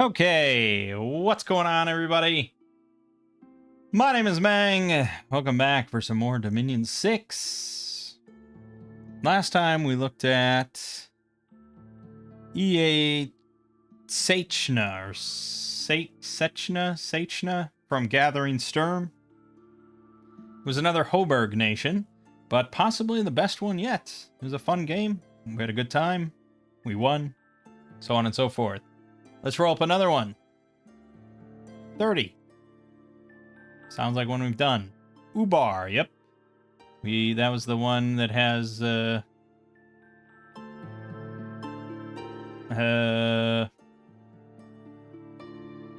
Okay, what's going on, everybody? My name is Mangg. Welcome back for some more Dominion 6. Last time we looked at EA Sechna, or Sechna from Gathering Sturm. It was another Hoburg nation, but possibly the best one yet. It was a fun game. We had a good time. We won. So on and so forth. Let's roll up another one. 30. Sounds like one we've done. Ubar, yep. That was the one that has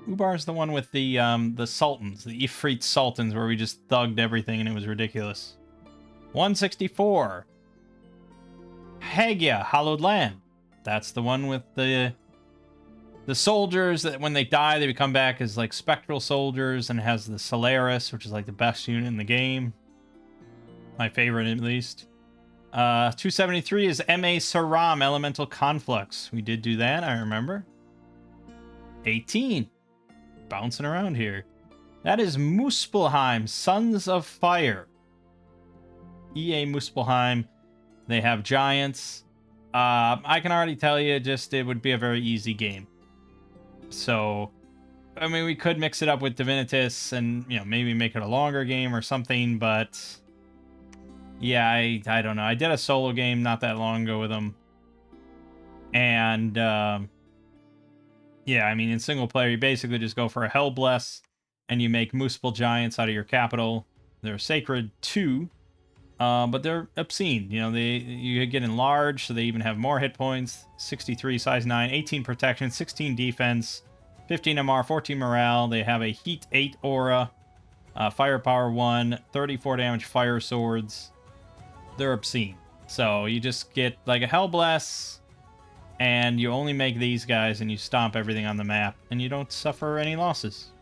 Ubar's the one with the sultans, the Ifrit sultans, where we just thugged everything and it was ridiculous. 164. Hagia, Hallowed Land. That's the one with the soldiers that when they die, they become back as like spectral soldiers, and it has the Solaris, which is like the best unit in the game. My favorite, at least. 273 is M.A. Saram, Elemental Conflux. We did do that, I remember. 18. Bouncing around here. That is Muspelheim, Sons of Fire. EA Muspelheim. They have giants. I can already tell you, it would be a very easy game. So, I mean, we could mix it up with Divinitas and, maybe make it a longer game or something, but yeah, I don't know. I did a solo game not that long ago with them. And, yeah, I mean, in single player, you basically just go for a Hellbless, and you make Muspel Giants out of your capital. They're sacred too, but they're obscene. You get enlarged, so they even have more hit points. 63 size 9, 18 protection, 16 defense, 15 MR, 14 morale. They have a heat 8 aura, firepower 1, 34 damage fire swords. They're obscene. So you just get like a Hellbless, and you only make these guys, and you stomp everything on the map, and you don't suffer any losses.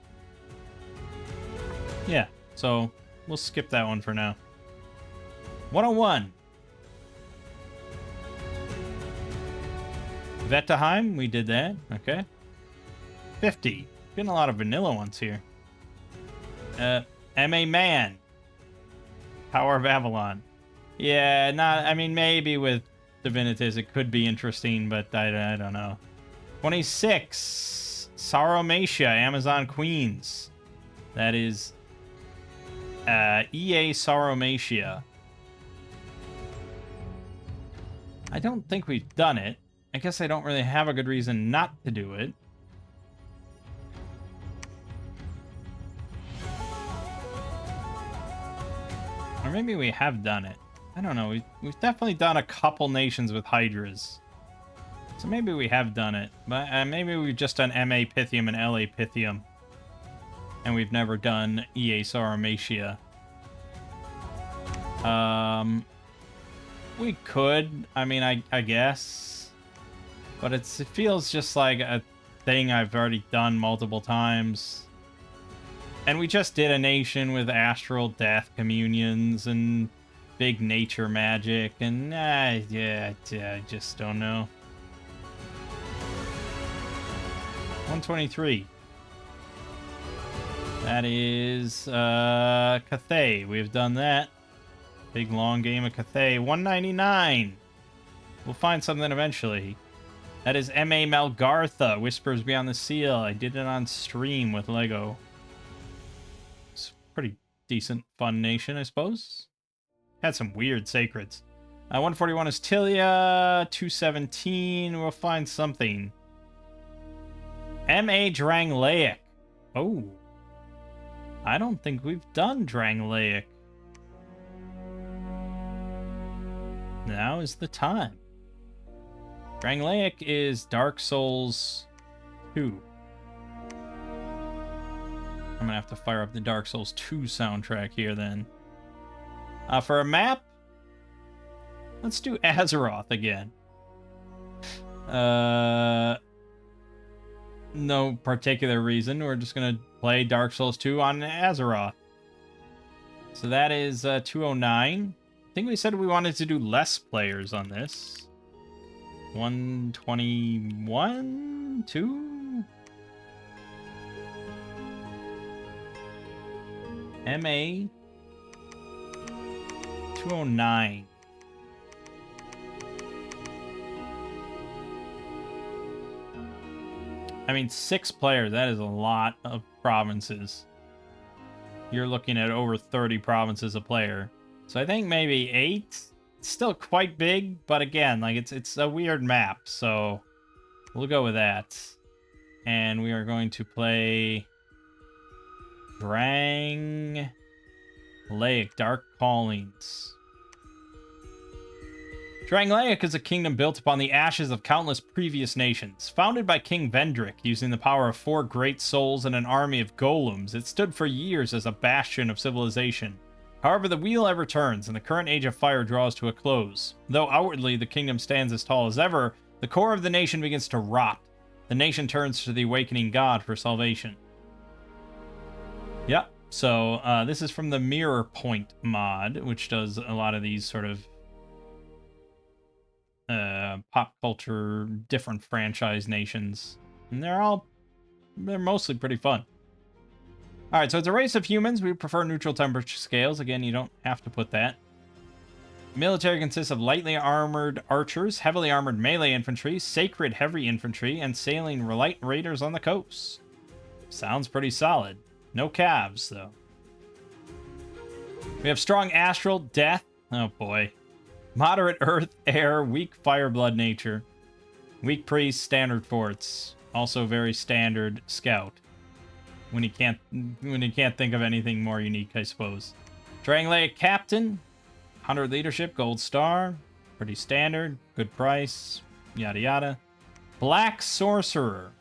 Yeah, so we'll skip that one for now. 101. Vetteheim, we did that. Okay. 50. Getting a lot of vanilla ones here. M.A. Man. Power of Avalon. Yeah, maybe with Divinitas it could be interesting, but I don't know. 26. Sauromatia, Amazon Queens. That is EA Sauromatia. I don't think we've done it. I guess I don't really have a good reason not to do it. Or maybe we have done it. I don't know. We've definitely done a couple nations with Hydras. So maybe we have done it. But maybe we've just done MA Pythium and LA Pythium. And we've never done EA Sauromatia. We could. I guess. But it feels just like a thing I've already done multiple times. And we just did a nation with astral death communions and big nature magic. And I just don't know. 123. That is Cathay. We've done that. Big long game of Cathay. 199. We'll find something eventually. That is M.A. Malgartha. Whispers Beyond the Seal. I did it on stream with Lego. It's a pretty decent, fun nation, I suppose. Had some weird sacreds. 141 is Tilia. 217. We'll find something. M.A. Drangleic. Oh. I don't think we've done Drangleic. Now is the time. Drangleic is Dark Souls 2. I'm gonna have to fire up the Dark Souls 2 soundtrack here then. For a map, let's do Azeroth again. No particular reason. We're just gonna play Dark Souls 2 on Azeroth. So that is 209. I think we said we wanted to do less players on this. 121? 2? MA 209. I mean, 6 players, that is a lot of provinces. You're looking at over 30 provinces a player. So I think maybe 8. It's still quite big, but again, like it's a weird map, so we'll go with that. And we are going to play Drangleic, Dark Callings. Drangleic is a kingdom built upon the ashes of countless previous nations. Founded by King Vendrick using the power of 4 great souls and an army of golems, it stood for years as a bastion of civilization. However, the wheel ever turns, and the current age of fire draws to a close. Though outwardly the kingdom stands as tall as ever, the core of the nation begins to rot. The nation turns to the awakening god for salvation. Yep, so this is from the Mirror Point mod, which does a lot of these sort of pop culture, different franchise nations. And they're mostly pretty fun. Alright, so it's a race of humans. We prefer neutral temperature scales. Again, you don't have to put that. Military consists of lightly armored archers, heavily armored melee infantry, sacred heavy infantry, and sailing light raiders on the coast. Sounds pretty solid. No calves, though. We have strong astral, death. Oh boy. Moderate earth, air, weak fire, blood, nature. Weak priest, standard forts. Also very standard scout. When you can't think of anything more unique, I suppose. Drangleic captain. 100 leadership, gold star. Pretty standard. Good price. Yada yada. Black sorcerer.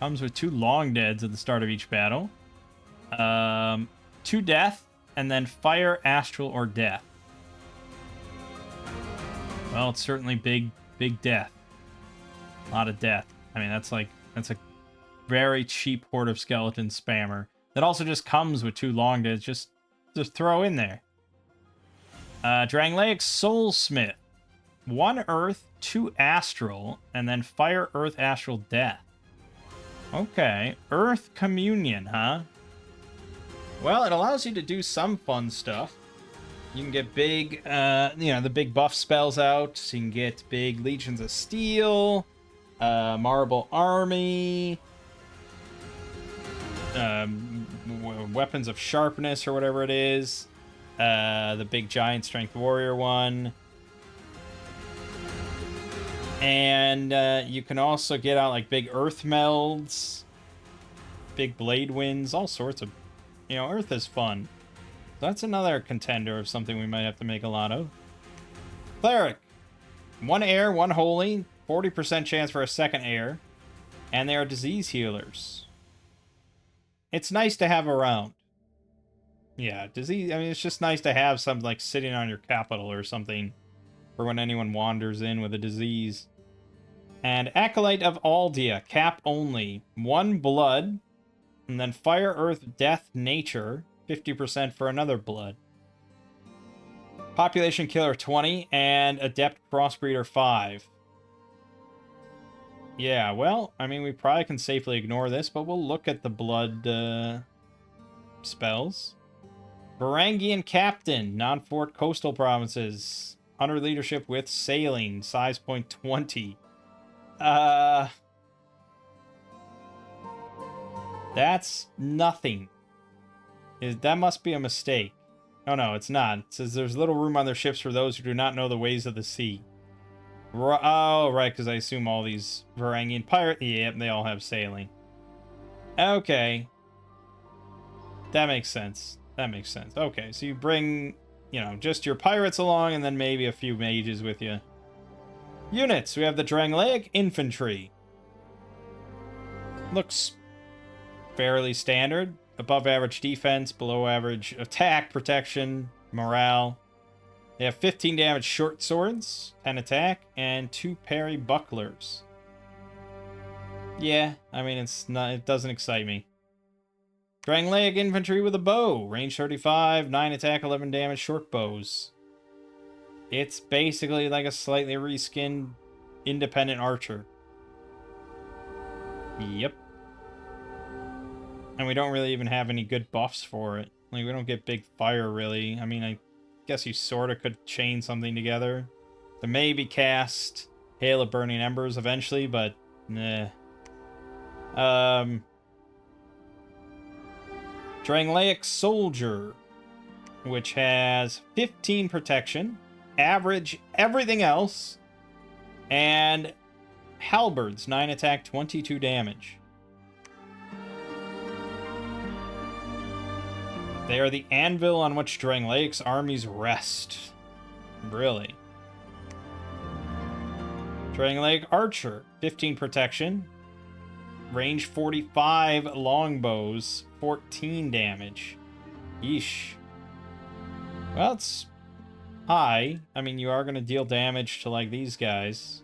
Comes with 2 long deads at the start of each battle. 2 death. And then fire, astral, or death. Well, it's certainly big death. A lot of death. I mean, that's a very cheap Horde of Skeleton spammer. That also just comes with 2 long deads. Just throw in there. Drangleic Soulsmith. 1 earth, 2 astral, and then fire, earth, astral, death. Okay. Earth communion, huh? Well, it allows you to do some fun stuff. You can get big, the big buff spells out. So you can get big Legions of Steel, Marble Army, Weapons of Sharpness or whatever it is, the big Giant Strength Warrior one. And you can also get out like big Earth Melds, big Blade Winds, all sorts of, Earth is fun. That's another contender of something we might have to make a lot of. Cleric. 1 air, 1 holy, 40% chance for a second air. And they are disease healers. It's nice to have around. Yeah, disease, it's just nice to have something like sitting on your capital or something for when anyone wanders in with a disease. And Acolyte of Aldia, cap only. 1 blood, and then fire, earth, death, nature. 50% for another blood. Population Killer 20 and Adept Crossbreeder 5. Yeah, well, we probably can safely ignore this, but we'll look at the blood spells. Varangian Captain, non-fort coastal provinces. 100 leadership with sailing, size point 20. That's nothing. That must be a mistake. Oh no, it's not. It says there's little room on their ships for those who do not know the ways of the sea. Oh, right, because I assume all these Varangian pirate... Yep, they all have sailing. Okay. That makes sense. Okay, so you bring, just your pirates along and then maybe a few mages with you. Units, we have the Drangleic Infantry. Looks fairly standard. Above average defense, below average attack, protection, morale. They have 15 damage short swords, 10 attack, and 2 parry bucklers. Yeah, it doesn't excite me. Drangleic Infantry with a bow, range 35, 9 attack, 11 damage, short bows. It's basically like a slightly reskinned independent archer. Yep. And we don't really even have any good buffs for it. Like, we don't get big fire, really. I mean, I guess you sort of could chain something together. There may be cast Hail of Burning Embers eventually, but nah. Drangleic Soldier, which has 15 protection, average everything else, and halberds, 9 attack, 22 damage. They are the anvil on which Drangleic's armies rest. Really. Drangleic Archer, 15 protection, range 45 longbows, 14 damage. Yeesh. Well, it's high. I mean, you are going to deal damage to, like, these guys.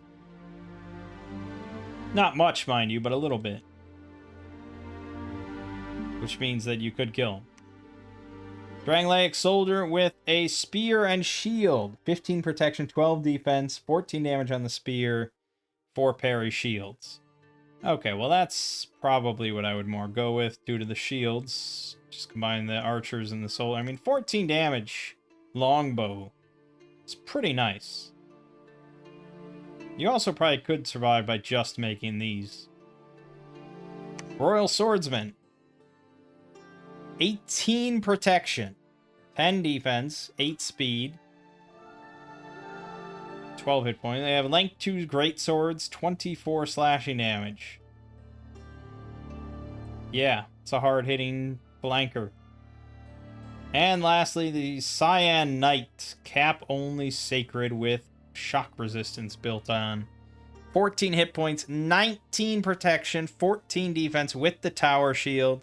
Not much, mind you, but a little bit. Which means that you could kill him. Drangleic Soldier with a spear and shield. 15 protection, 12 defense, 14 damage on the spear, 4 parry shields. Okay, well that's probably what I would more go with due to the shields. Just combine the archers and the soldier. I mean, 14 damage longbow. It's pretty nice. You also probably could survive by just making these. Royal Swordsman. 18 protection, 10 defense, 8 speed, 12 hit points. They have length 2 great swords, 24 slashing damage. Yeah, it's a hard-hitting flanker. And lastly, the Cyan Knight, cap-only sacred with shock resistance built on. 14 hit points, 19 protection, 14 defense with the tower shield.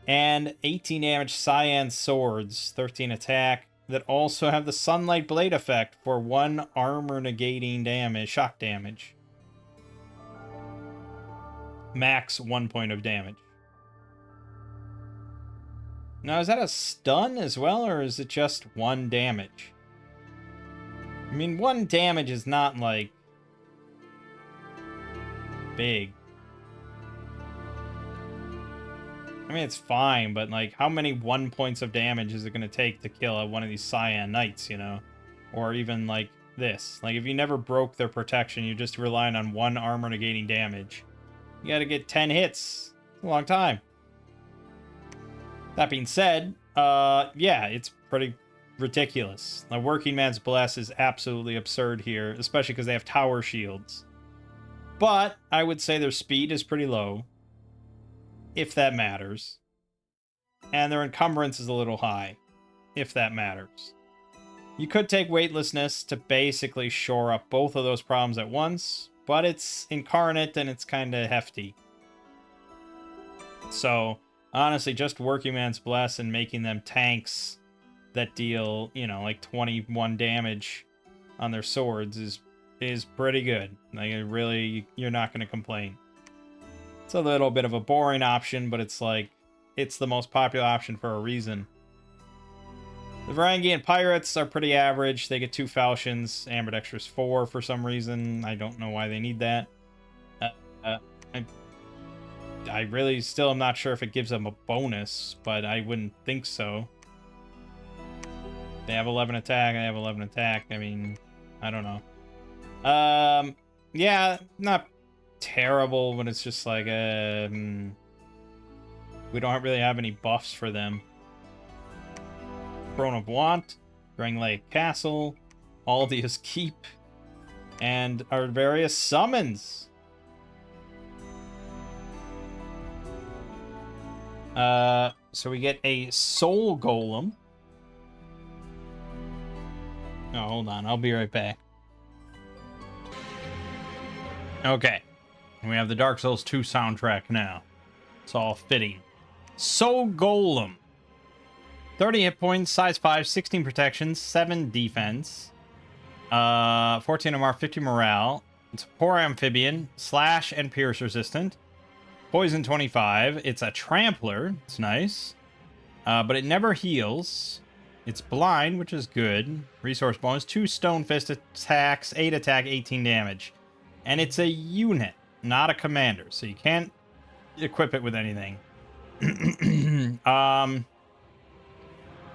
And 18 damage Cyan Swords, 13 attack, that also have the Sunlight Blade effect for 1 armor negating damage, shock damage. Max 1 point of damage. Now, is that a stun as well, or is it just 1 damage? I mean, 1 damage is not, like, big. I mean, it's fine, but, like, how many 1 points of damage is it going to take to kill one of these Cyan Knights, you know? Or even, like, this. Like, if you never broke their protection, you're just relying on 1 armor negating damage. You gotta get 10 hits. It's a long time. That being said, yeah, it's pretty ridiculous. The Working Man's Bless is absolutely absurd here, especially because they have tower shields. But I would say their speed is pretty low, if that matters. And their encumbrance is a little high, if that matters. You could take weightlessness to basically shore up both of those problems at once, but it's incarnate and it's kind of hefty. So, honestly, just Working Man's Bless and making them tanks that deal, you know, like 21 damage on their swords is pretty good. Like, it really, you're not going to complain. It's a little bit of a boring option, but it's like, it's the most popular option for a reason. The Varangian Pirates are pretty average. They get 2 falchions, ambidextrous 4 for some reason. I don't know why they need that. I really still am not sure if it gives them a bonus, but I wouldn't think so. They have 11 attack, I have 11 attack. I mean, I don't know. Yeah, not terrible, but it's just like, we don't really have any buffs for them. Throne of Want, Drangleic Castle, Aldia's Keep, and our various summons. So we get a Soul Golem. Oh, hold on, I'll be right back. Okay. We have the Dark Souls 2 soundtrack now. It's all fitting. Soul Golem. 30 hit points, size 5, 16 protection, 7 defense. 14 MR, 50 morale. It's a poor amphibian, slash and pierce resistant. Poison 25. It's a trampler. It's nice. But it never heals. It's blind, which is good. Resource bonus. 2 stone fist attacks, 8 attack, 18 damage. And it's a unit, not a commander. So you can't equip it with anything.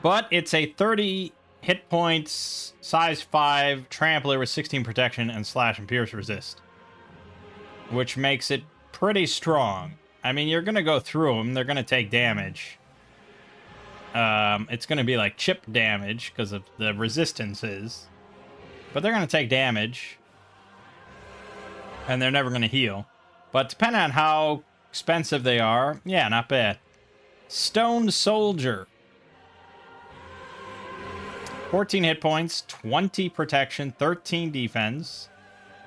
But it's a 30 hit points, size 5 trampler with 16 protection and slash and pierce resist, which makes it pretty strong. I mean, you're going to go through them. They're going to take damage. It's going to be like chip damage because of the resistances. But they're going to take damage. And they're never going to heal. But depending on how expensive they are, yeah, not bad. Stone Soldier. 14 hit points, 20 protection, 13 defense,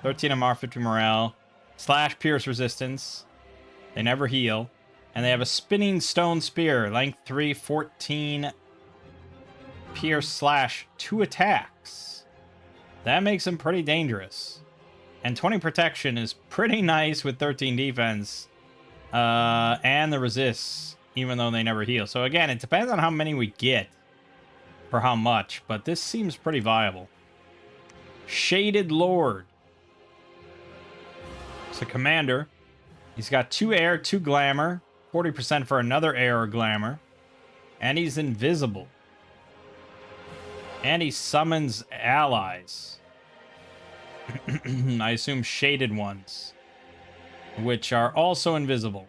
13 MR, 50 morale, slash pierce resistance. They never heal. And they have a spinning stone spear, length 3, 14 pierce slash 2 attacks. That makes them pretty dangerous. And 20 protection is pretty nice with 13 defense. And the resists, even though they never heal. So again, it depends on how many we get for how much, but this seems pretty viable. Shaded Lord. It's a commander. He's got 2 air, 2 glamour, 40% for another air or glamour, and he's invisible. And he summons allies. I assume shaded ones, which are also invisible.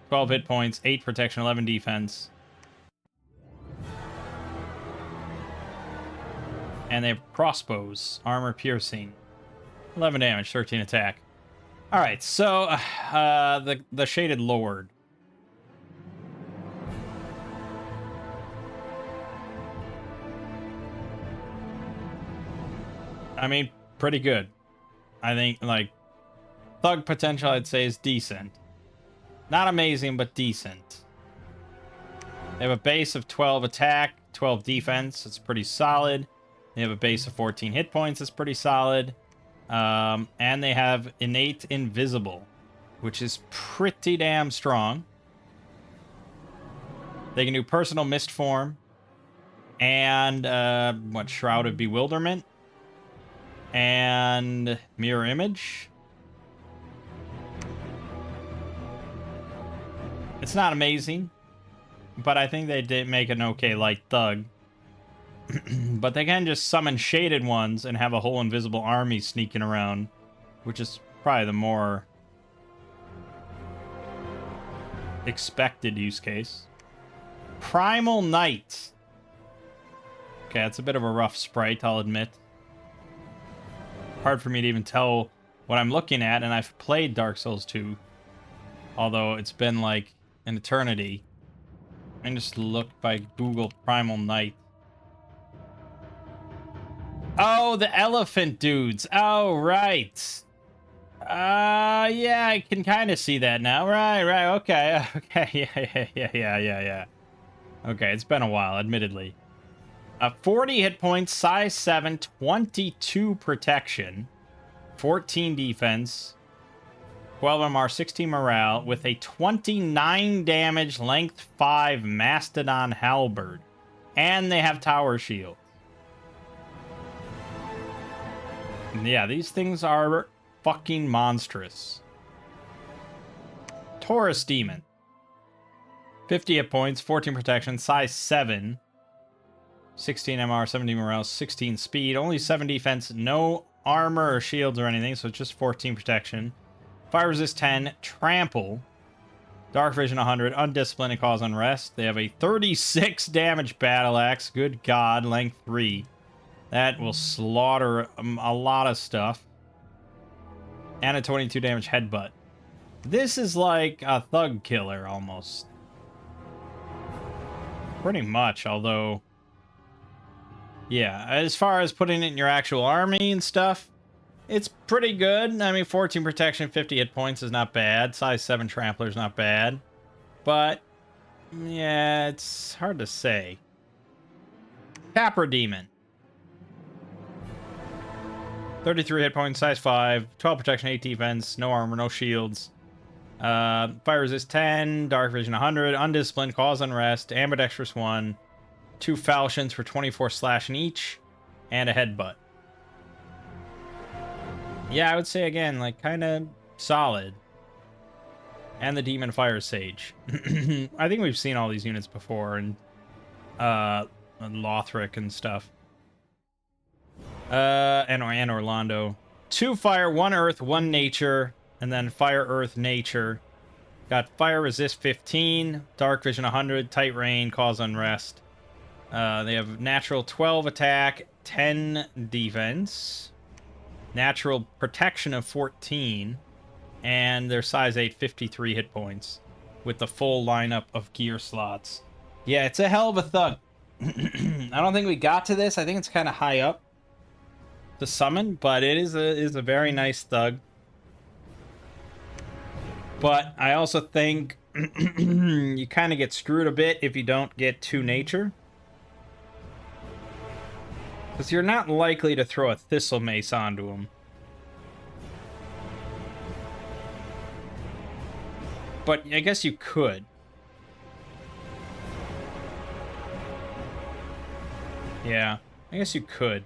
12 hit points, 8 protection, 11 defense. And they have crossbows, armor piercing, 11 damage, 13 attack. All right, so the Shaded Lord. I mean, pretty good. I think, like, thug potential, I'd say, is decent. Not amazing, but decent. They have a base of 12 attack, 12 defense. It's pretty solid. They have a base of 14 hit points. It's pretty solid. And they have innate invisible, which is pretty damn strong. They can do personal mist form and Shroud of Bewilderment and mirror image. It's not amazing, but I think they did make an okay light thug. But they can just summon shaded ones and have a whole invisible army sneaking around, which is probably the more expected use case. Primal Knight. Okay, it's a bit of a rough sprite, I'll admit. Hard for me to even tell what I'm looking at, and I've played Dark Souls 2, although it's been like an eternity. I just looked by Google Primal Knight. Oh, the elephant dudes. Oh, right. Yeah, I can kind of see that now. Right, okay. Okay, yeah. Okay, it's been a while, admittedly. 40 hit points, size 7, 22 protection, 14 defense, 12 MR, 16 morale, with a 29 damage, length 5 Mastodon Halberd. And they have tower shield. Yeah, these things are fucking monstrous. Taurus Demon. 50 hit points, 14 protection, size 7. 16 MR, 17 morale, 16 speed. Only 7 defense, no armor or shields or anything, so it's just 14 protection. Fire resist 10, trample. Dark vision 100, undisciplined and cause unrest. They have a 36 damage battle axe. Good God, length 3. That will slaughter a lot of stuff. And a 22 damage headbutt. This is like a thug killer, almost. Pretty much, although... yeah, as far as putting it in your actual army and stuff, it's pretty good. I mean, 14 protection, 50 hit points is not bad. Size 7 trampler is not bad. But, yeah, it's hard to say. Capra Demon. 33 hit points, size 5, 12 protection, 8 defense, no armor, no shields. Fire resist 10, dark vision 100, undisciplined, cause unrest, ambidextrous 1, 2 falchions for 24 slashing each, and a headbutt. Yeah, I would say again, like, kind of solid. And the Demon Fire Sage. I think we've seen all these units before, and Lothric and stuff. And Orlando. 2 fire, 1 earth, 1 nature, and then fire, earth, nature. Got fire resist 15, dark vision 100, tight rain, cause unrest. They have natural 12 attack, 10 defense, natural protection of 14, and their size 8, 53 hit points with the full lineup of gear slots. Yeah, it's a hell of a thug. I don't think we got to this. I think it's kind of high up to summon, but it is a very nice thug. But I also think you kind of get screwed a bit if you don't get 2 nature. Because you're not likely to throw a Thistle Mace onto him. But I guess you could. Yeah, I guess you could.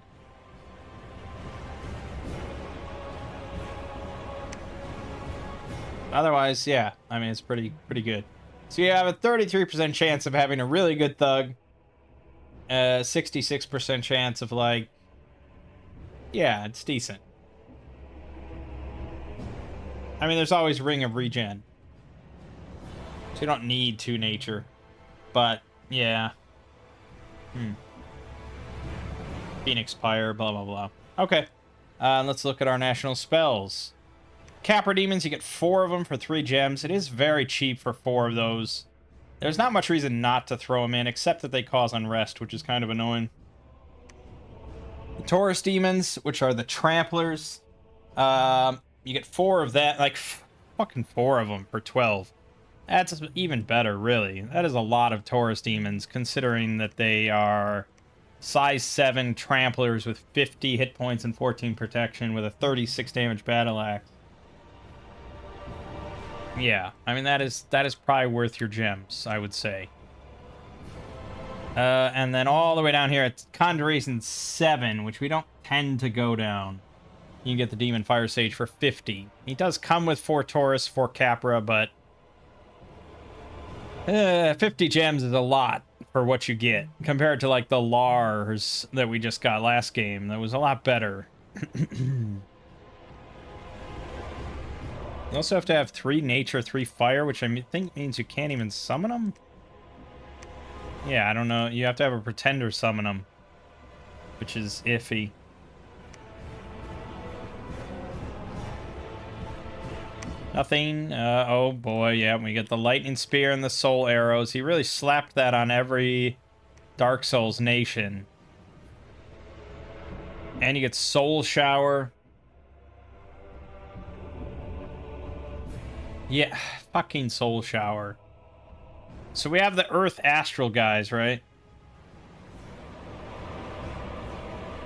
Otherwise, yeah, I mean, it's pretty good. So you have a 33% chance of having a really good thug. 66% chance of, like, yeah, it's decent. I mean, there's always Ring of Regen. So you don't need 2 nature. But, yeah. Phoenix Pyre, blah, blah, blah. Okay. Let's look at our national spells. Capra Demons, you get 4 of them for 3 gems. It is very cheap for 4 of those. There's not much reason not to throw them in, except that they cause unrest, which is kind of annoying. The Taurus Demons, which are the Tramplers. You get 4 of that, like, fucking 4 of them for 12. That's even better, really. That is a lot of Taurus Demons, considering that they are size 7 Tramplers with 50 hit points and 14 protection with a 36 damage battle axe. Yeah, I mean, that is probably worth your gems, I would say. And then all the way down here, it's Conjuration 7, which we don't tend to go down. You can get the Demon Fire Sage for 50. He does come with 4 Taurus, 4 Capra, but 50 gems is a lot for what you get, compared to, like, the Lars that we just got last game. That was a lot better. You also have to have 3 nature, 3 fire, which I think means you can't even summon them? Yeah, I don't know. You have to have a pretender summon them, which is iffy. Nothing. Oh boy, yeah, we get the Lightning Spear and the Soul Arrows. He really slapped that on every Dark Souls nation. And you get Soul Shower. Yeah, fucking Soul Shower. So we have the Earth Astral guys, right?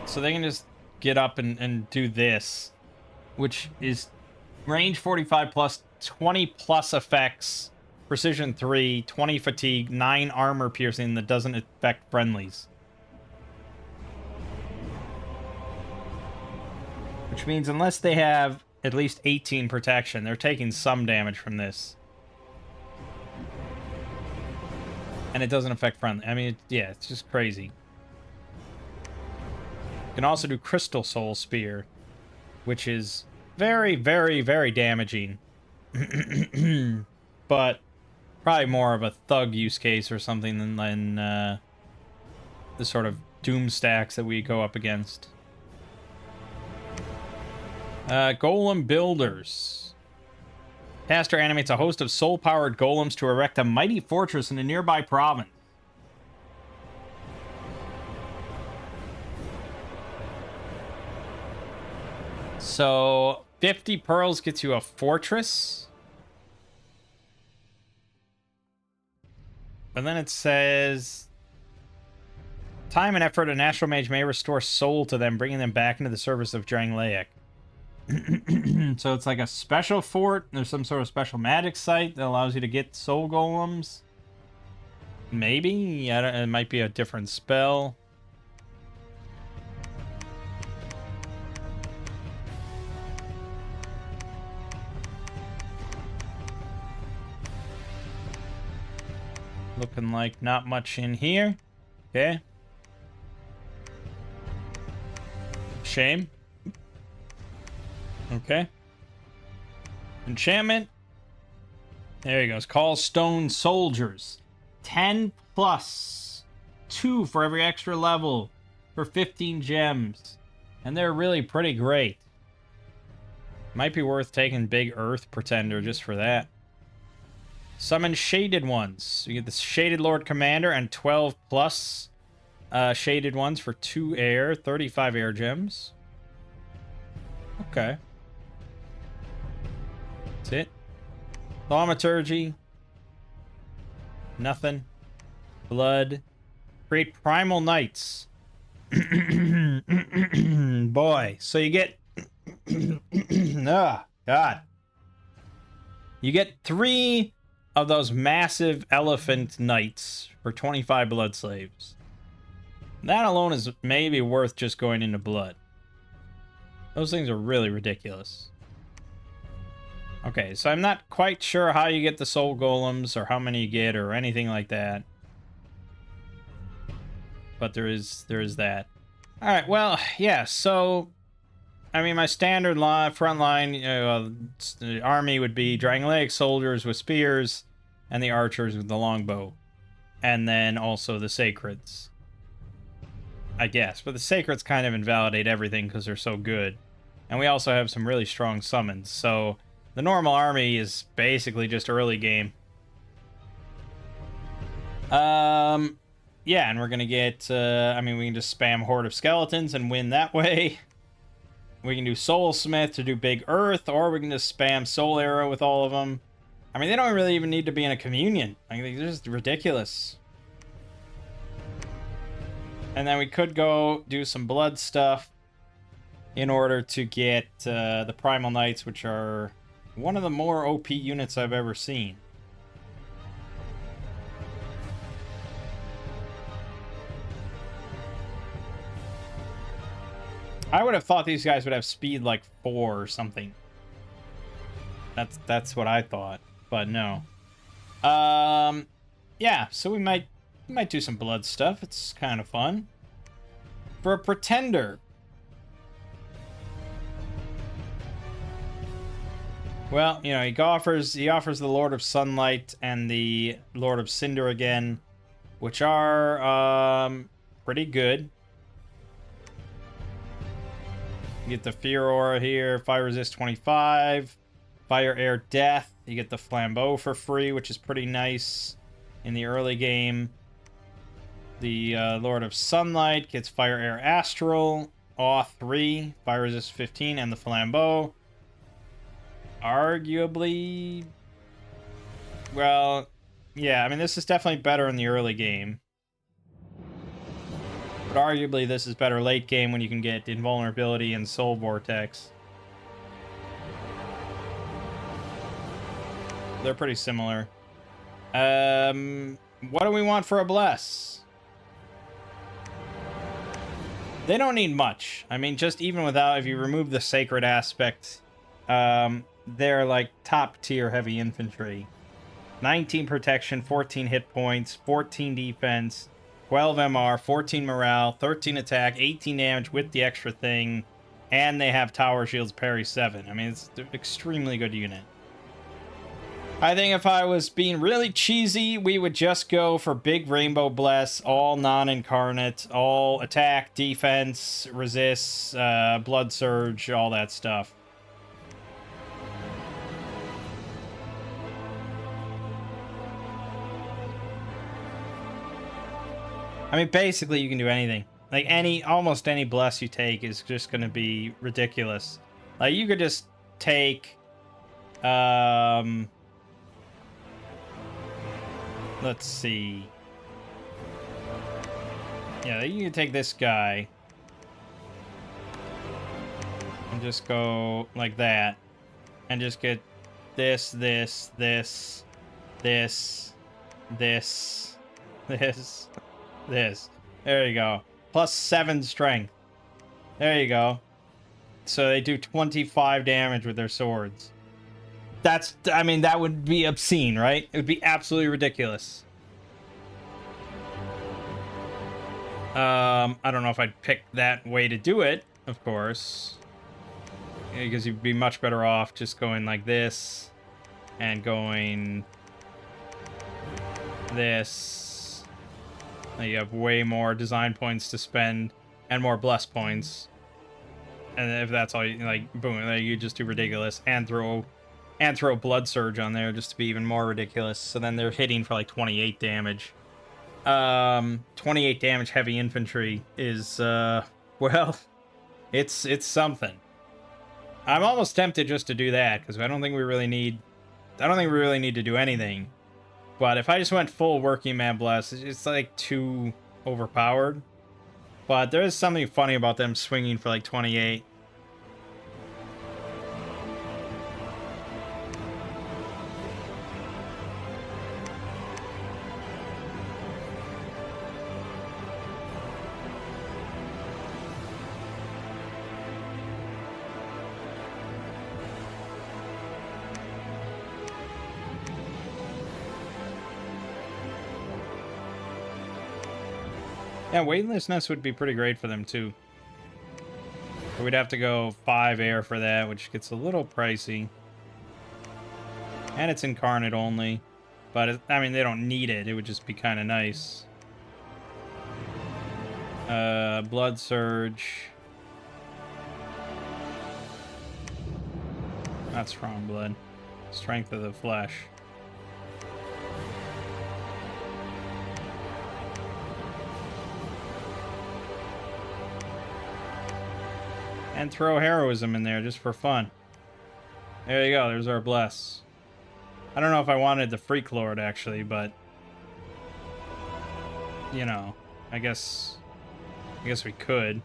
So they can just get up and do this, which is range 45 plus, 20 plus effects, precision 3, 20 fatigue, 9 armor piercing that doesn't affect friendlies. Which means unless they have at least 18 protection, they're taking some damage from this. And it doesn't affect friendly. I mean, yeah, it's just crazy. You can also do Crystal Soul Spear, which is very, very, very damaging. But probably more of a thug use case or something than the sort of doom stacks that we go up against. Golem Builders. Caster animates a host of soul-powered golems to erect a mighty fortress in a nearby province. So, 50 pearls gets you a fortress. And then it says, time and effort a natural mage may restore soul to them, bringing them back into the service of Drangleic. So it's like a special fort. There's some sort of special magic site that allows you to get soul golems. Maybe? It might be a different spell. Looking like not much in here. Okay. Shame. Okay. Enchantment. There he goes. Call stone soldiers. 10 plus. 2 for every extra level. For 15 gems. And they're really pretty great. Might be worth taking Big Earth Pretender just for that. Summon Shaded Ones. You get the Shaded Lord Commander and 12 plus Shaded Ones for 2 air. 35 air gems. Okay. That's it. Thaumaturgy. Nothing. Blood. Create Primal Knights. Boy. So you get... oh, God. You get 3 of those massive elephant knights for 25 blood slaves. That alone is maybe worth just going into blood. Those things are really ridiculous. Okay, so I'm not quite sure how you get the soul golems or how many you get or anything like that. But there is that. All right, well, yeah, so I mean, my standard front line the army would be Drangleic soldiers with spears and the archers with the longbow. And then also the sacreds. I guess, but the sacreds kind of invalidate everything because they're so good. And we also have some really strong summons, so the normal army is basically just early game. Yeah, and we're gonna get, I mean, we can just spam Horde of Skeletons and win that way. We can do Soulsmith to do Big Earth, or we can just spam Soul Arrow with all of them. I mean, they don't really even need to be in a communion. I think they're just ridiculous. And then we could go do some blood stuff in order to get the Primal Knights, which are one of the more OP units I've ever seen. I would have thought these guys would have speed like 4 or something. That's what I thought, but no. Yeah, so we might do some blood stuff. It's kind of fun. For a pretender. Well, you know, he offers the Lord of Sunlight and the Lord of Cinder again, which are pretty good. You get the Fear Aura here, Fire Resist 25, Fire Air Death. You get the Flambeau for free, which is pretty nice in the early game. The Lord of Sunlight gets Fire Air Astral, Awe 3, Fire Resist 15, and the Flambeau. Arguably, well, yeah, I mean, this is definitely better in the early game. But arguably, this is better late game when you can get Invulnerability and Soul Vortex. They're pretty similar. What do we want for a Bless? They don't need much. I mean, just even without, if you remove the Sacred aspect, they're like top tier heavy infantry. 19 protection, 14 hit points, 14 defense, 12 MR, 14 morale, 13 attack, 18 damage with the extra thing, and they have Tower Shields parry 7. I mean, it's an extremely good unit. I think if I was being really cheesy, we would just go for Big Rainbow Bless, all non-incarnate, all attack, defense, resists, blood surge, all that stuff. I mean, basically, you can do anything. Like, almost any Bless you take is just going to be ridiculous. Like, you could just take, let's see. Yeah, you can take this guy. And just go like that. And just get this, this, this, this, this, this. This. There you go. Plus 7 strength. There you go. So they do 25 damage with their swords. That's, I mean, that would be obscene, right? It would be absolutely ridiculous. I don't know if I'd pick that way to do it, of course. Because you'd be much better off just going like this and going this. Now you have way more design points to spend and more bless points. And if that's all you like, boom, you just do ridiculous and throw blood surge on there just to be even more ridiculous. So then they're hitting for like 28 damage. 28 damage heavy infantry is well, it's something. I'm almost tempted just to do that because I don't think we really need to do anything. But if I just went full working man bless, it's like too overpowered. But there is something funny about them swinging for like 28. Yeah, weightlessness would be pretty great for them too. But we'd have to go 5 air for that, which gets a little pricey. And it's incarnate only. But, I mean, they don't need it. It would just be kind of nice. Blood Surge. Not Strong Blood. Strength of the Flesh. And throw Heroism in there just for fun. There you go, there's our bless. I don't know if I wanted the Freak Lord actually, but you know, I guess we could.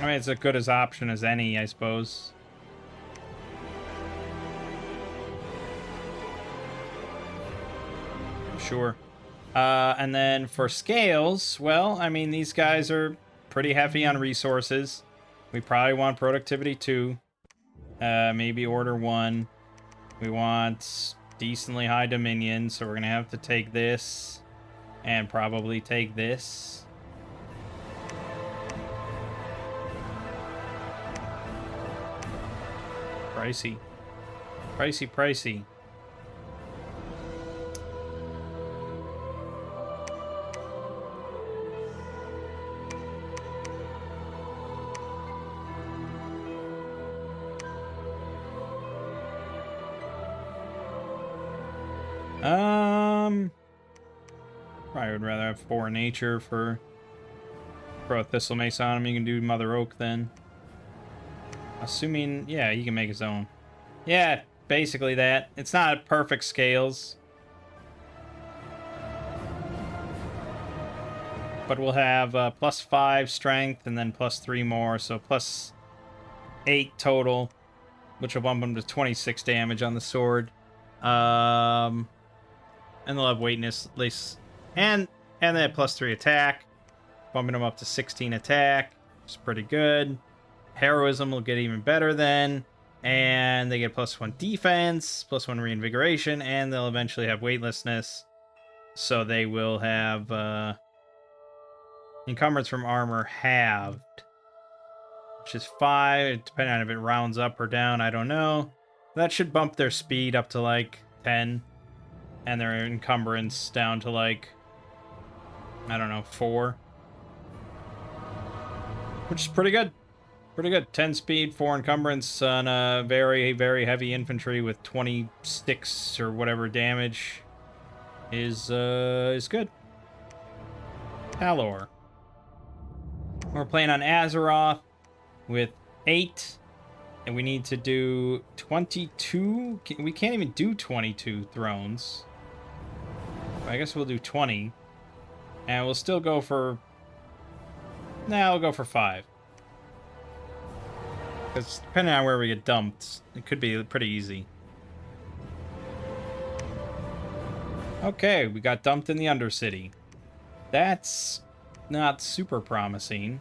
I mean, it's as good as option as any, I suppose. Sure. And then for scales, well, I mean, these guys are pretty heavy on resources. We probably want productivity 2. Maybe order 1. We want decently high dominion, so we're going to have to take this and probably take this. Pricey. Pricey, pricey. Probably would rather have 4 nature for throw a Thistle Mace on him. You can do Mother Oak then. Assuming, yeah, he can make his own. Yeah, basically that. It's not perfect scales. But we'll have +5 strength and then +3 more, so +8 total, which will bump him to 26 damage on the sword. And they'll have weightness at least, and they have +3 attack, bumping them up to 16 attack, which is pretty good. Heroism will get even better then, and they get +1 defense, +1 reinvigoration, and they'll eventually have weightlessness, so they will have encumbrance from armor halved, which is 5, depending on if it rounds up or down, I don't know. That should bump their speed up to like 10, and their encumbrance down to like, I don't know, 4. Which is pretty good. Pretty good. 10 speed, 4 encumbrance on a very, very heavy infantry with 26 or whatever damage is good. Palor. We're playing on Azeroth with 8. And we need to do 22. We can't even do 22 thrones. I guess we'll do 20. And we'll still go for... Nah, we'll go for 5. Because depending on where we get dumped, it could be pretty easy. Okay, we got dumped in the Undercity. That's not super promising.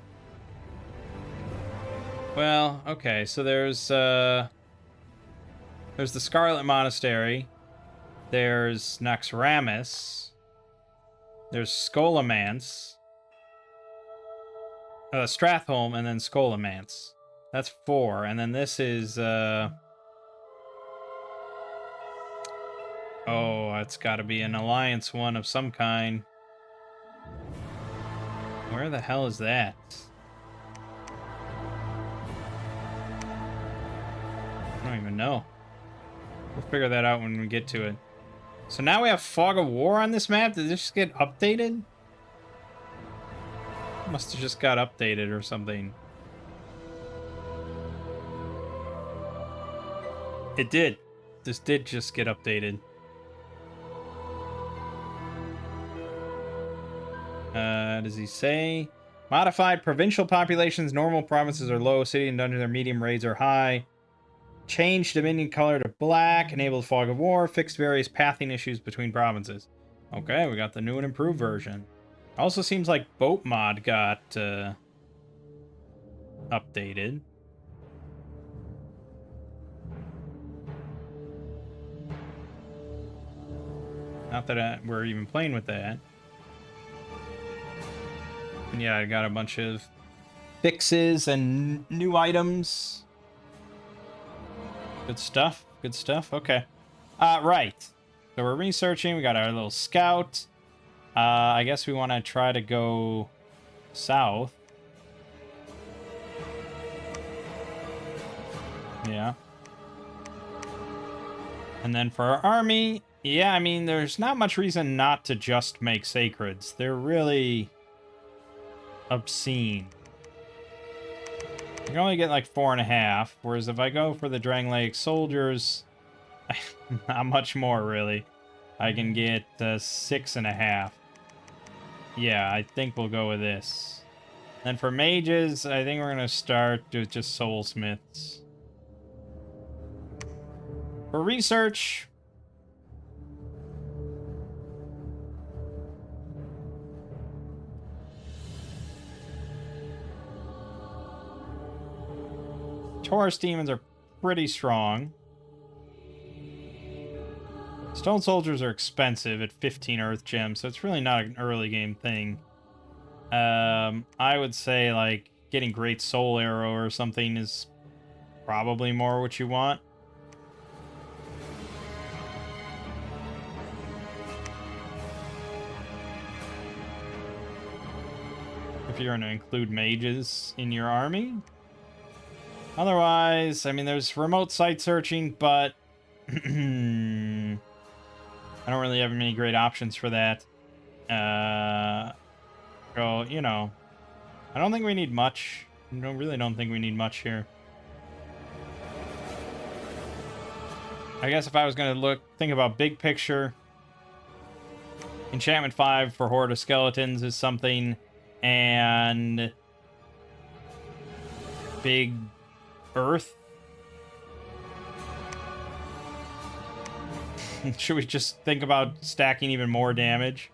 Well, okay, so there's the Scarlet Monastery, There's Naxxramas. There's Scholomance. Stratholme, and then Scholomance. That's 4. And then this is, oh, it's got to be an alliance one of some kind. Where the hell is that? I don't even know. We'll figure that out when we get to it. So now we have Fog of War on this map? Did this just get updated? Must have just got updated or something. It did. This did just get updated. Does he say? Modified provincial populations, normal provinces are low, city and dungeons are medium, raids are high. Change Dominion color to black, enabled Fog of War, fixed various pathing issues between provinces. Okay, we got the new and improved version. Also seems like boat mod got updated. Not that we're even playing with that. And yeah, I got a bunch of fixes and new items. Good stuff. Good stuff. Okay. Right. So we're researching. We got our little scout. I guess we want to try to go south. Yeah. And then for our army, yeah, I mean, there's not much reason not to just make sacreds. They're really obscene. You can only get like 4.5, whereas if I go for the Drangleic soldiers, not much more really. I can get 6.5. Yeah, I think we'll go with this. And for mages, I think we're gonna start with just soulsmiths. For research, Taurus demons are pretty strong. Stone soldiers are expensive at 15 earth gems, so it's really not an early game thing. I would say like getting great soul arrow or something is probably more what you want. If you're going to include mages in your army. Otherwise, I mean, there's remote site searching, but I don't really have many great options for that. So, you know, I don't think we need much. I really don't think we need much here. I guess if I was going to think about big picture, Enchantment 5 for Horde of Skeletons is something, and big Earth. Should we just think about stacking even more damage?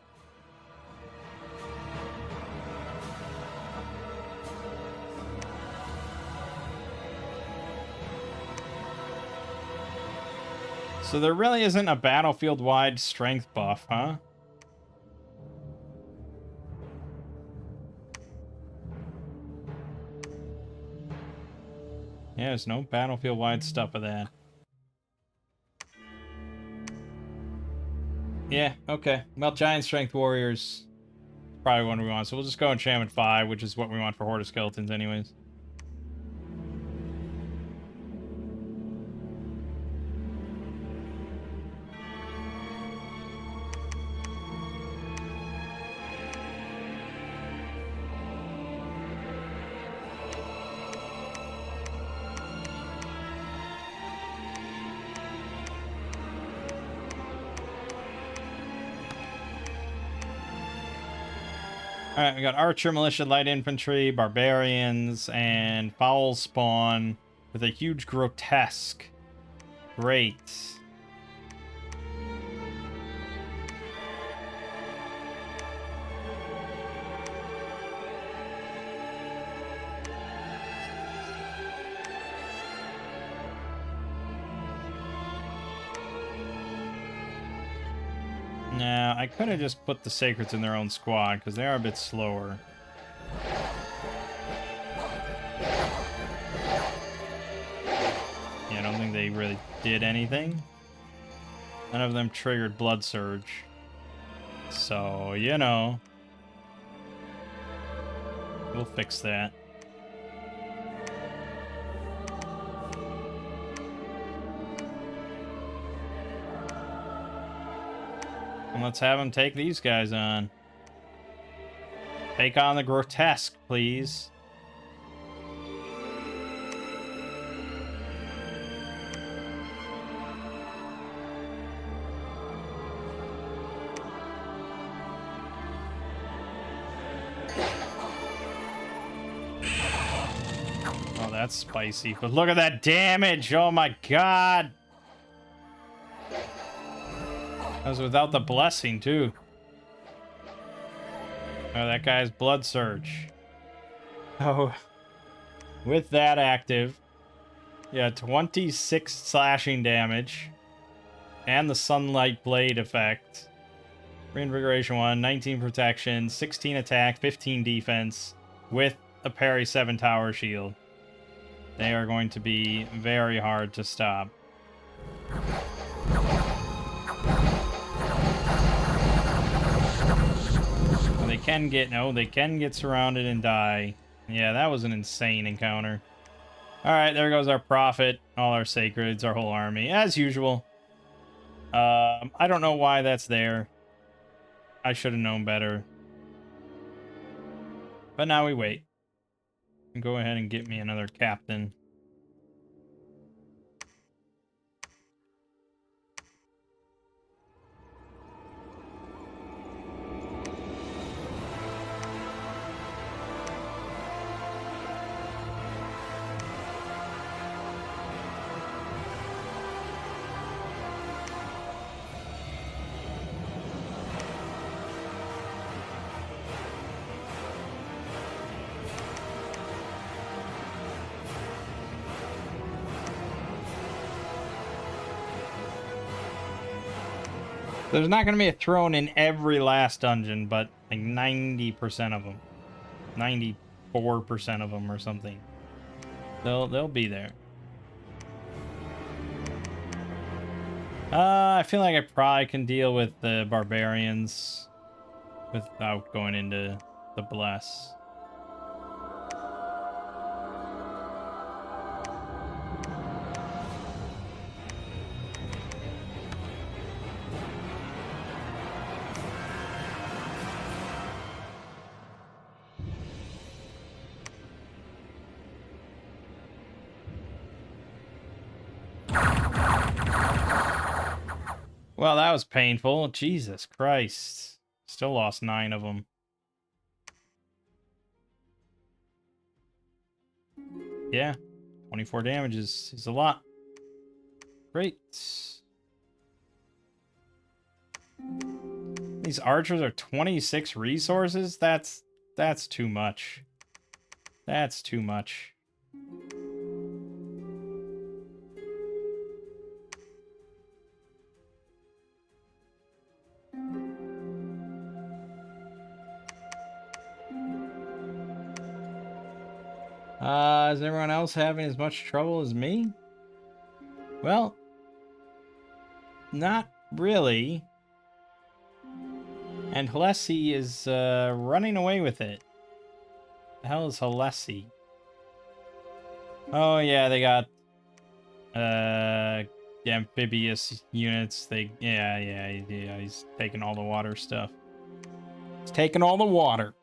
So there really isn't a battlefield-wide strength buff, huh? Yeah, there's no battlefield-wide stuff of that. Yeah, okay. Well, Giant Strength Warriors probably one we want, so we'll just go Enchantment 5, which is what we want for Horde of Skeletons anyways. Alright, we got Archer, Militia, Light Infantry, Barbarians, and Foul Spawn with a huge Grotesque. Great. Now, I could have just put the Sacreds in their own squad, because they are a bit slower. Yeah, I don't think they really did anything. None of them triggered Blood Surge. So, you know. We'll fix that. And let's have them take these guys on. Take on the grotesque, please. Oh, that's spicy. But look at that damage! Oh my god! That was without the blessing, too. Oh, that guy's Blood Surge. Oh. With that active. Yeah, 26 slashing damage. And the Sunlight Blade effect. Reinvigoration 1, 19 protection, 16 attack, 15 defense. With a parry 7 tower shield. They are going to be very hard to stop. They can get surrounded and die. Yeah, that was an insane encounter. Alright, there goes our Prophet, all our Sacreds, our whole army, as usual. I don't know why that's there. I should have known better. But now we wait. Go ahead and get me another captain. There's not going to be a throne in every last dungeon, but like 90% of them. 94% of them or something. They'll be there. I feel like I probably can deal with the barbarians without going into the bless. Well, that was painful. Jesus Christ. Still lost 9 of them. Yeah. 24 damage is a lot. Great. These archers are 26 resources? That's too much. That's too much. Is everyone else having as much trouble as me? Well, not really. And Halessi is running away with it. The hell is Halessi? Oh yeah, they got amphibious units. Yeah, he's taking all the water stuff. He's taking all the water.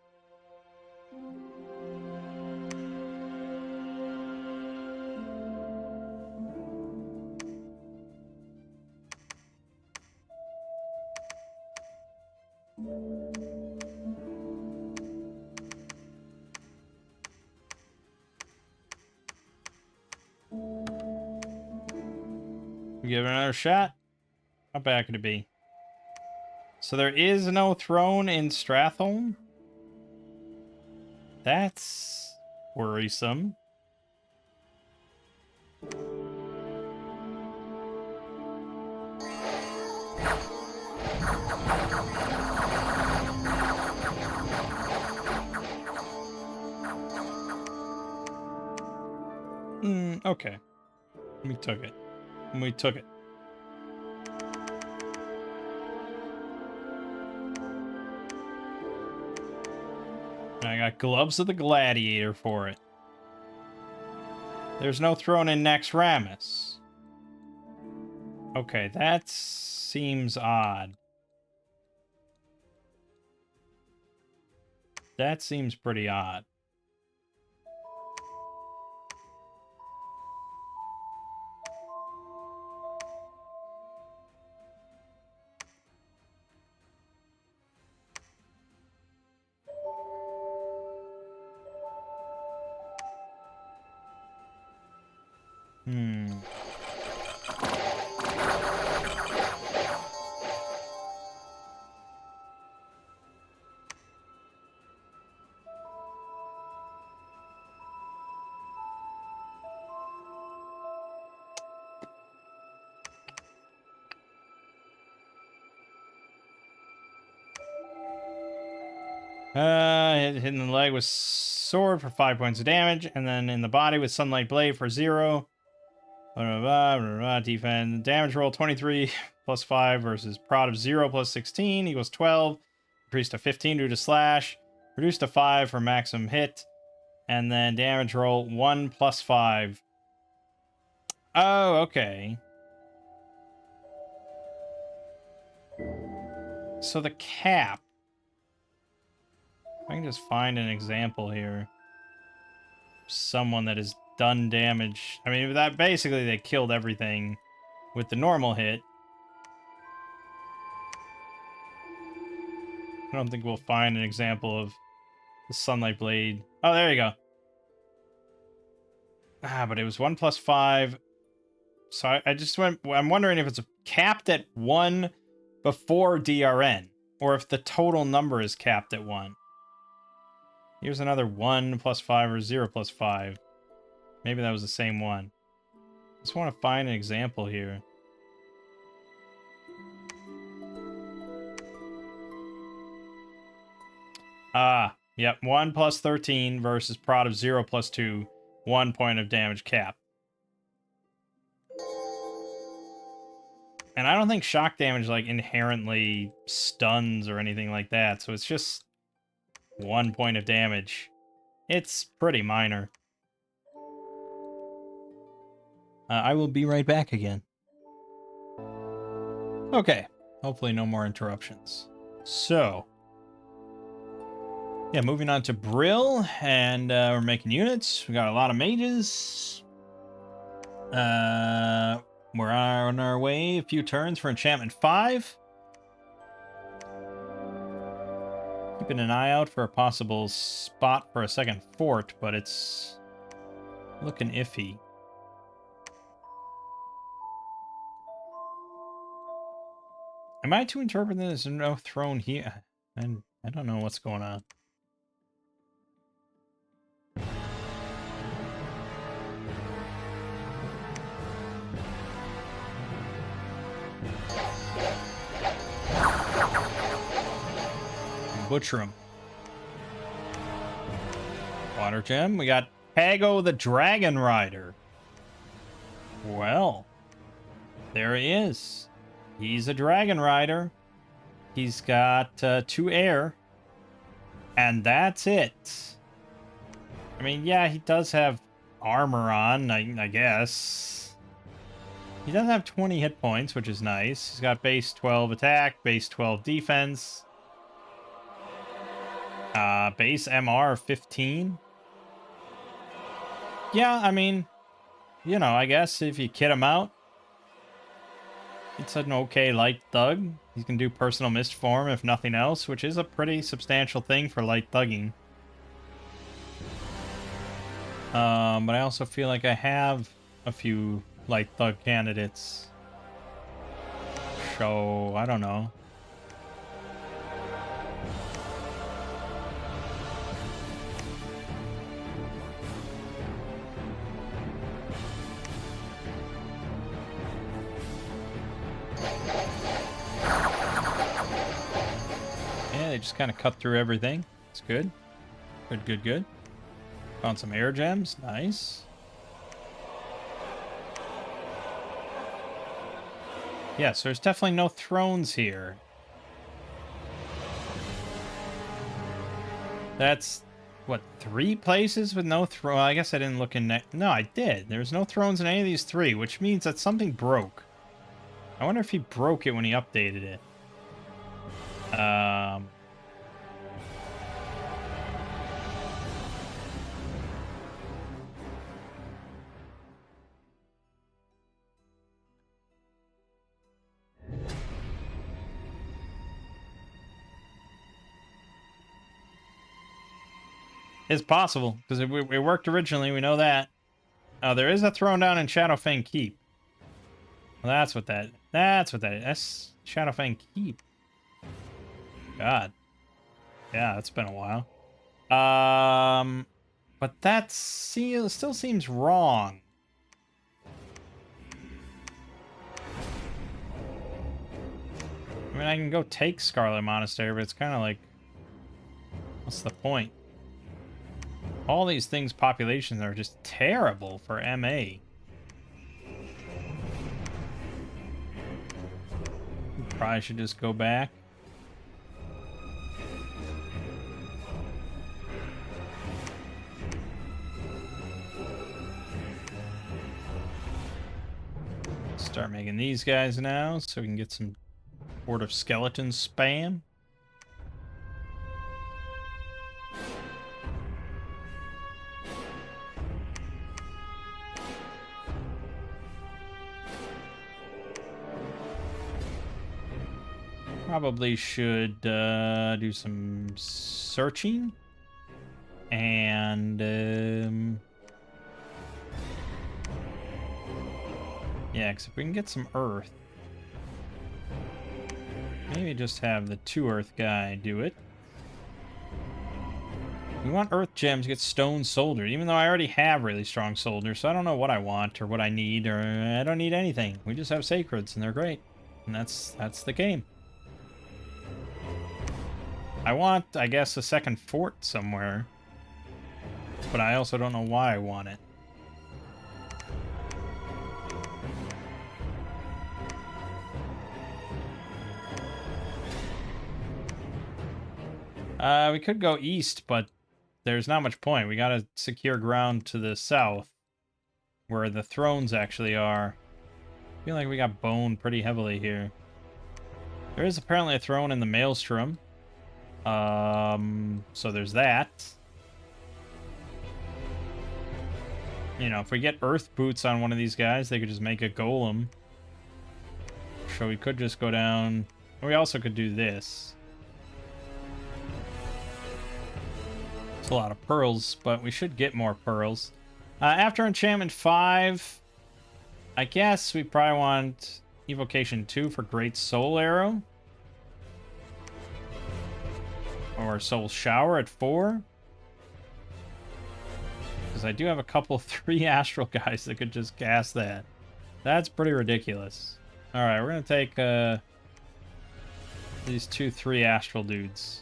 Give it another shot. How bad could it be? So there is no throne in Stratholme? That's worrisome. Okay. We took it. We took it. I got Gloves of the Gladiator for it. There's no thrown in Nex Ramus. Okay, that seems odd. That seems pretty odd. Hitting the leg with sword for 5 points of damage, and then in the body with Sunlight Blade for 0. Defense damage roll 23 plus 5 versus prod of 0 plus 16 equals 12. Increased to 15 due to slash. Reduced to 5 for maximum hit. And then damage roll 1 plus 5. Oh, okay. So the cap. I can just find an example here. Someone that has done damage. I mean, that basically they killed everything with the normal hit. I don't think we'll find an example of the Sunlight Blade. Oh, there you go. But it was 1 plus 5. So I just went. I'm wondering if it's capped at 1 before DRN, or if the total number is capped at 1. Here's another 1 plus 5 or 0 plus 5. Maybe that was the same one. Just want to find an example here. Yep. 1 plus 13 versus prod of 0 plus 2. 1 point of damage cap. And I don't think shock damage like inherently stuns or anything like that. So it's just 1 point of damage. It's pretty minor. I will be right back again. Okay. Hopefully no more interruptions. So. Yeah, moving on to Brill. And we're making units. We got a lot of mages. We're on our way. A few turns for enchantment 5. Keeping an eye out for a possible spot for a second fort, but it's looking iffy. Am I to interpret that there's no throne here? I don't know what's going on. Butcher him. Water gem. We got Pago the Dragon Rider. Well, there he is. He's a dragon rider. He's got 2 air. And that's it. I mean, yeah, he does have armor on, I guess. He does have 20 hit points, which is nice. He's got base 12 attack, base 12 defense. Base MR 15. Yeah, I mean, you know, I guess if you kit him out, it's an okay light thug. He can do personal mist form if nothing else, which is a pretty substantial thing for light thugging. But I also feel like I have a few light thug candidates. So, I don't know. they just kind of cut through everything. It's good. Good, good, good. Found some air gems. Nice. Yes, there's definitely no thrones here. That's, what, 3 places with no throne? Well, I guess I didn't look in... No, I did. There's no thrones in any of these 3, which means that something broke. I wonder if he broke it when he updated it. It's possible, because it worked originally, we know that. Oh, there is a throne down in Shadowfang Keep. Well, that's what that is. That's Shadowfang Keep. God. Yeah, it's been a while. But that still seems wrong. I mean, I can go take Scarlet Monastery, but it's kind of like... What's the point? All these things' populations are just terrible for MA. Probably should just go back. Start making these guys now so we can get some Horde of Skeletons spam. Probably should do some searching. And yeah, because if we can get some earth, maybe just have the 2 earth guy do it. We want earth gems to get stone soldiers, even though I already have really strong soldiers, so I don't know what I want or what I need, or I don't need anything. We just have sacreds and they're great. And that's the game. I want, I guess, a second fort somewhere. But I also don't know why I want it. We could go east, but there's not much point. We gotta secure ground to the south, where the thrones actually are. I feel like we got boned pretty heavily here. There is apparently a throne in the Maelstrom. So there's that. You know, if we get earth boots on one of these guys, they could just make a golem. So we could just go down. We also could do this. It's a lot of pearls, but we should get more pearls. After Enchantment 5, I guess we probably want Evocation 2 for Great Soul Arrow. Or Soul Shower at 4. Because I do have a couple 3 Astral guys that could just cast that. That's pretty ridiculous. Alright, we're going to take these 2-3 Astral dudes.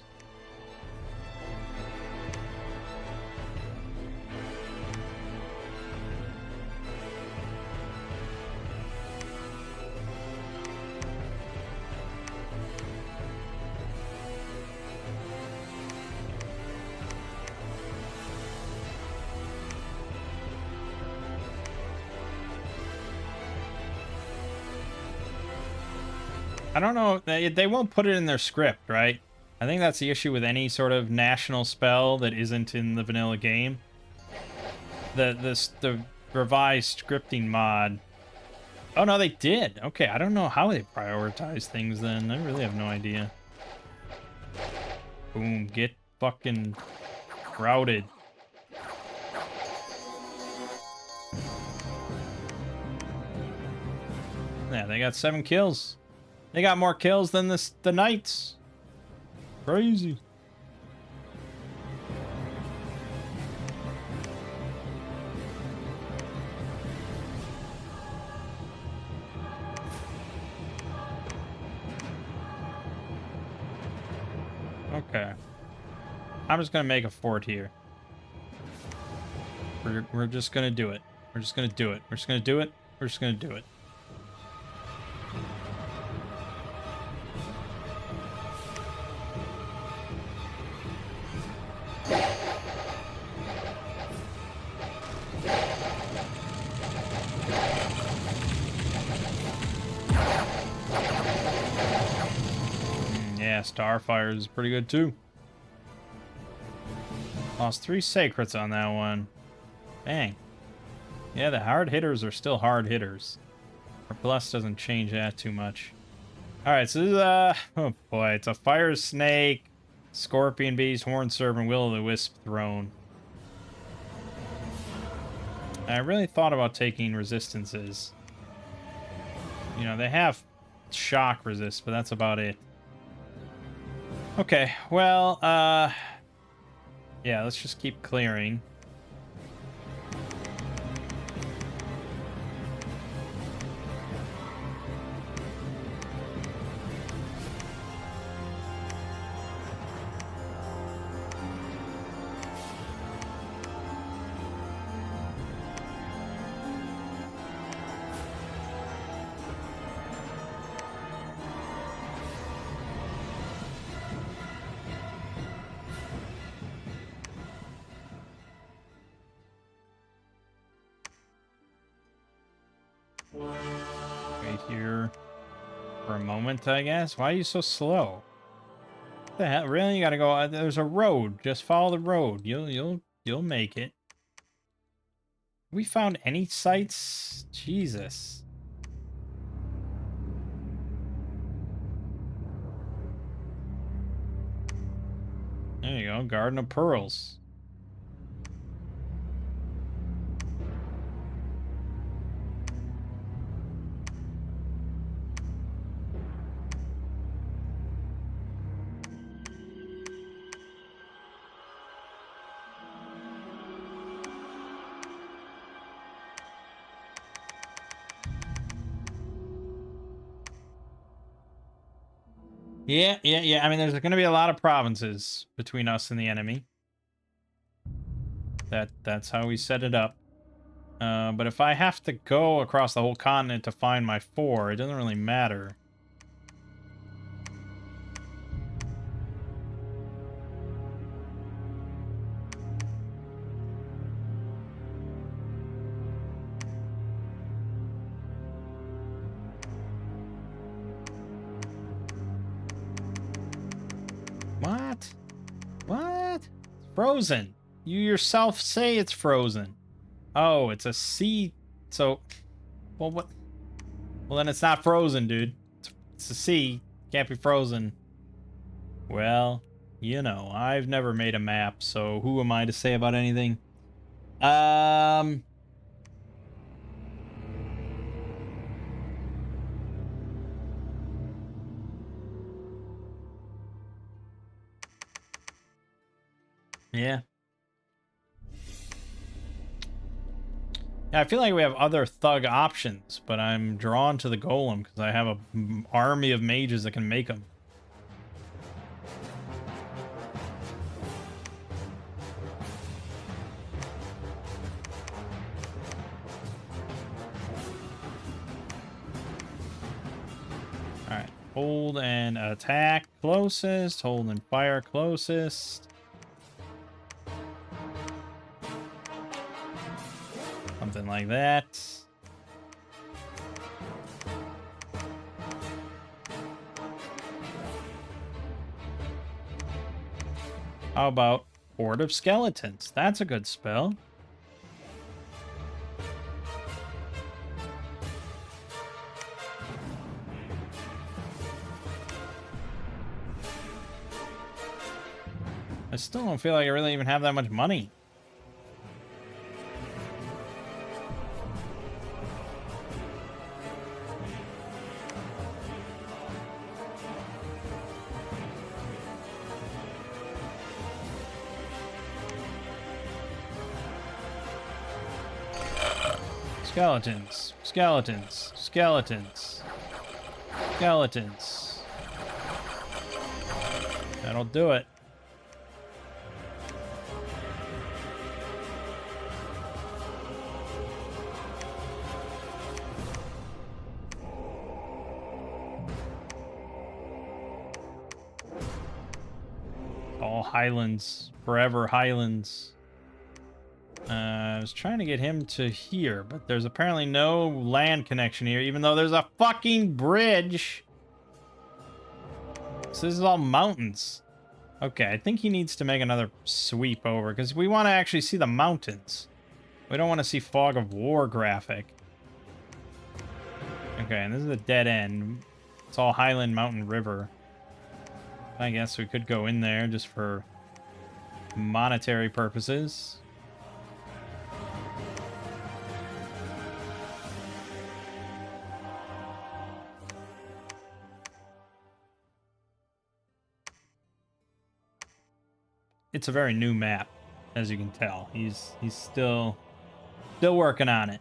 I don't know, they won't put it in their script, right? I think that's the issue with any sort of national spell that isn't in the vanilla game. The revised scripting mod. Oh no, they did. Okay, I don't know how they prioritize things then. I really have no idea. Boom, get fucking routed. Yeah, they got 7 kills. They got more kills than the Knights. Crazy. Okay. I'm just gonna make a fort here. We're just gonna do it. We're just gonna do it. We're just gonna do it. We're just gonna do it. Yeah, Starfire is pretty good too. Lost 3 Sacrets on that one. Dang. Yeah, the hard hitters are still hard hitters. Our Bless doesn't change that too much. Alright, so this is, oh boy, it's a Fire Snake, Scorpion Beast, Horned Serpent, Will-o'-the-Wisp Throne. I really thought about taking resistances. You know, they have shock resist, but that's about it. Okay, well, yeah, let's just keep clearing. Wait here for a moment, I guess. Why are you so slow? What the hell? Really? You gotta go. There's a road. Just follow the road. You'll make it. We found any sites? Jesus. There you go. Garden of Pearls. Yeah. I mean, there's going to be a lot of provinces between us and the enemy. That's how we set it up. But if I have to go across the whole continent to find my 4, it doesn't really matter. What? What? It's frozen. You yourself say it's frozen. Oh, it's a sea. So, well, what? Well, then it's not frozen, dude. It's a sea. Can't be frozen. Well, you know, I've never made a map, so who am I to say about anything? Yeah. Yeah, I feel like we have other thug options, but I'm drawn to the golem because I have an army of mages that can make them. Alright, hold and attack closest, hold and fire closest. Something like that. How about Horde of Skeletons? That's a good spell. I still don't feel like I really even have that much money. Skeletons, skeletons, skeletons, skeletons. That'll do it. all Highlands, forever Highlands. I was trying to get him to here, but there's apparently no land connection here, even though there's a fucking bridge. So this is all mountains. Okay, I think he needs to make another sweep over, because we want to actually see the mountains. We don't want to see Fog of War graphic. Okay, and this is a dead end. It's all Highland Mountain River. I guess we could go in there just for monetary purposes. It's a very new map, as you can tell. He's still working on it.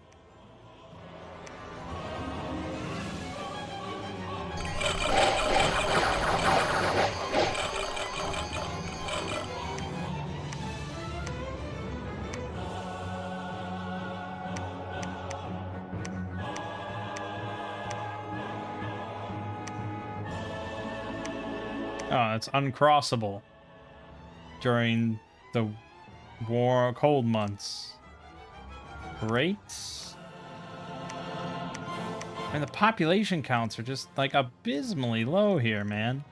Oh, it's uncrossable during the cold months. Great. And the population counts are just like abysmally low here, man.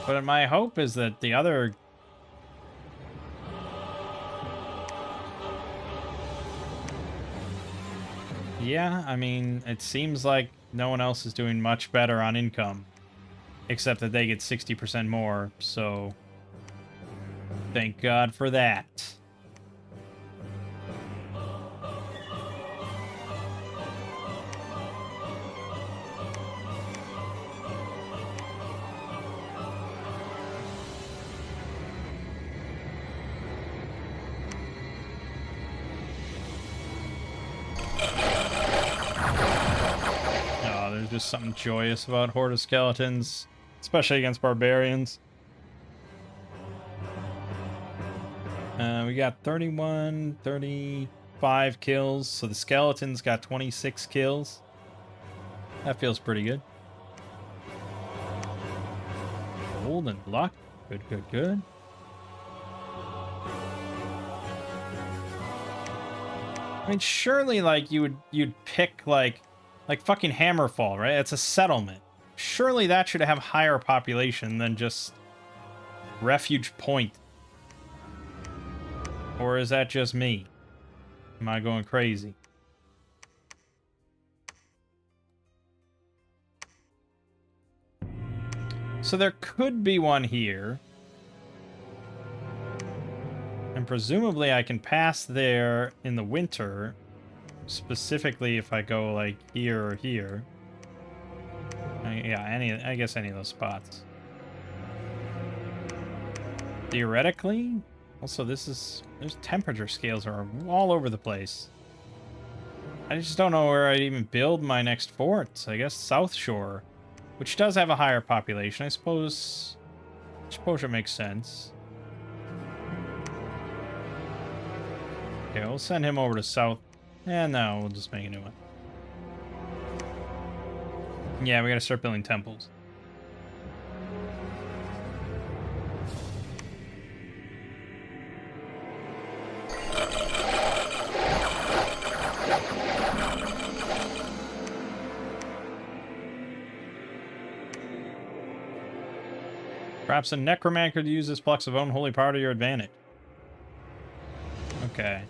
But my hope is that the other... Yeah, I mean, it seems like no one else is doing much better on income. Except that they get 60% more, so... Thank God for that. Oh, there's just something joyous about Horde of Skeletons. Especially against barbarians. We got 31, 35 kills. So the skeletons got 26 kills. That feels pretty good. Gold and luck. Good, good, good. I mean, surely, like, you'd pick, like fucking Hammerfall, right? It's a settlement. Surely that should have higher population than just Refuge Point. Or is that just me? Am I going crazy? So there could be one here. And presumably I can pass there in the winter. Specifically if I go like here or here. Yeah, I guess any of those spots. Theoretically, also there's temperature scales are all over the place. I just don't know where I'd even build my next fort. I guess South Shore, which does have a higher population. I suppose it makes sense. Okay, we'll send him over to South. And no, we'll just make a new one. Yeah, we gotta start building temples. Perhaps a necromancer could use this flux of unholy power to your advantage. Okay.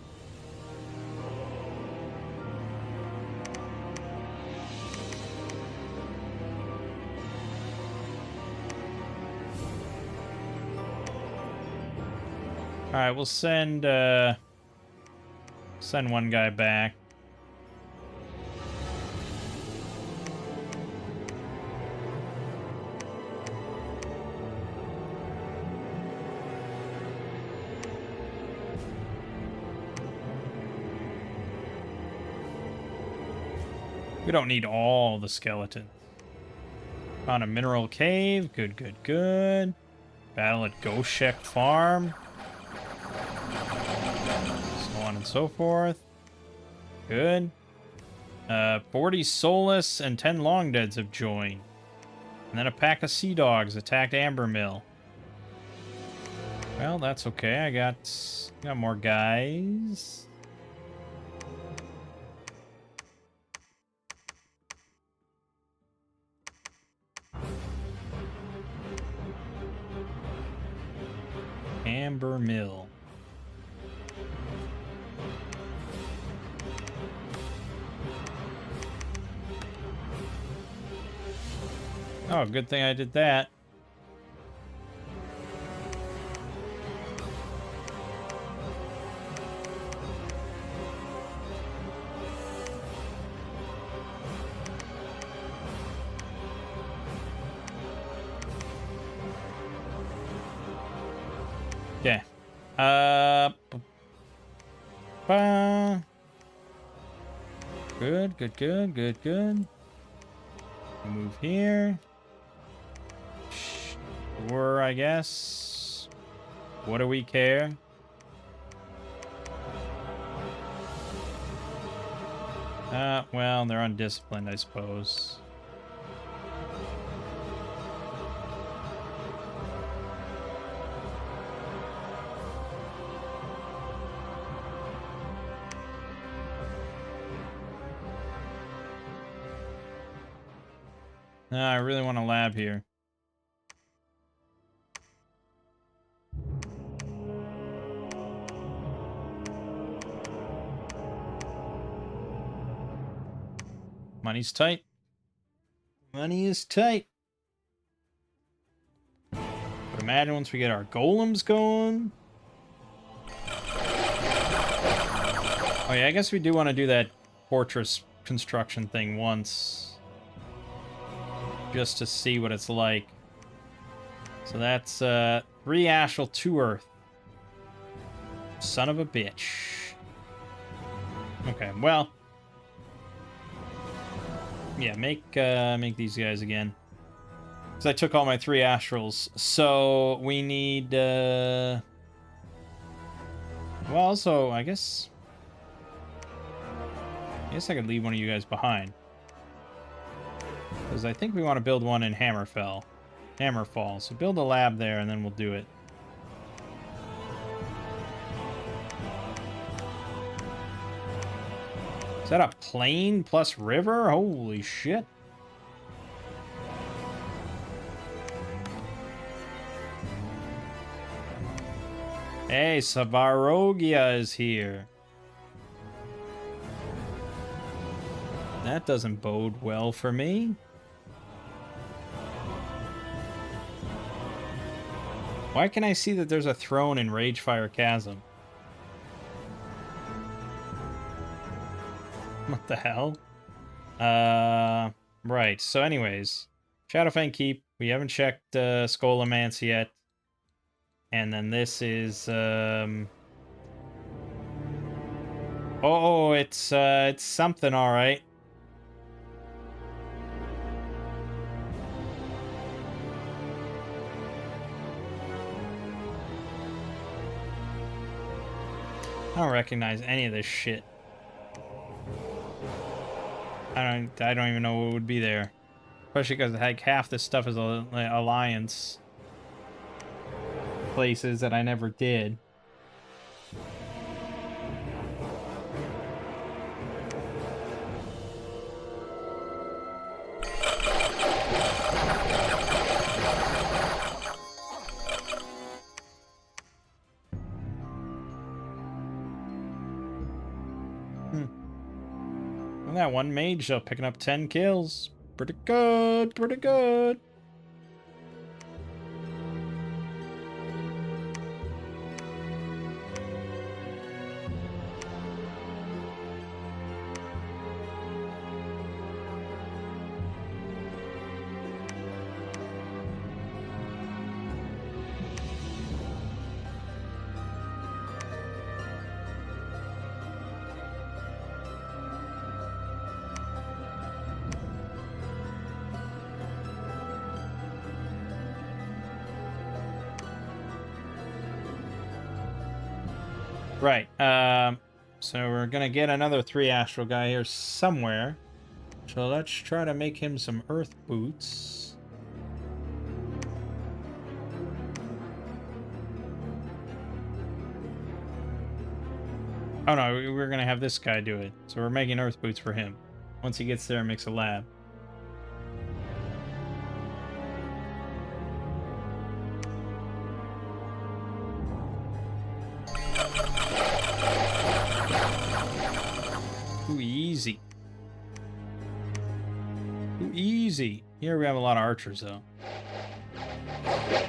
Alright, we'll send one guy back. We don't need all the skeletons. Found a mineral cave. Good, good, good. Battle at Goshek Farm. So on and so forth. Good. 40 Soulless and 10 Longdeads have joined. And then a pack of Sea Dogs attacked Amber Mill. Well, that's okay. I got more guys. Amber Mill. Oh, good thing I did that. Okay. Good, good, good, good, good. Move here. Sure, I guess. What do we care? Well, they're undisciplined, I suppose. No, I really want a lab here. Money's tight. Money is tight. But imagine once we get our golems going. Oh yeah, I guess we do want to do that fortress construction thing once. Just to see what it's like. So that's 3 astral, 2 earth. Son of a bitch. Okay, well. Yeah, make these guys again. Because I took all my 3 astrals. So we need well, also, I guess I could leave one of you guys behind. Because I think we want to build one in Hammerfall. So build a lab there and then we'll do it. Is that a plain plus river? Holy shit. Hey, Savarogia is here. That doesn't bode well for me. Why can I see that there's a throne in Ragefire Chasm? What the hell? Right. So anyways, Shadowfang Keep. We haven't checked Scholomance yet. And then this is oh, it's something, all right. I don't recognize any of this shit. I don't even know what would be there. Especially because like half this stuff is alliance places that I never did. And that one mage show picking up 10 kills. Pretty good, pretty good. Right. So we're gonna get another 3 astral guy here somewhere. So let's try to make him some earth boots. Oh no, we're gonna have this guy do it. So we're making earth boots for him. Once he gets there and makes a lab. Ooh, easy. Ooh, easy. Here we have a lot of archers, though.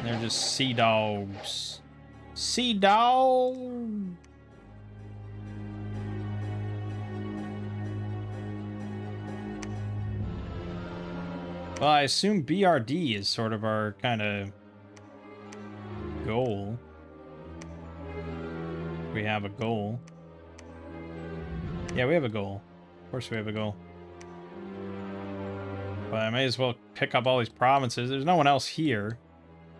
They're just sea dogs. Sea dog! Well, I assume BRD is sort of our kind of goal. We have a goal. Yeah, we have a goal. Of course we have a goal. But I may as well pick up all these provinces. There's no one else here.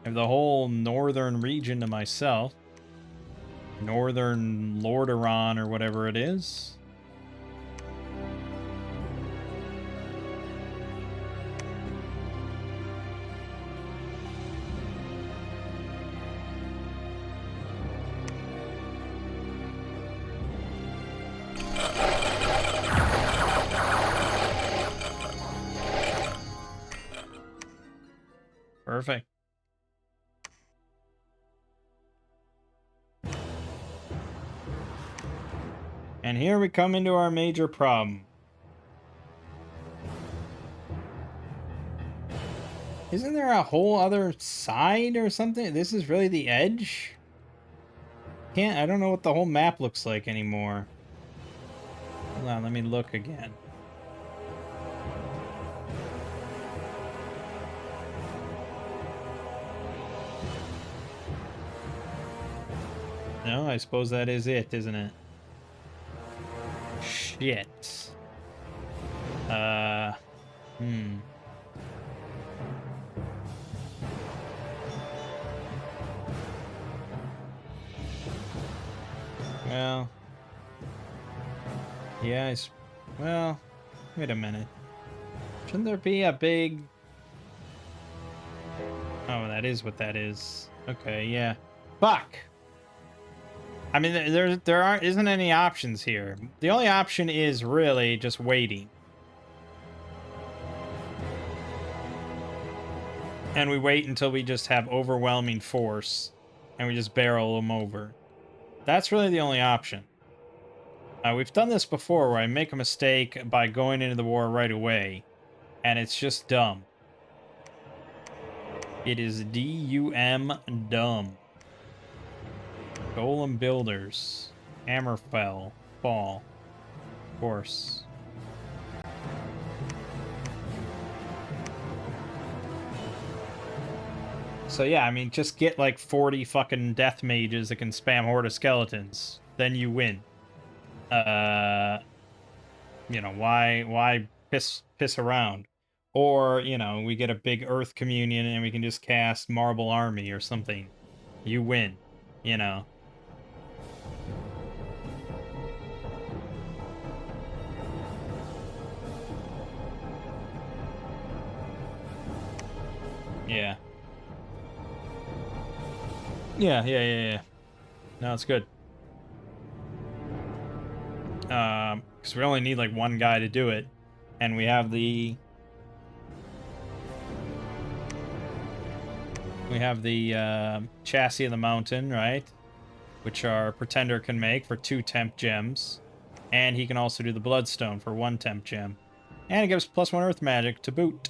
I have the whole northern region to myself. Northern Lordaeron or whatever it is. Perfect. And here we come into our major problem. Isn't there a whole other side or something? This is really the edge? I don't know what the whole map looks like anymore. Hold on, let me look again. No, I suppose that is it, isn't it? Shit. Well. Yeah, well, wait a minute. Shouldn't there be a big... Oh, that is what that is. Okay, yeah. Fuck! I mean, there isn't any options here. The only option is really just waiting. And we wait until we just have overwhelming force, and we just barrel them over. That's really the only option. We've done this before, where I make a mistake by going into the war right away, and it's just dumb. It is D-U-M dumb. Golem builders. Hammerfell. Fall. Of course. So yeah, I mean, just get like 40 fucking death mages that can spam horde of skeletons. Then you win. You know, why piss around? Or, you know, we get a big earth communion and we can just cast Marble Army or something. You win, you know. Yeah. Yeah. No, it's good. Because we only need like one guy to do it, and we have the chassis of the mountain, right? Which our pretender can make for 2 temp gems, and he can also do the bloodstone for 1 temp gem, and it gives +1 earth magic to boot.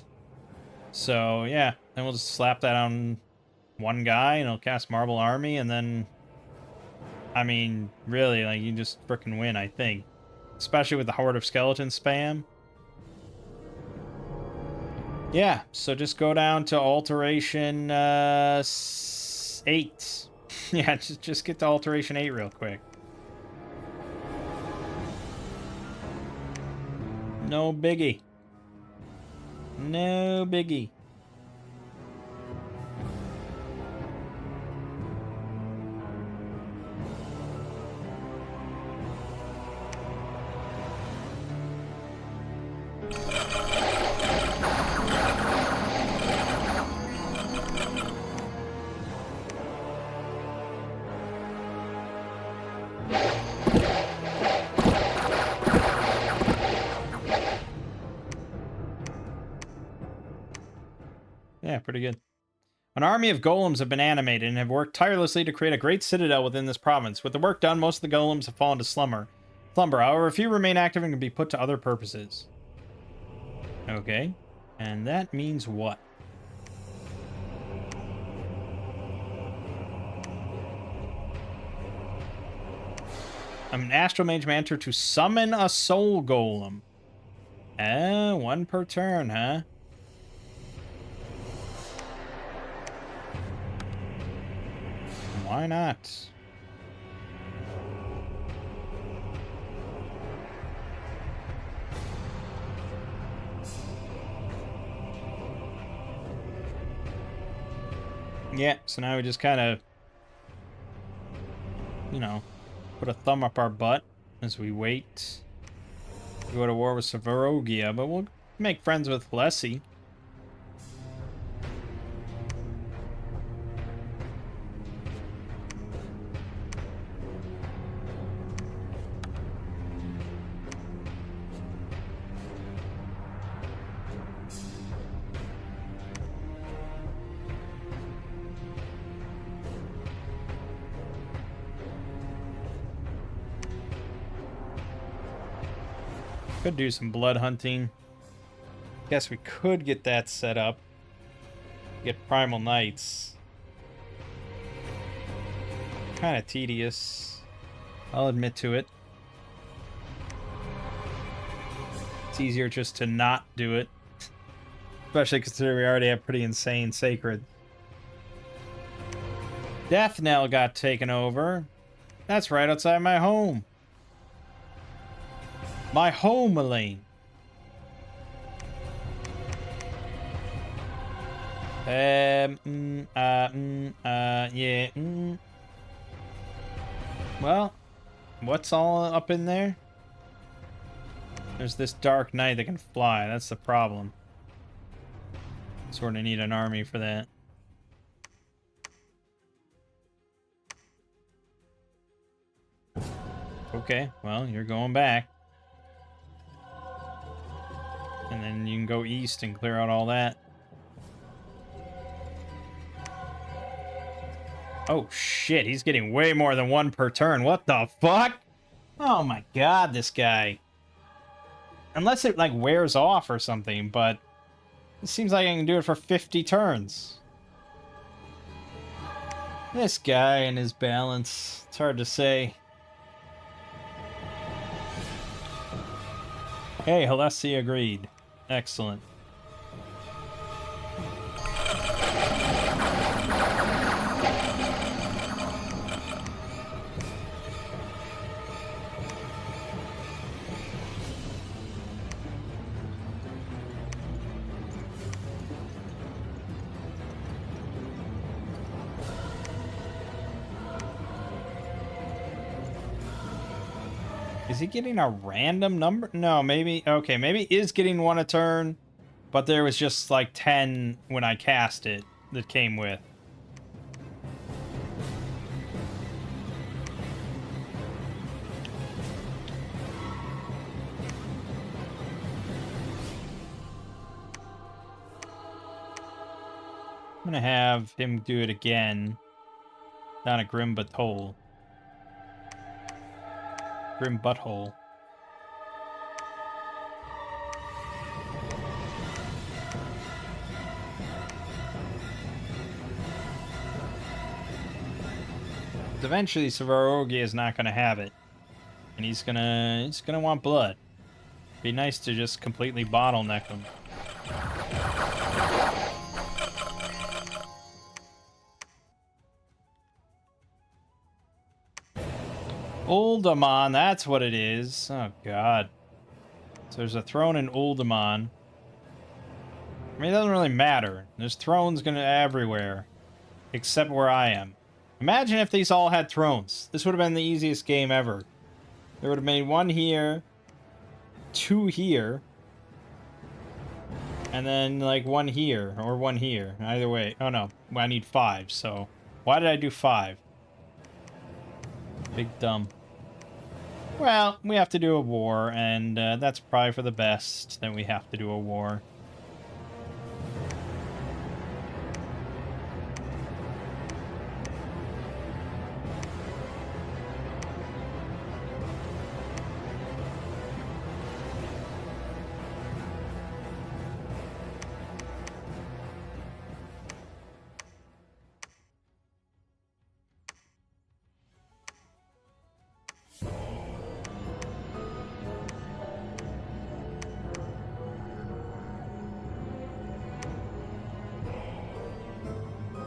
So yeah, then we'll just slap that on one guy, and he'll cast Marble Army, and then, I mean, really, like, you just frickin' win, I think. Especially with the Horde of Skeletons spam. Yeah, so just go down to Alteration 8. Yeah, just get to Alteration 8 real quick. No biggie. No biggie. Yeah, pretty good. An army of golems have been animated and have worked tirelessly to create a great citadel within this province. With the work done, most of the golems have fallen to slumber. However, a few remain active and can be put to other purposes. Okay. And that means what? I'm an Astral Mage Mancer to summon a Soul Golem. One per turn, huh? Why not? Yeah, so now we just kind of, you know, put a thumb up our butt as we wait to go to war with Severogia, but we'll make friends with Lessie. Could do some blood hunting. Guess we could get that set up. Get Primal Knights. Kind of tedious. I'll admit to it. It's easier just to not do it. Especially considering we already have pretty insane sacred. Death Knell got taken over. That's right outside my home. My home lane. Yeah. Well, what's all up in there? There's this Dark Knight that can fly. That's the problem. Sort of need an army for that. Okay, well, you're going back. And then you can go east and clear out all that. Oh shit, he's getting way more than one per turn. What the fuck? Oh my god, this guy. Unless it, like, wears off or something, but it seems like I can do it for 50 turns. This guy and his balance. It's hard to say. Hey, Halessi agreed. Excellent. Is he getting a random number? No, maybe. Okay, maybe he is getting one a turn, but there was just like 10 when I cast it that came with. I'm gonna have him do it again down at Grim Butthole. Grim Butthole. Eventually, Severogia is not gonna have it, and he's gonna want blood. Be nice to just completely bottleneck him. Uldamon, that's what it is. Oh, God. So there's a throne in Uldamon. I mean, it doesn't really matter. There's thrones everywhere. Except where I am. Imagine if these all had thrones. This would have been the easiest game ever. There would have been one here. Two here. And then, like, one here. Or one here. Either way. Oh, no. I need 5, so... Why did I do 5? Big dumb. Well, we have to do a war, and that's probably for the best that we have to do a war.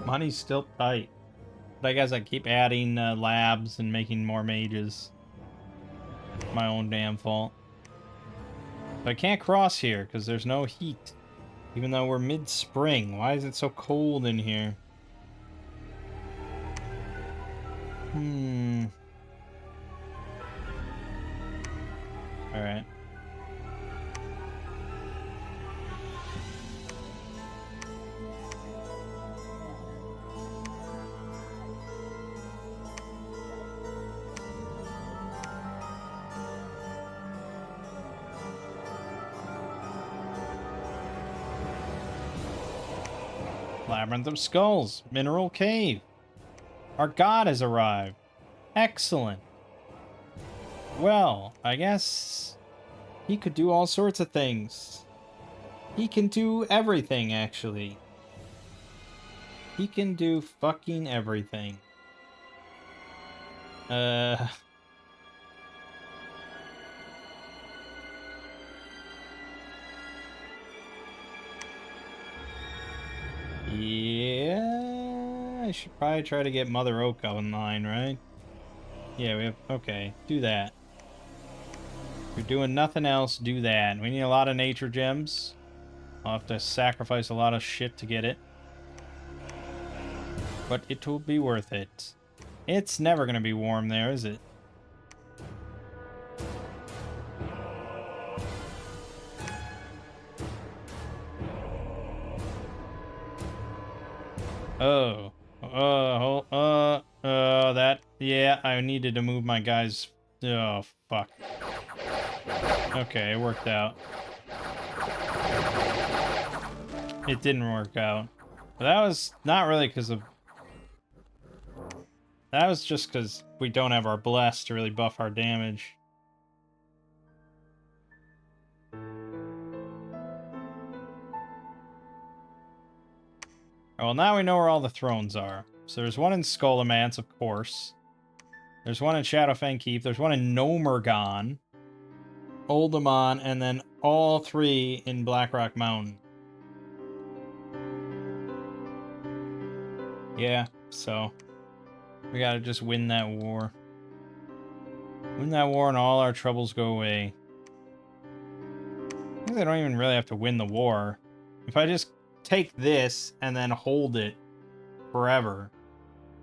Money's still tight. But I guess I keep adding labs and making more mages. My own damn fault. But I can't cross here because there's no heat. Even though we're mid-spring. Why is it so cold in here? Alright. Labyrinth of Skulls. Mineral Cave. Our god has arrived. Excellent. Well, I guess he could do all sorts of things. He can do everything, actually. He can do fucking everything. Yeah, I should probably try to get Mother Oak online, right? Yeah, we have... Okay, do that. If you're doing nothing else, do that. We need a lot of nature gems. I'll have to sacrifice a lot of shit to get it. But it will be worth it. It's never gonna be warm there, is it? Oh. That... Yeah, I needed to move my guys... Oh, fuck. Okay, it worked out. It didn't work out. But that was not really because of... That was just because we don't have our bless to really buff our damage. Well, now we know where all the thrones are. So there's one in Skullomance, of course. There's one in Shadowfang Keep. There's one in Nomergon, Oldamon, and then all three in Blackrock Mountain. Yeah, so we gotta just win that war. Win that war and all our troubles go away. I think they don't even really have to win the war. If I just take this and then hold it forever.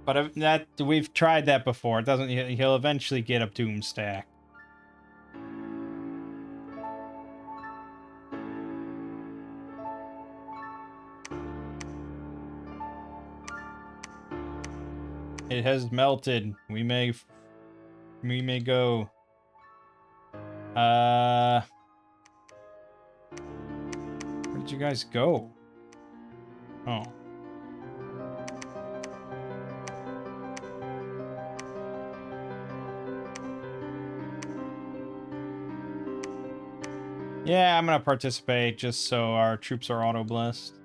But if that we've tried that before. It doesn't. He'll eventually get a Doomstack. It has melted. We may go. Where did you guys go? Oh. Yeah, I'm gonna participate just so our troops are auto-blessed.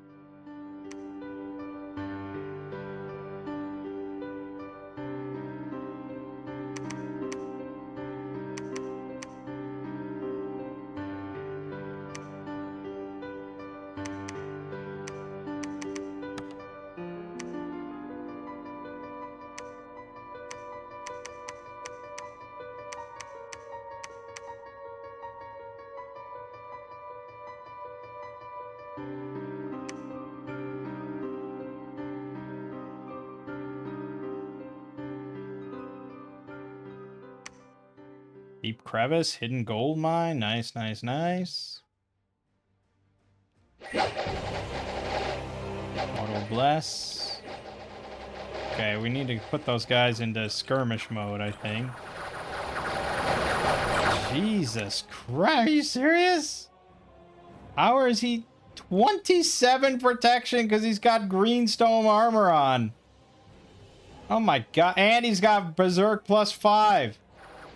Deep crevice, hidden gold mine. Nice, nice, nice. Auto bless. Okay, we need to put those guys into skirmish mode, I think. Jesus Christ, are you serious? How is he 27 protection because he's got greenstone armor on? Oh my god, and he's got Berserk +5.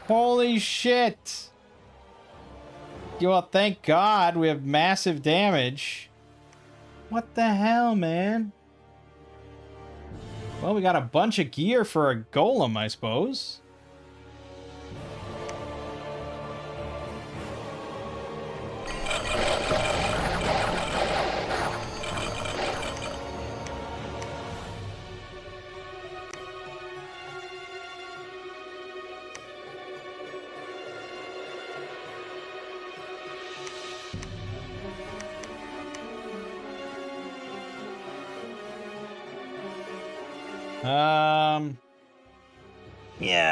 Holy shit. Well, thank God we have massive damage. What the hell, man? Well, we got a bunch of gear for a golem, I suppose. Yeah,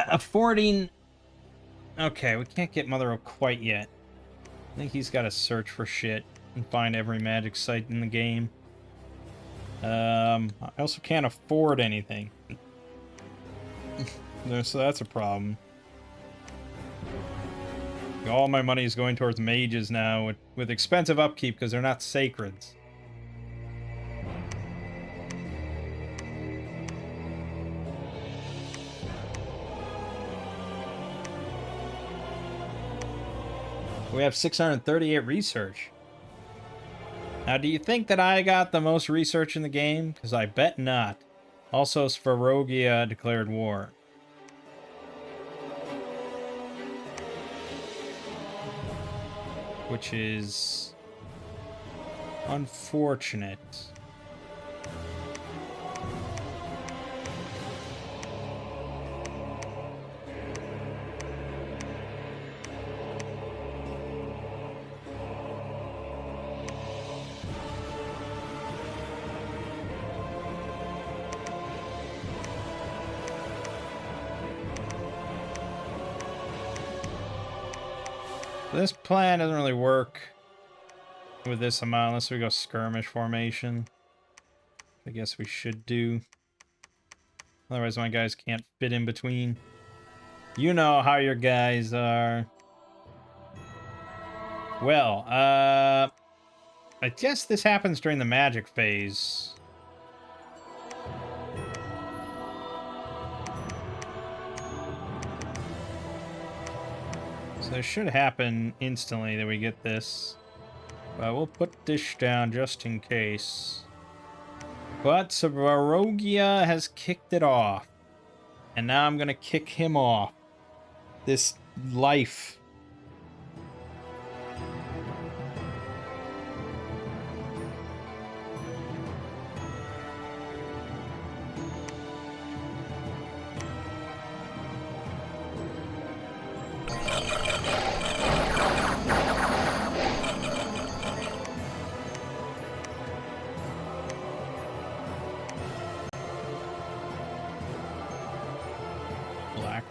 affording... Okay, we can't get Mother Oak quite yet. I think he's got to search for shit and find every magic site in the game. I also can't afford anything. So that's a problem. All my money is going towards mages now with expensive upkeep because they're not sacreds. We have 638 research. Now, do you think that I got the most research in the game? Because I bet not. Also, Sphorogia declared war. Which is... unfortunate. This plan doesn't really work with this amount unless we go skirmish formation. I guess we should do. Otherwise my guys can't fit in between. You know how your guys are. Well, I guess this happens during the magic phase. So it should happen instantly that we get this. But we'll put this down just in case. But Sphorogia has kicked it off. And now I'm gonna kick him off. This life.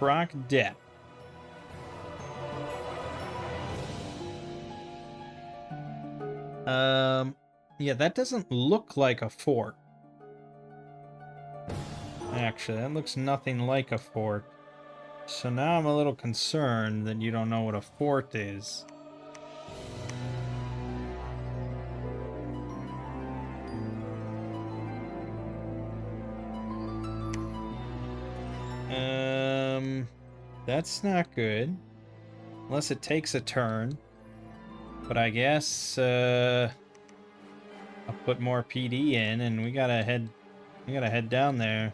Rock Depth. Yeah, that doesn't look like a fort. Actually, that looks nothing like a fort. So now I'm a little concerned that you don't know what a fort is. That's not good. Unless it takes a turn. But I guess, I'll put more PD in and we gotta head down there.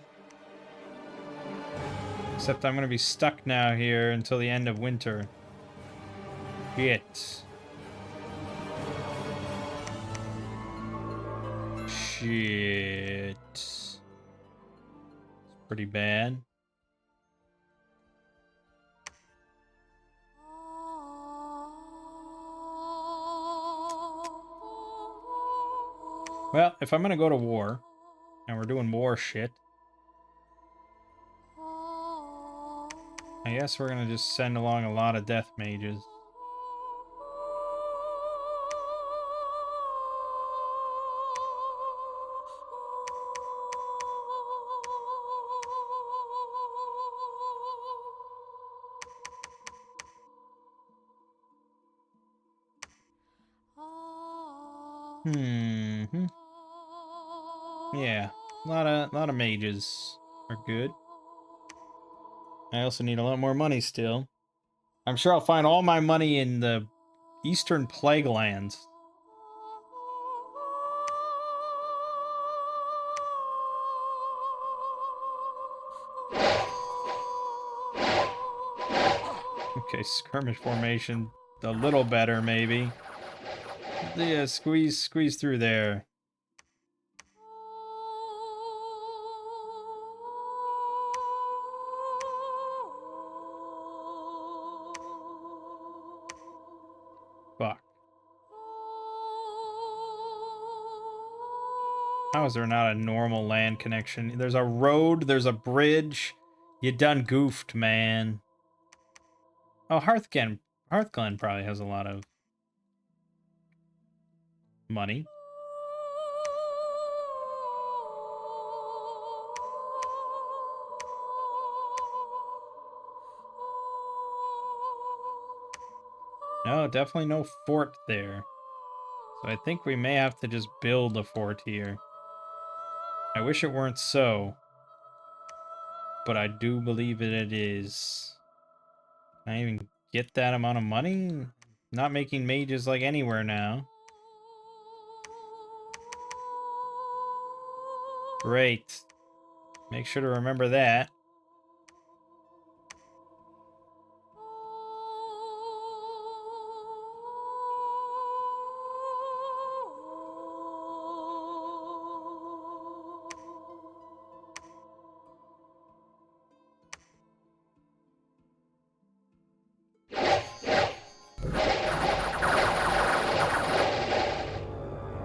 Except I'm gonna be stuck now here until the end of winter. Shit. Shit. It's pretty bad. Well, if I'm gonna go to war, and we're doing war shit, I guess we're gonna just send along a lot of death mages. Yeah, a lot of mages are good. I also need a lot more money still. I'm sure I'll find all my money in the Eastern Plague Lands. Okay, skirmish formation, a little better maybe. Yeah, squeeze through there. Fuck. How is there not a normal land connection? There's a road, there's a bridge. You done goofed, man. Oh, Hearthglen probably has a lot of money. No, definitely no fort there. So I think we may have to just build a fort here. I wish it weren't so, but I do believe it is. Can I even get that amount of money? Not making mages like anywhere now. Great. Make sure to remember that.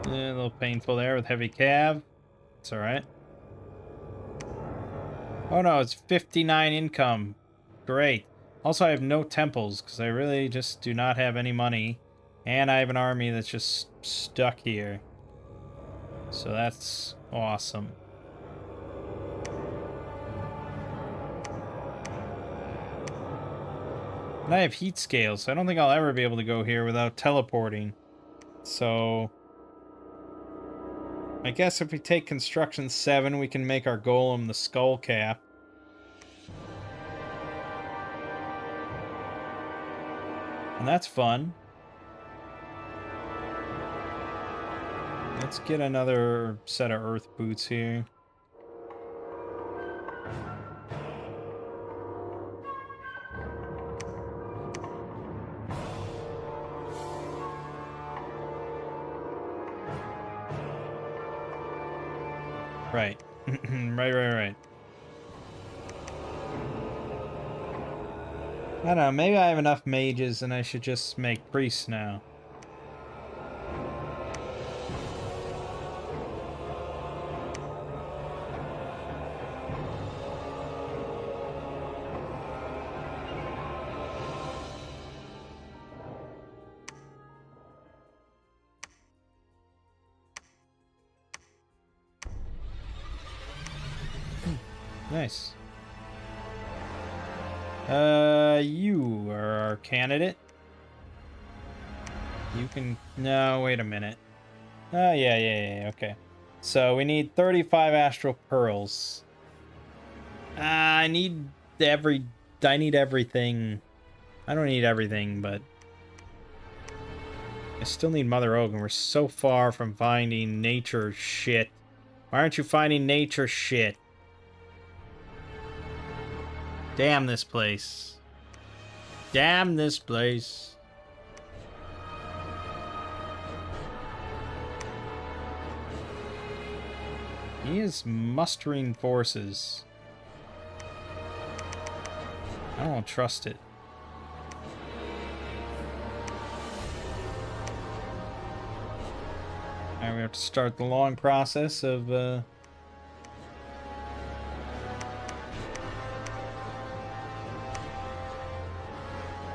A little painful there with heavy cav. It's alright. Oh no, it's 59 income. Great. Also, I have no temples, because I really just do not have any money. And I have an army that's just stuck here. So that's awesome. And I have heat scales, so I don't think I'll ever be able to go here without teleporting. So I guess if we take construction 7, we can make our golem the skull cap. And that's fun. Let's get another set of earth boots here. Right. Right. I don't know, maybe I have enough mages and I should just make priests now. Nice. You are our candidate. You can... No, wait a minute. Oh, yeah, okay. So we need 35 astral pearls. I need everything. I don't need everything, but... I still need Mother Oak, and we're so far from finding nature shit. Why aren't you finding nature shit? Damn this place. Damn this place. He is mustering forces. I don't trust it. Now we have to start the long process of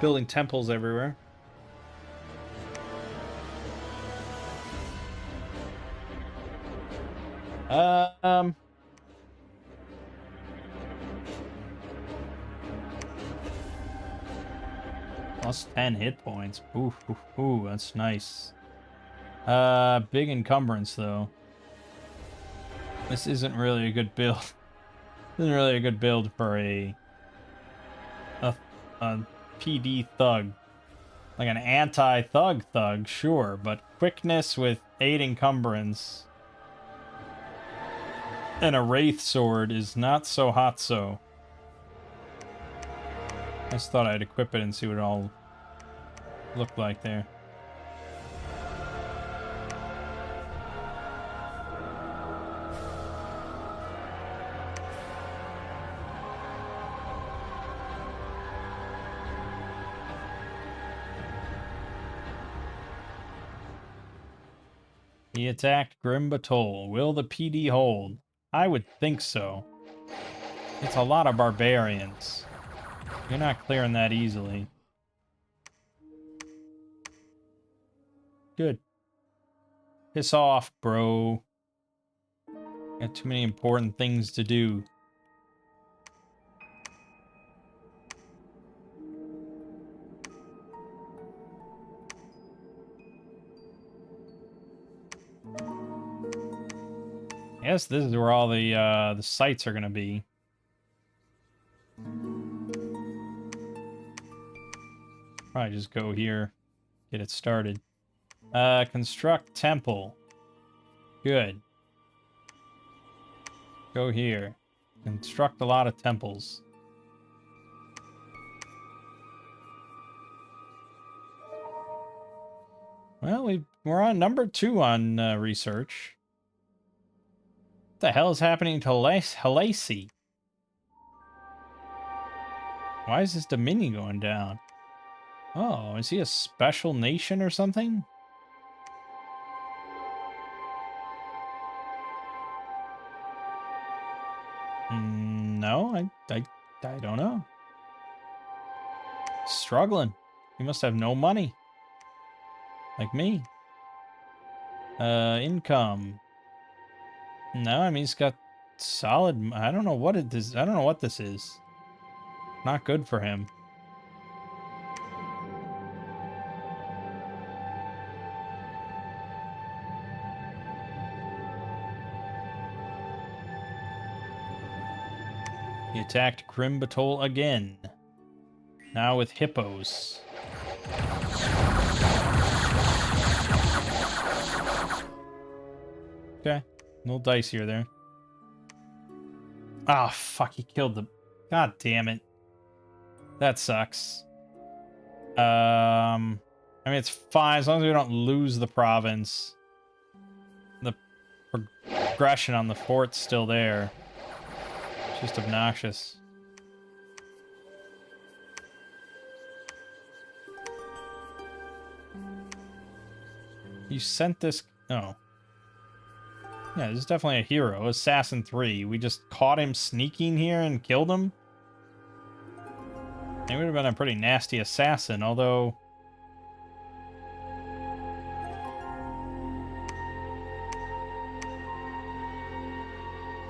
building temples everywhere. Plus 10 hit points. Ooh, that's nice. Big encumbrance though. This isn't really a good build. This isn't really a good build for a PD thug. Like an anti-thug thug, sure, but quickness with 8 encumbrance and a wraith sword is not so hot so. I just thought I'd equip it and see what it all looked like there. He attacked Grim Batol. Will the PD hold? I would think so. It's a lot of barbarians. You're not clearing that easily. Good. Piss off, bro. Got too many important things to do. I guess this is where all the sites are gonna be. Probably just go here, get it started. Construct temple. Good. Go here. Construct a lot of temples. Well, we're on number 2 on research. What the hell is happening to Halasi? Why is his dominion going down? Oh, is he a special nation or something? No, I don't know. Struggling. He must have no money. Like me. Income. No, I mean he's got solid. I don't know what it is. I don't know what this is. Not good for him. He attacked Grim Batol again. Now with hippos. Okay. A little dicier there. Ah, oh, fuck, he killed the... God damn it. That sucks. I mean, it's fine as long as we don't lose the province. The progression on the fort's still there. It's just obnoxious. You sent this... Oh. Yeah, this is definitely a hero. Assassin 3. We just caught him sneaking here and killed him. He would have been a pretty nasty assassin, although...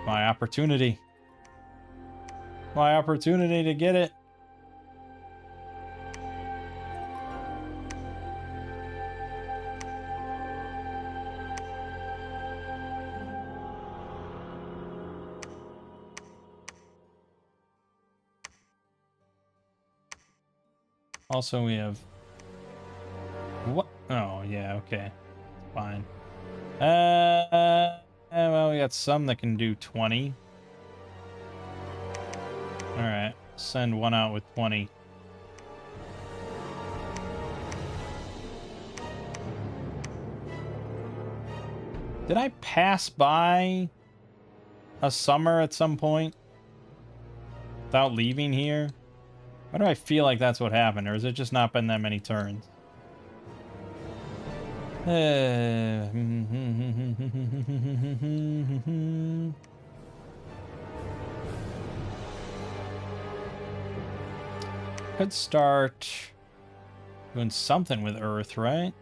My opportunity. My opportunity to get it. Also, we have... What? Oh, yeah, okay. Fine. Well, we got some that can do 20. Alright, send one out with 20. Did I pass by a summer at some point without leaving here? Why do I feel like that's what happened, or has it just not been that many turns? Could start doing something with Earth, right?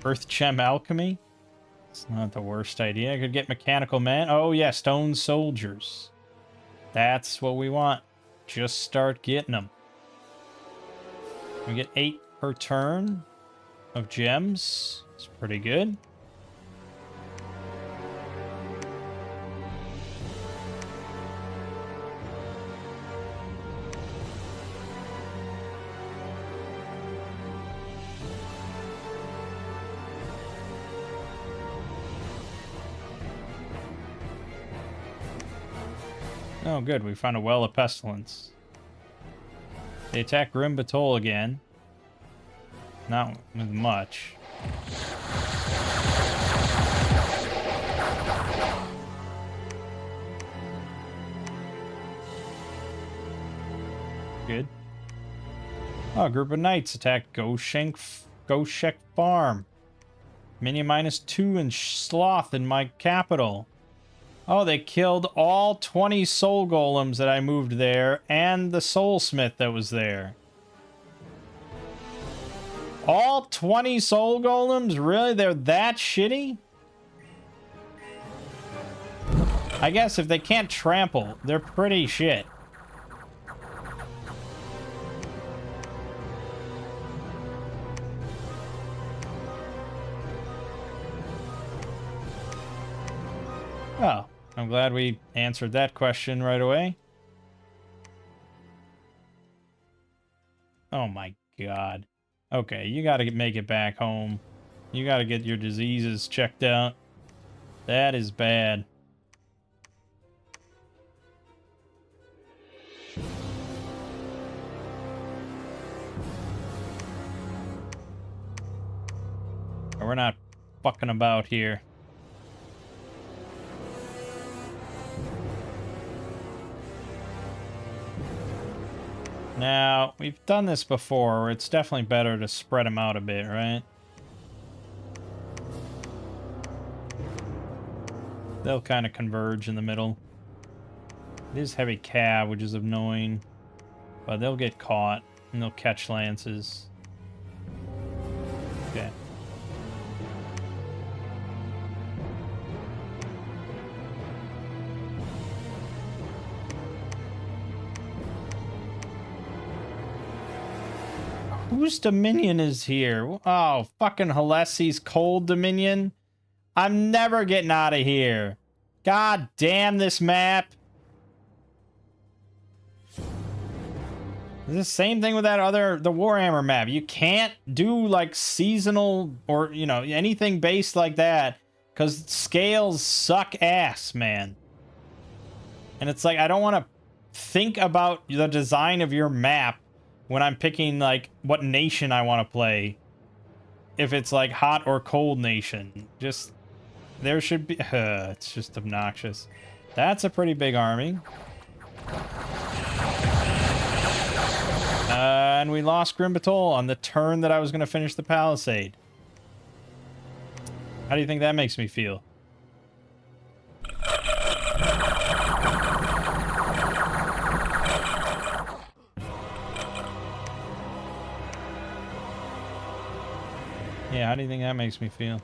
Earth Gem Alchemy? It's not the worst idea. I could get Mechanical Man. Oh, yeah, Stone Soldiers. That's what we want. Just start getting them. We get 8 per turn of gems. It's pretty good. Oh, good. We found a Well of Pestilence. They attack Grim Batol again. Not with much. Good. Oh, a group of knights attacked Goshek Farm. Minion -2 and Sloth in my capital. Oh, they killed all 20 soul golems that I moved there and the soulsmith that was there. All 20 soul golems? Really? They're that shitty? I guess if they can't trample, they're pretty shit. Well, I'm glad we answered that question right away. Oh my god. Okay, you gotta make it back home. You gotta get your diseases checked out. That is bad. We're not fucking about here. Now, we've done this before, where it's definitely better to spread them out a bit, right? They'll kind of converge in the middle. It is heavy cav, which is annoying. But they'll get caught, and they'll catch lances. Okay. Whose Dominion is here? Oh, fucking Halessi's cold Dominion? I'm never getting out of here. God damn this map. It's the same thing with that the Warhammer map. You can't do like seasonal or, you know, anything based like that because scales suck ass, man. And it's like, I don't want to think about the design of your map when I'm picking, like, what nation I want to play. If it's, like, hot or cold nation. Just, there should be... it's just obnoxious. That's a pretty big army. And we lost Grim Batol on the turn that I was going to finish the palisade. How do you think that makes me feel? Yeah, how do you think that makes me feel?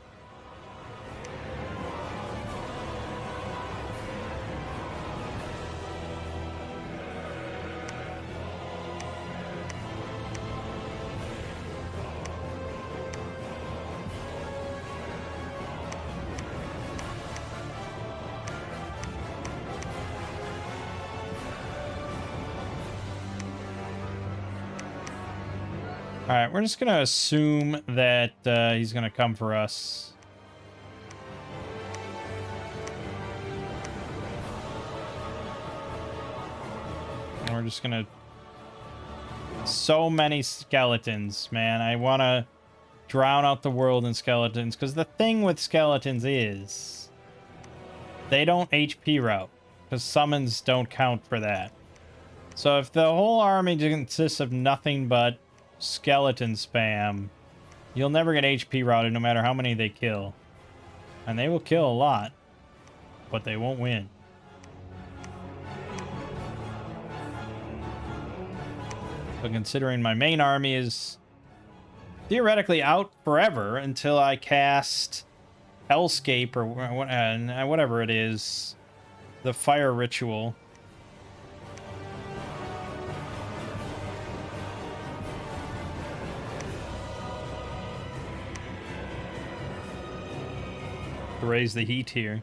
Alright, we're just gonna assume that he's gonna come for us. And we're just gonna... So many skeletons, man. I wanna drown out the world in skeletons, because the thing with skeletons is... they don't HP route, because summons don't count for that. So if the whole army consists of nothing but skeleton spam, you'll never get HP routed no matter how many they kill. And they will kill a lot, but they won't win. But considering my main army is theoretically out forever until I cast Hellscape or whatever it is, the fire ritual. Raise the heat here.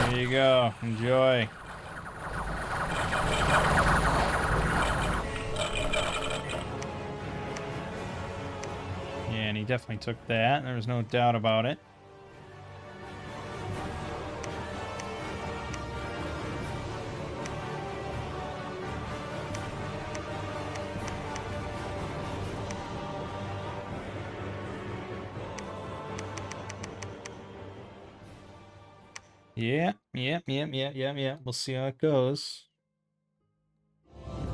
There you go. Enjoy. And he definitely took that. There was no doubt about it. Yeah. We'll see how it goes.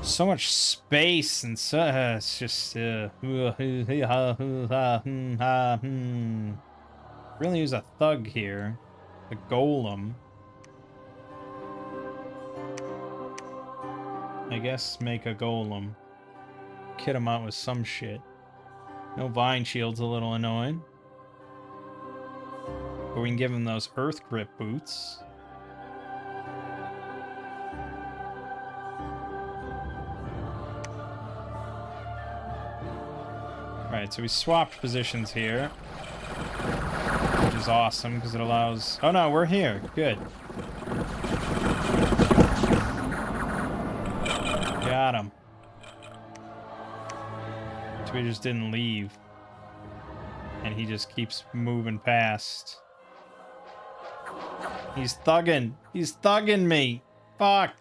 So much space and so it's just really use a thug here. The golem. I guess make a golem. Kid him out with some shit. No vine shield's a little annoying. But we can give him those earth grip boots. Right, so we swapped positions here. Which is awesome, because it allows... Oh no, we're here. Good. Got him. So we just didn't leave. And he just keeps moving past. He's thugging. He's thugging me. Fuck.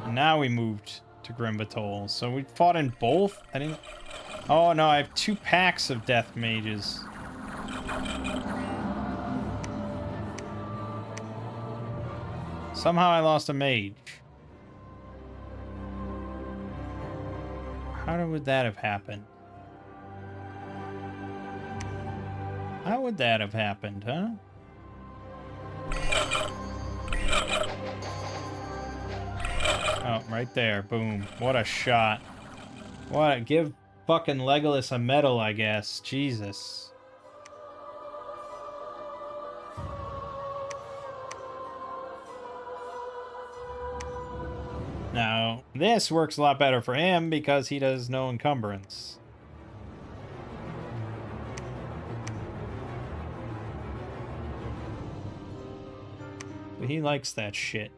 And now we moved to Grimbatol. So we fought in both? I didn't... Oh no, I have 2 packs of death mages. Somehow I lost a mage. How would that have happened? How would that have happened, huh? Oh, right there. Boom. What a shot. What? Give fucking Legolas a medal, I guess. Jesus. Now, this works a lot better for him because he does no encumbrance. But he likes that shit.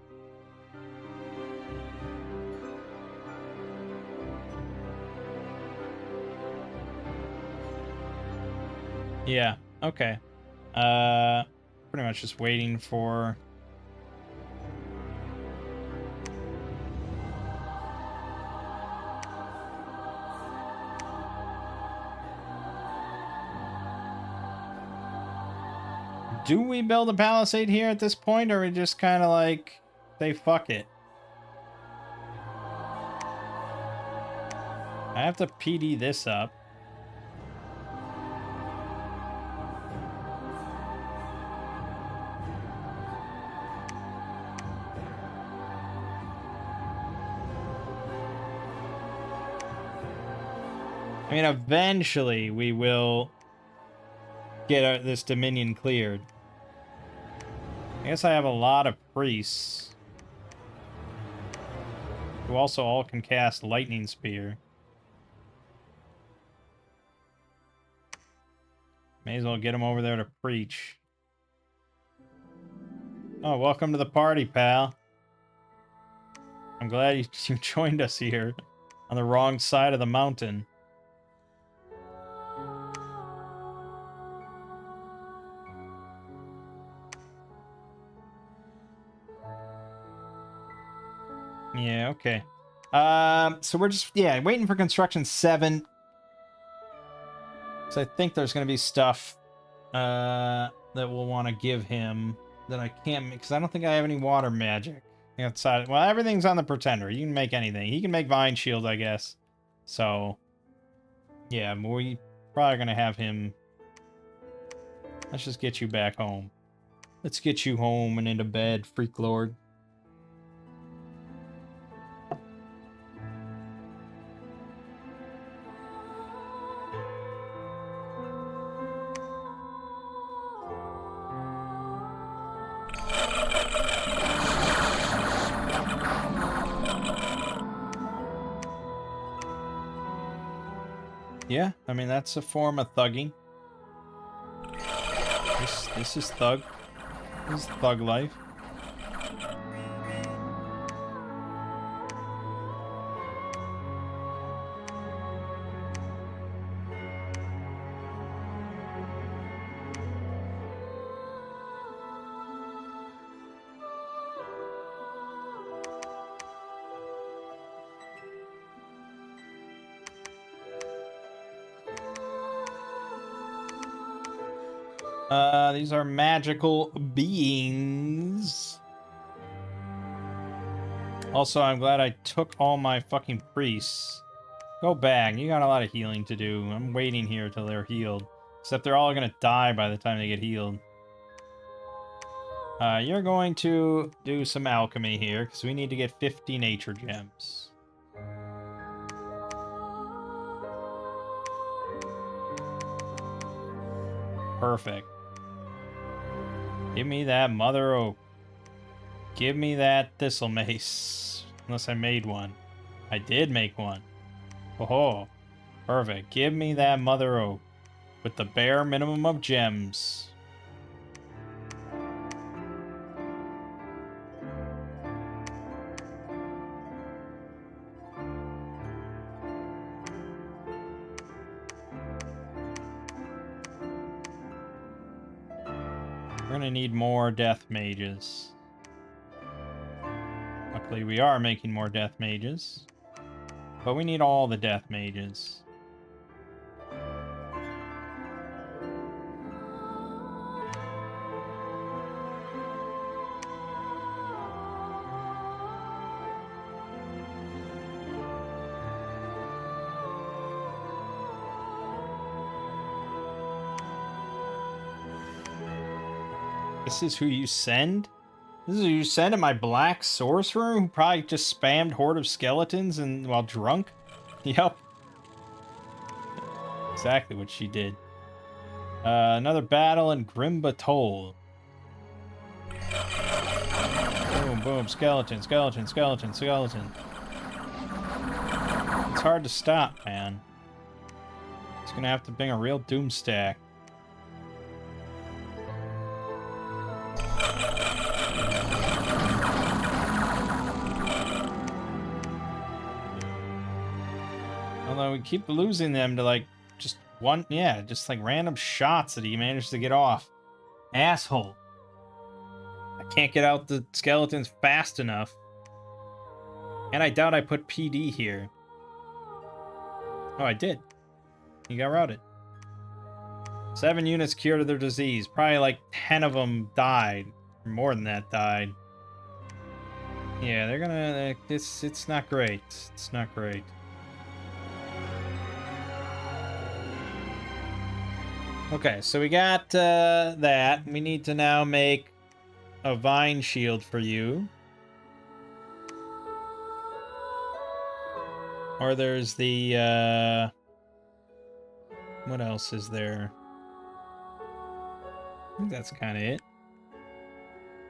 Yeah, okay. Pretty much just waiting for... Do we build a palisade here at this point, or we just kind of like say fuck it? I have to PD this up. I mean, eventually we will get this dominion cleared. I guess I have a lot of priests who also all can cast lightning spear. May as well get them over there to preach. Oh, welcome to the party, pal. I'm glad you joined us here on the wrong side of the mountain. Yeah, okay. So we're just, yeah, waiting for construction 7. So I think there's going to be stuff that we'll want to give him that I can't make, because I don't think I have any water magic outside. Well, everything's on the pretender. You can make anything. He can make vine shield, I guess. So, yeah, we probably going to have him. Let's just get you back home. Let's get you home and into bed, freak lord. Yeah, I mean, that's a form of thugging. This is thug. This is thug life. These are magical beings. Also, I'm glad I took all my fucking priests. Go back. You got a lot of healing to do. I'm waiting here till they're healed. Except they're all gonna die by the time they get healed. You're going to do some alchemy here, because we need to get 50 nature gems. Perfect. Give me that mother oak. Give me that thistle mace. Unless I made one. I did make one. Oh, perfect. Give me that mother oak. With the bare minimum of gems. We're gonna need more death mages. Luckily, we are making more death mages. But we need all the death mages. This is who you send? This is who you send at my black sorcerer who probably just spammed Horde of Skeletons and while drunk? Yep. Exactly what she did. Another battle in Grim Batol. Boom, boom, skeleton, skeleton, skeleton, skeleton. It's hard to stop, man. It's gonna have to bring a real doom stack. Although we keep losing them to like just one, yeah, just like random shots that he managed to get off. Asshole. I can't get out the skeletons fast enough. And I doubt I put PD here. Oh, I did. He got routed. 7 units cured of their disease. Probably like 10 of them died. Or more than that died. Yeah, they're gonna... It's not great. It's not great. Okay, so we got that. We need to now make a vine shield for you. Or there's the... What else is there? I think that's kind of it.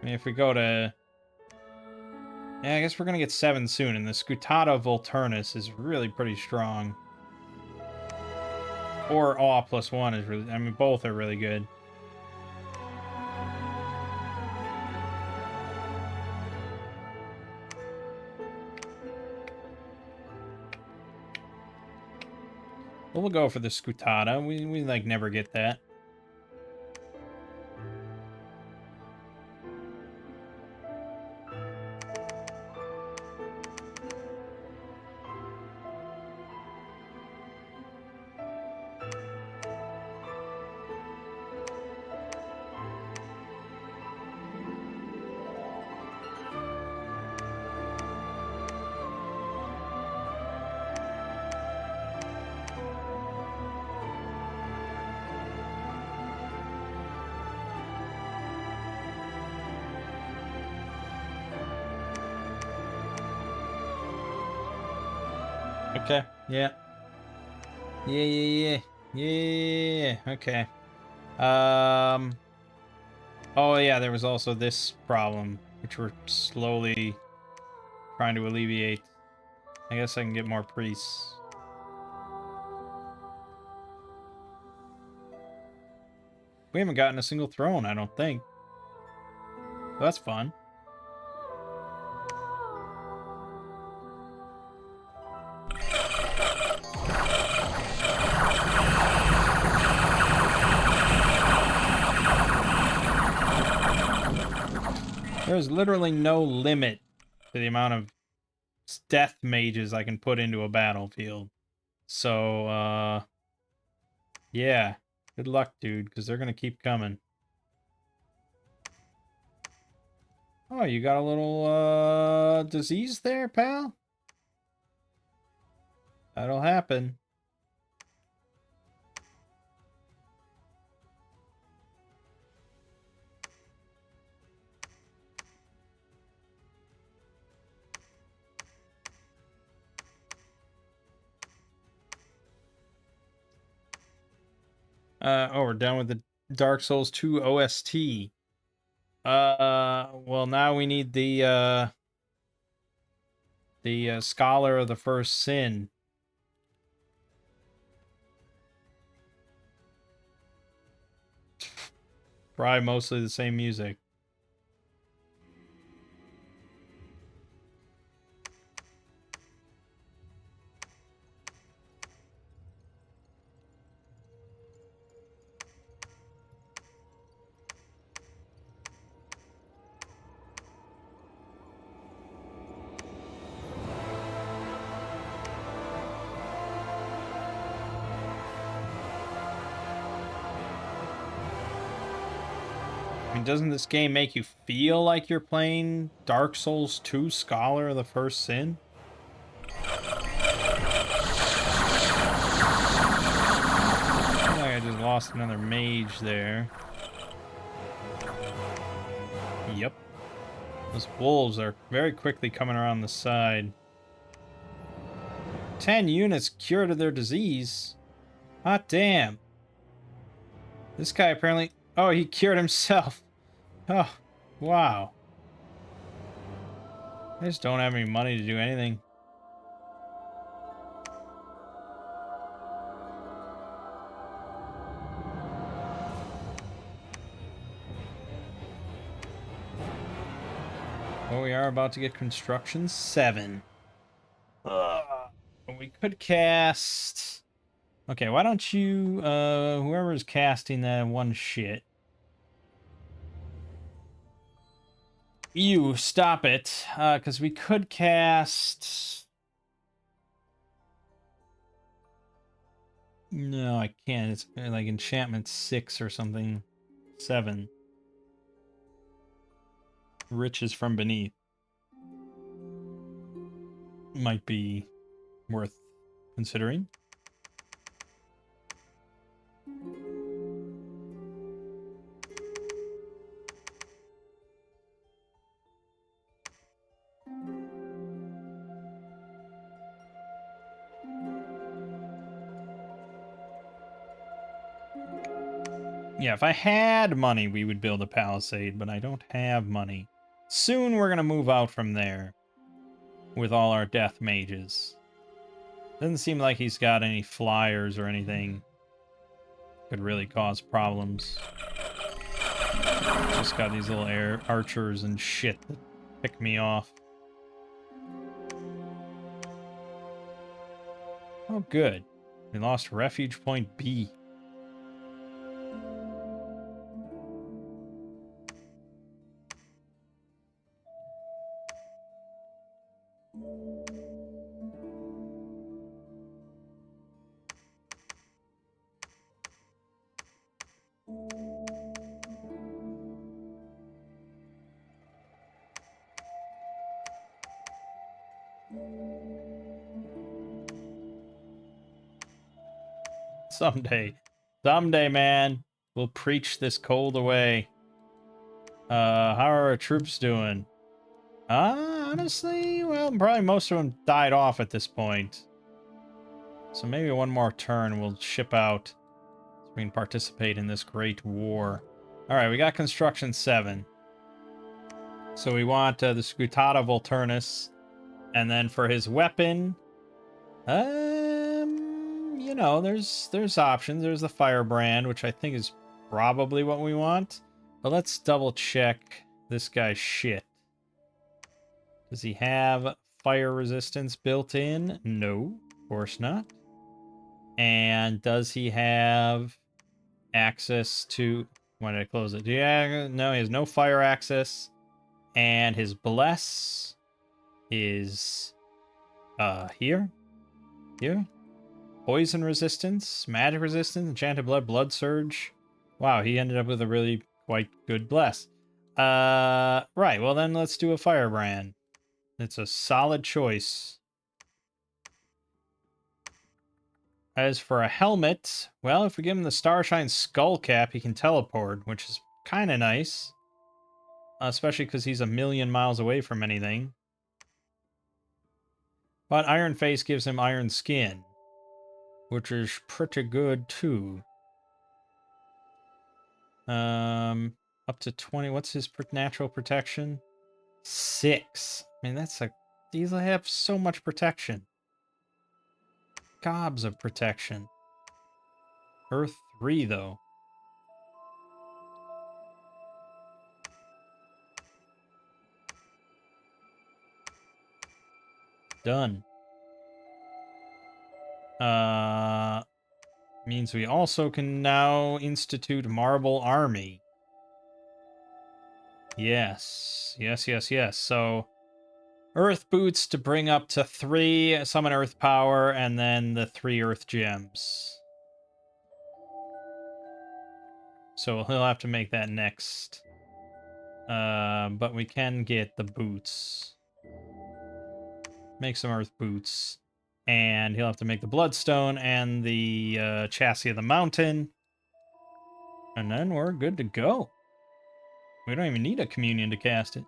I mean, if we go to... Yeah, I guess we're going to get 7 soon, and the Scutata Volturnus is really pretty strong. Or Awe +1 is really... I mean, both are really good. We'll go for the Scutata. We like, never get that. Okay, yeah. Yeah. Okay. Oh yeah, there was also this problem, which we're slowly trying to alleviate. I guess I can get more priests. We haven't gotten a single throne, I don't think. Well, that's fun. There's literally no limit to the amount of death mages I can put into a battlefield. So, yeah. Good luck, dude, because they're going to keep coming. Oh, you got a little disease there, pal? That'll happen. Oh, we're done with the Dark Souls 2 OST. Well, now we need the Scholar of the First Sin. Probably mostly the same music. I mean, doesn't this game make you feel like you're playing Dark Souls 2 Scholar of the First Sin? I feel like I just lost another mage there. Yep. Those wolves are very quickly coming around the side. 10 units cured of their disease. Hot damn. This guy apparently... Oh, he cured himself. Oh, wow. I just don't have any money to do anything. Oh, we are about to get construction 7. We could cast... Okay, why don't you, whoever's casting that one shit. You, stop it. Because we could cast... No, I can't. It's like enchantment 6 or something. 7. Riches from beneath. Might be worth considering. Yeah, if I had money, we would build a palisade, but I don't have money. Soon we're going to move out from there with all our death mages. Doesn't seem like he's got any flyers or anything. Could really cause problems. Just got these little air archers and shit that pick me off. Oh, good. We lost refuge point B. Someday. Someday, man. We'll preach this cold away. How are our troops doing? Honestly, well, probably most of them died off at this point. So maybe one more turn we'll ship out so we can participate in this great war. Alright, we got construction 7. So we want the Scutata Volturnus. And then for his weapon, you know, there's options. There's the Firebrand, which I think is probably what we want. But let's double check this guy's shit. Does he have fire resistance built in? No, of course not. And does he have access to... Why did I close it? Yeah, no, he has no fire access. And his bless is here. Poison resistance, magic resistance, enchanted blood, blood surge. Wow, he ended up with a really quite good bless. Right. Well, then let's do a firebrand. It's a solid choice. As for a helmet, well, if we give him the Starshine skull cap, he can teleport, which is kind of nice. Especially because he's a million miles away from anything. But Iron Face gives him Iron Skin, which is pretty good too. Up to 20. What's his natural protection? 6. I mean, that's a... These have so much protection. Gobs of protection. Earth 3, though. Done. Means we also can now institute Marble Army. Yes. Yes, yes, yes. So, Earth Boots to bring up to 3 Summon Earth Power, and then the 3 Earth Gems. So he'll have to make that next. But we can get the boots. Make some Earth Boots. And he'll have to make the Bloodstone and the Chassis of the Mountain. And then we're good to go. We don't even need a Communion to cast it.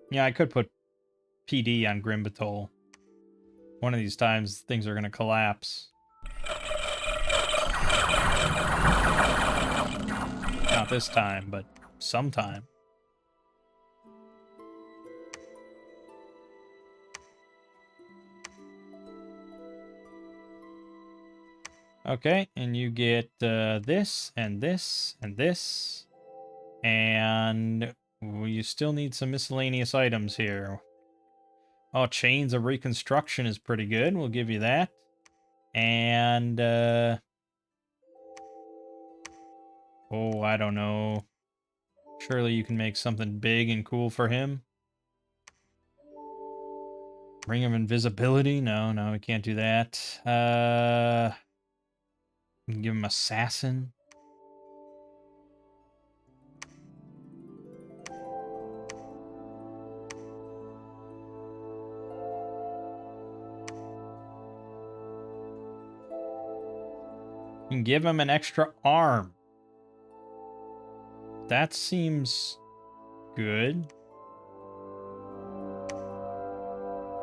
Yeah, I could put PD on Grimbatol. One of these times, things are going to collapse. Not this time, but sometime. Okay, and you get this, and this, and this. And you still need some miscellaneous items here. Oh, Chains of Reconstruction is pretty good. We'll give you that. And, oh, I don't know. Surely you can make something big and cool for him. Ring of Invisibility? No, we can't do that. Give him Assassin. You can give him an extra arm. That seems good.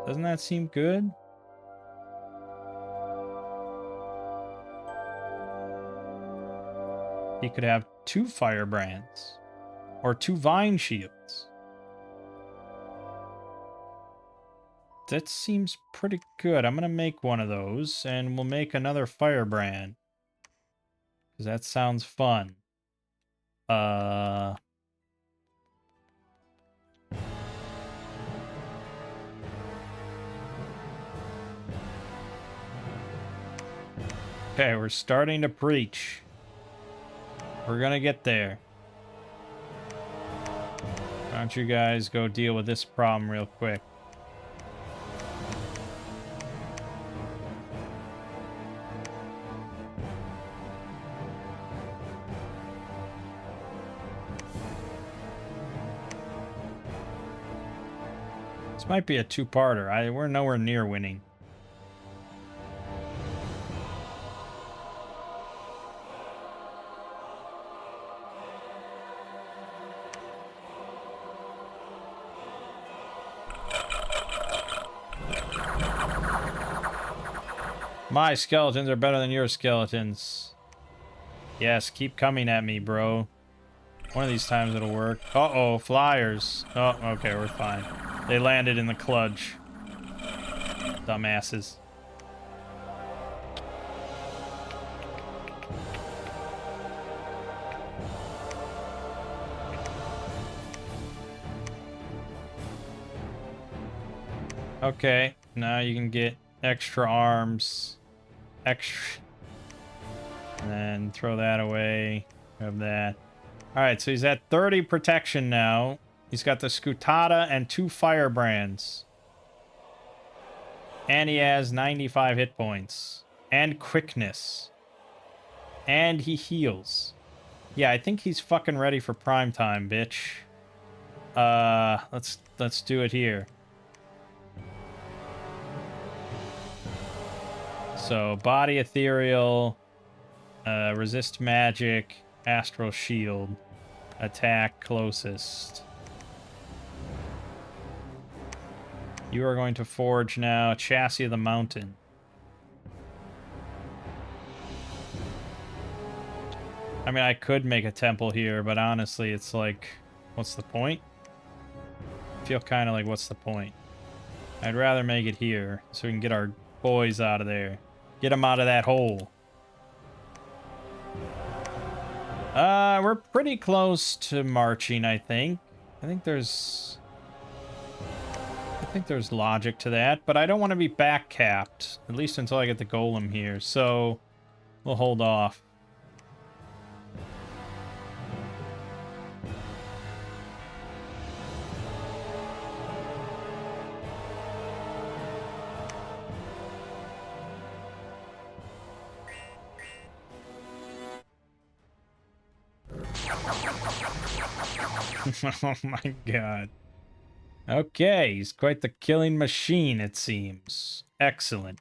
Doesn't that seem good? He could have 2 Firebrands. Or 2 Vine Shields. That seems pretty good. I'm going to make one of those, and we'll make another Firebrand. Because that sounds fun. Okay, we're starting to preach. We're gonna get there. Why don't you guys go deal with this problem real quick? This might be a 2-parter. We're nowhere near winning. My skeletons are better than your skeletons. Yes, keep coming at me, bro. One of these times it'll work. Uh-oh, flyers. Oh, okay, we're fine. They landed in the clutch. Dumbasses. Okay, now you can get extra arms. Extra. And then throw that away. Have that. Alright, so he's at 30 protection now. He's got the Scutata and 2 firebrands. And he has 95 hit points. And quickness. And he heals. Yeah, I think he's fucking ready for prime time, bitch. Let's do it here. So, body ethereal, resist magic, astral shield, attack closest. You are going to forge now Chassis of the Mountain. I mean, I could make a temple here, but honestly, it's like, what's the point? I feel kind of like, what's the point? I'd rather make it here so we can get our boys out of there. Get them out of that hole. We're pretty close to marching, I think. I think there's logic to that, but I don't want to be back capped, at least until I get the golem here, so we'll hold off. Oh my god. Okay, he's quite the killing machine, it seems. Excellent.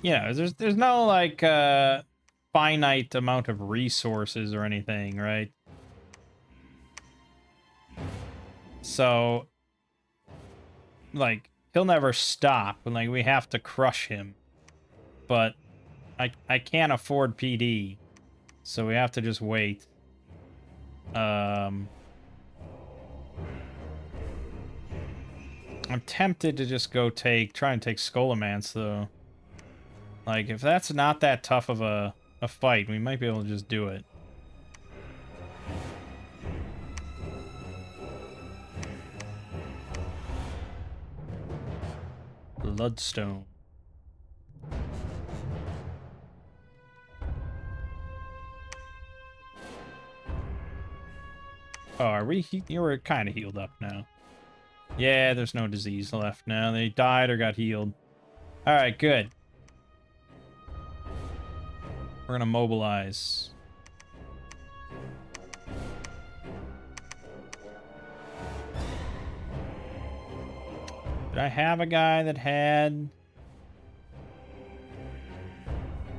Yeah, there's no, like, finite amount of resources or anything, right? So, like, he'll never stop, and, like, we have to crush him. But I can't afford PD, so we have to just wait. I'm tempted to just go try and take Scholomance, though. Like, if that's not that tough of a fight, we might be able to just do it. Bloodstone. Oh, are we? You were kind of healed up now. Yeah, there's no disease left now. They died or got healed. All right, good. We're gonna mobilize. Did I have a guy that had...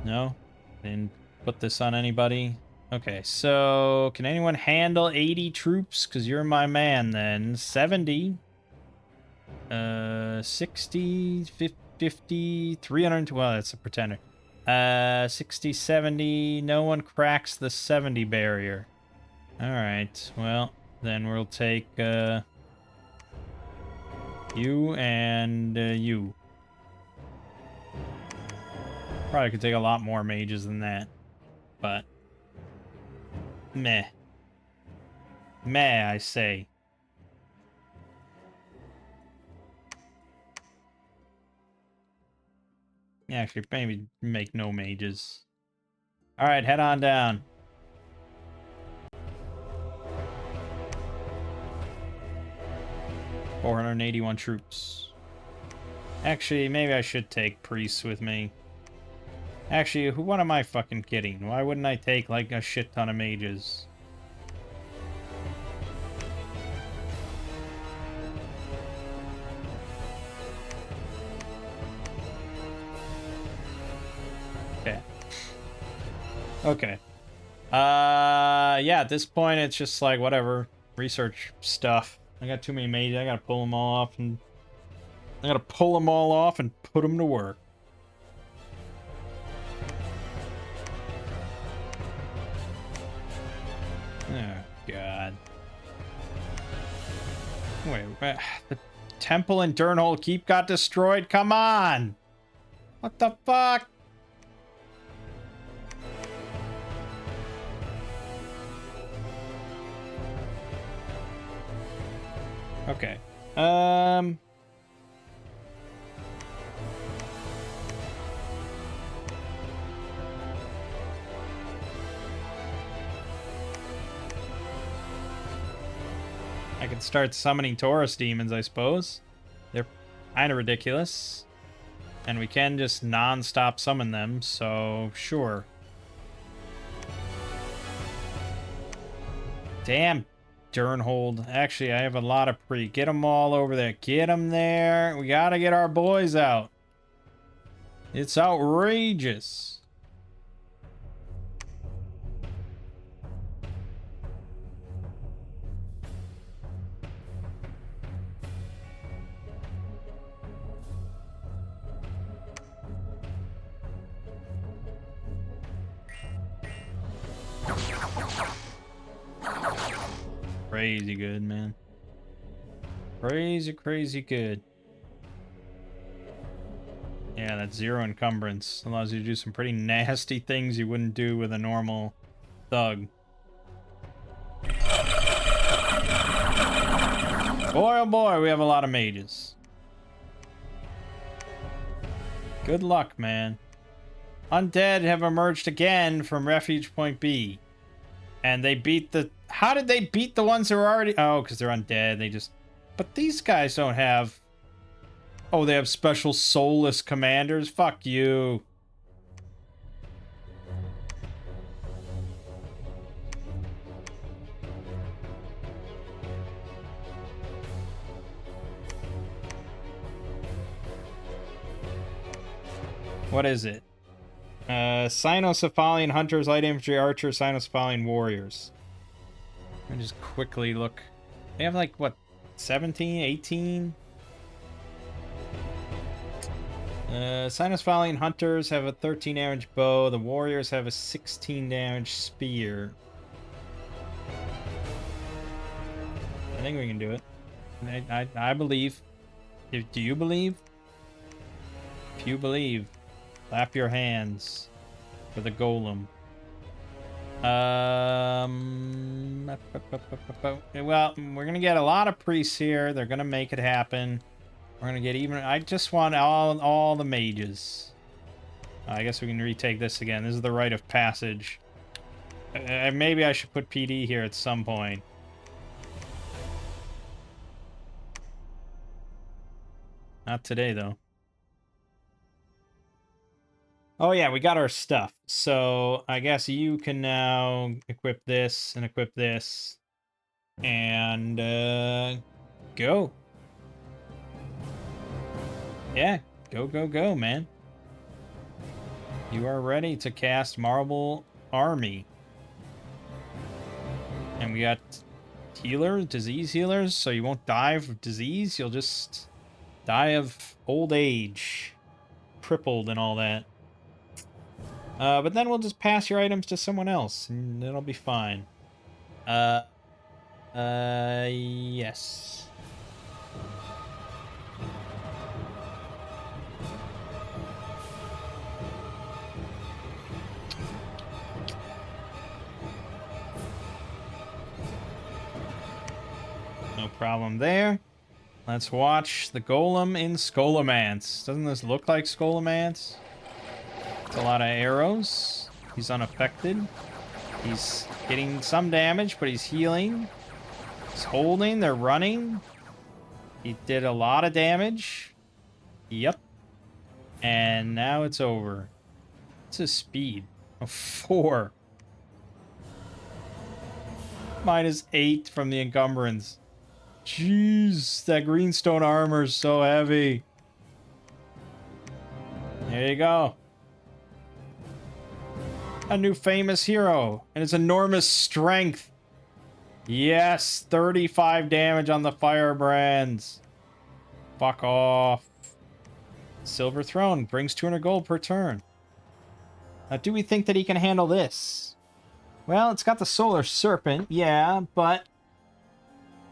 No? Didn't put this on anybody? Okay, so can anyone handle 80 troops? Because you're my man then. 70. 60, 50, 300. Well, that's a pretender. 60, 70. No one cracks the 70 barrier. Alright, well, then we'll take you and you. Probably could take a lot more mages than that. But meh. Meh, I say. Yeah, actually, maybe make no mages. Alright, head on down. $481 troops. Actually, maybe I should take priests with me. Actually, what am I fucking kidding? Why wouldn't I take, like, a shit ton of mages? Okay. Okay. Yeah, at this point, it's just like, whatever. Research stuff. I got too many mages. I gotta pull them all off and... I gotta pull them all off and put them to work. Oh, God. Wait, the temple in Durnhold Keep got destroyed? Come on! What the fuck? Okay. start summoning Taurus demons, I suppose. They're kind of ridiculous. And we can just non-stop summon them, so sure. Damn, Durnhold. Actually, I have a lot of pre. Get them all over there. Get them there. We gotta get our boys out. It's outrageous. Crazy good, man. Crazy, crazy good. Yeah, that's 0 encumbrance. Allows you to do some pretty nasty things you wouldn't do with a normal thug. Boy, oh boy, we have a lot of mages. Good luck, man. Undead have emerged again from Refuge Point B. And they beat the... How did they beat the ones who were already... Oh, because they're undead. They just... But these guys don't have... Oh, they have special soulless commanders? Fuck you. What is it? Cynocephalian Hunters, Light Infantry, Archer, Cynocephalian Warriors. Let me just quickly look. They have like, what, 17, 18? Cynocephalian Hunters have a 13 damage bow. The Warriors have a 16 damage spear. I think we can do it. I believe. Do you believe? If you believe, clap your hands for the golem. Well, we're gonna get a lot of priests here. They're gonna make it happen. We're gonna get even. I just want all the mages. I guess we can retake this again. This is the rite of passage. Maybe I should put PD here at some point. Not today, though. Oh, yeah, we got our stuff. So I guess you can now equip this and equip this. And go. Yeah, go, man. You are ready to cast Marble Army. And we got healers, disease healers, so you won't die of disease. You'll just die of old age, crippled and all that. But then we'll just pass your items to someone else, and it'll be fine. Yes. No problem there. Let's watch the Golem in Scholomance. Doesn't this look like Scholomance? It's a lot of arrows. He's unaffected. He's getting some damage, but he's healing. He's holding. They're running. He did a lot of damage. Yep. And now it's over. What's his speed? A 4. -8 from the encumbrance. Jeez, that greenstone armor is so heavy. There you go. A new famous hero, and its enormous strength. Yes, 35 damage on the firebrands. Fuck off. Silver Throne brings 200 gold per turn. Now, do we think that he can handle this? Well, it's got the Solar Serpent, yeah, but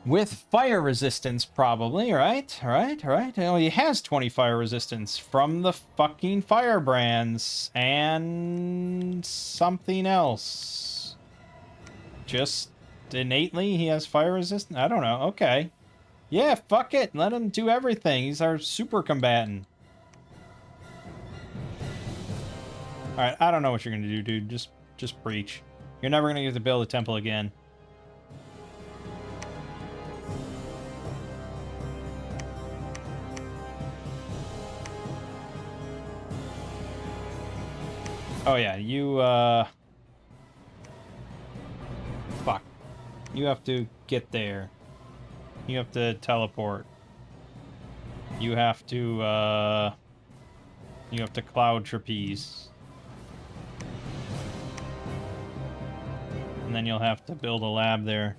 with fire resistance, probably, right? Right. Oh, he has 20 fire resistance from the fucking firebrands and something else. Just innately, he has fire resistance? I don't know. Okay. Yeah, fuck it. Let him do everything. He's our super combatant. Alright, I don't know what you're gonna do, dude. Just preach. You're never gonna get to build a temple again. Oh yeah, you fuck. You have to get there. You have to teleport. You have to cloud trapeze. And then you'll have to build a lab there.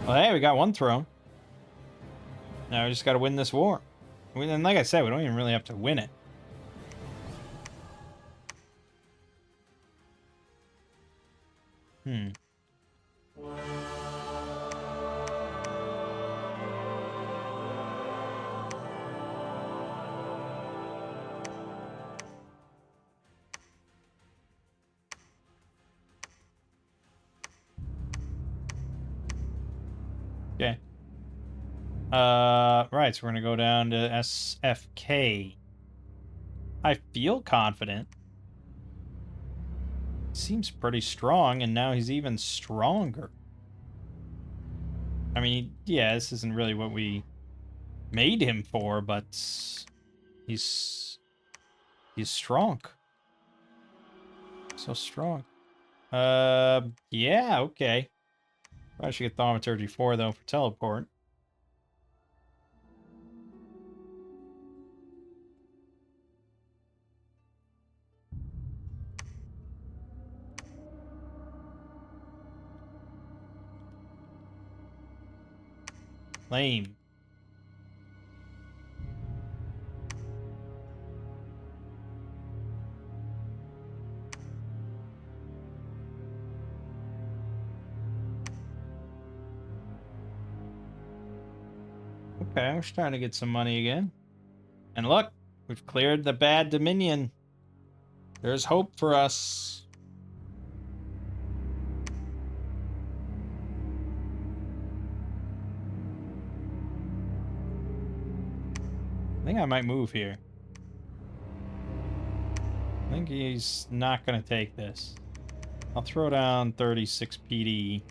Well, hey, we got one throne. Now we just got to win this war. And like I said, we don't even really have to win it. Okay. Right, so we're gonna go down to SFK. I feel confident. Seems pretty strong, and now he's even stronger. I mean, yeah, this isn't really what we made him for, but he's strong. So strong. Yeah, okay. Probably should get Thaumaturgy 4 though for teleport. Lame. Okay, I'm just trying to get some money again. And look, we've cleared the bad Dominion. There's hope for us. I think I might move here. I think he's not going to take this. I'll throw down 36 PD.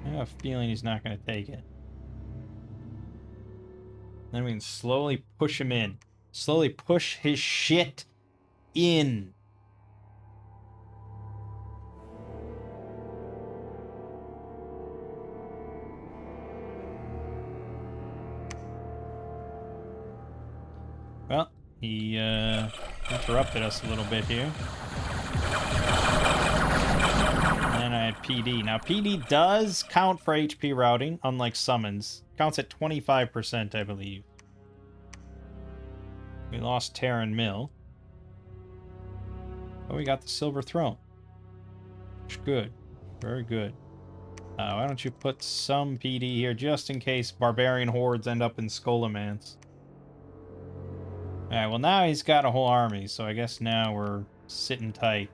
I have a feeling he's not going to take it. Then we can slowly push him in. Slowly push his shit in. Well, he interrupted us a little bit here. And I had PD. Now, PD does count for HP routing, unlike summons. Counts at 25%, I believe. We lost Terran Mill. But we got the Silver Throne. Which is good. Very good. Why don't you put some PD here, just in case Barbarian Hordes end up in Skolamance. Alright, well now he's got a whole army, so I guess now we're sitting tight.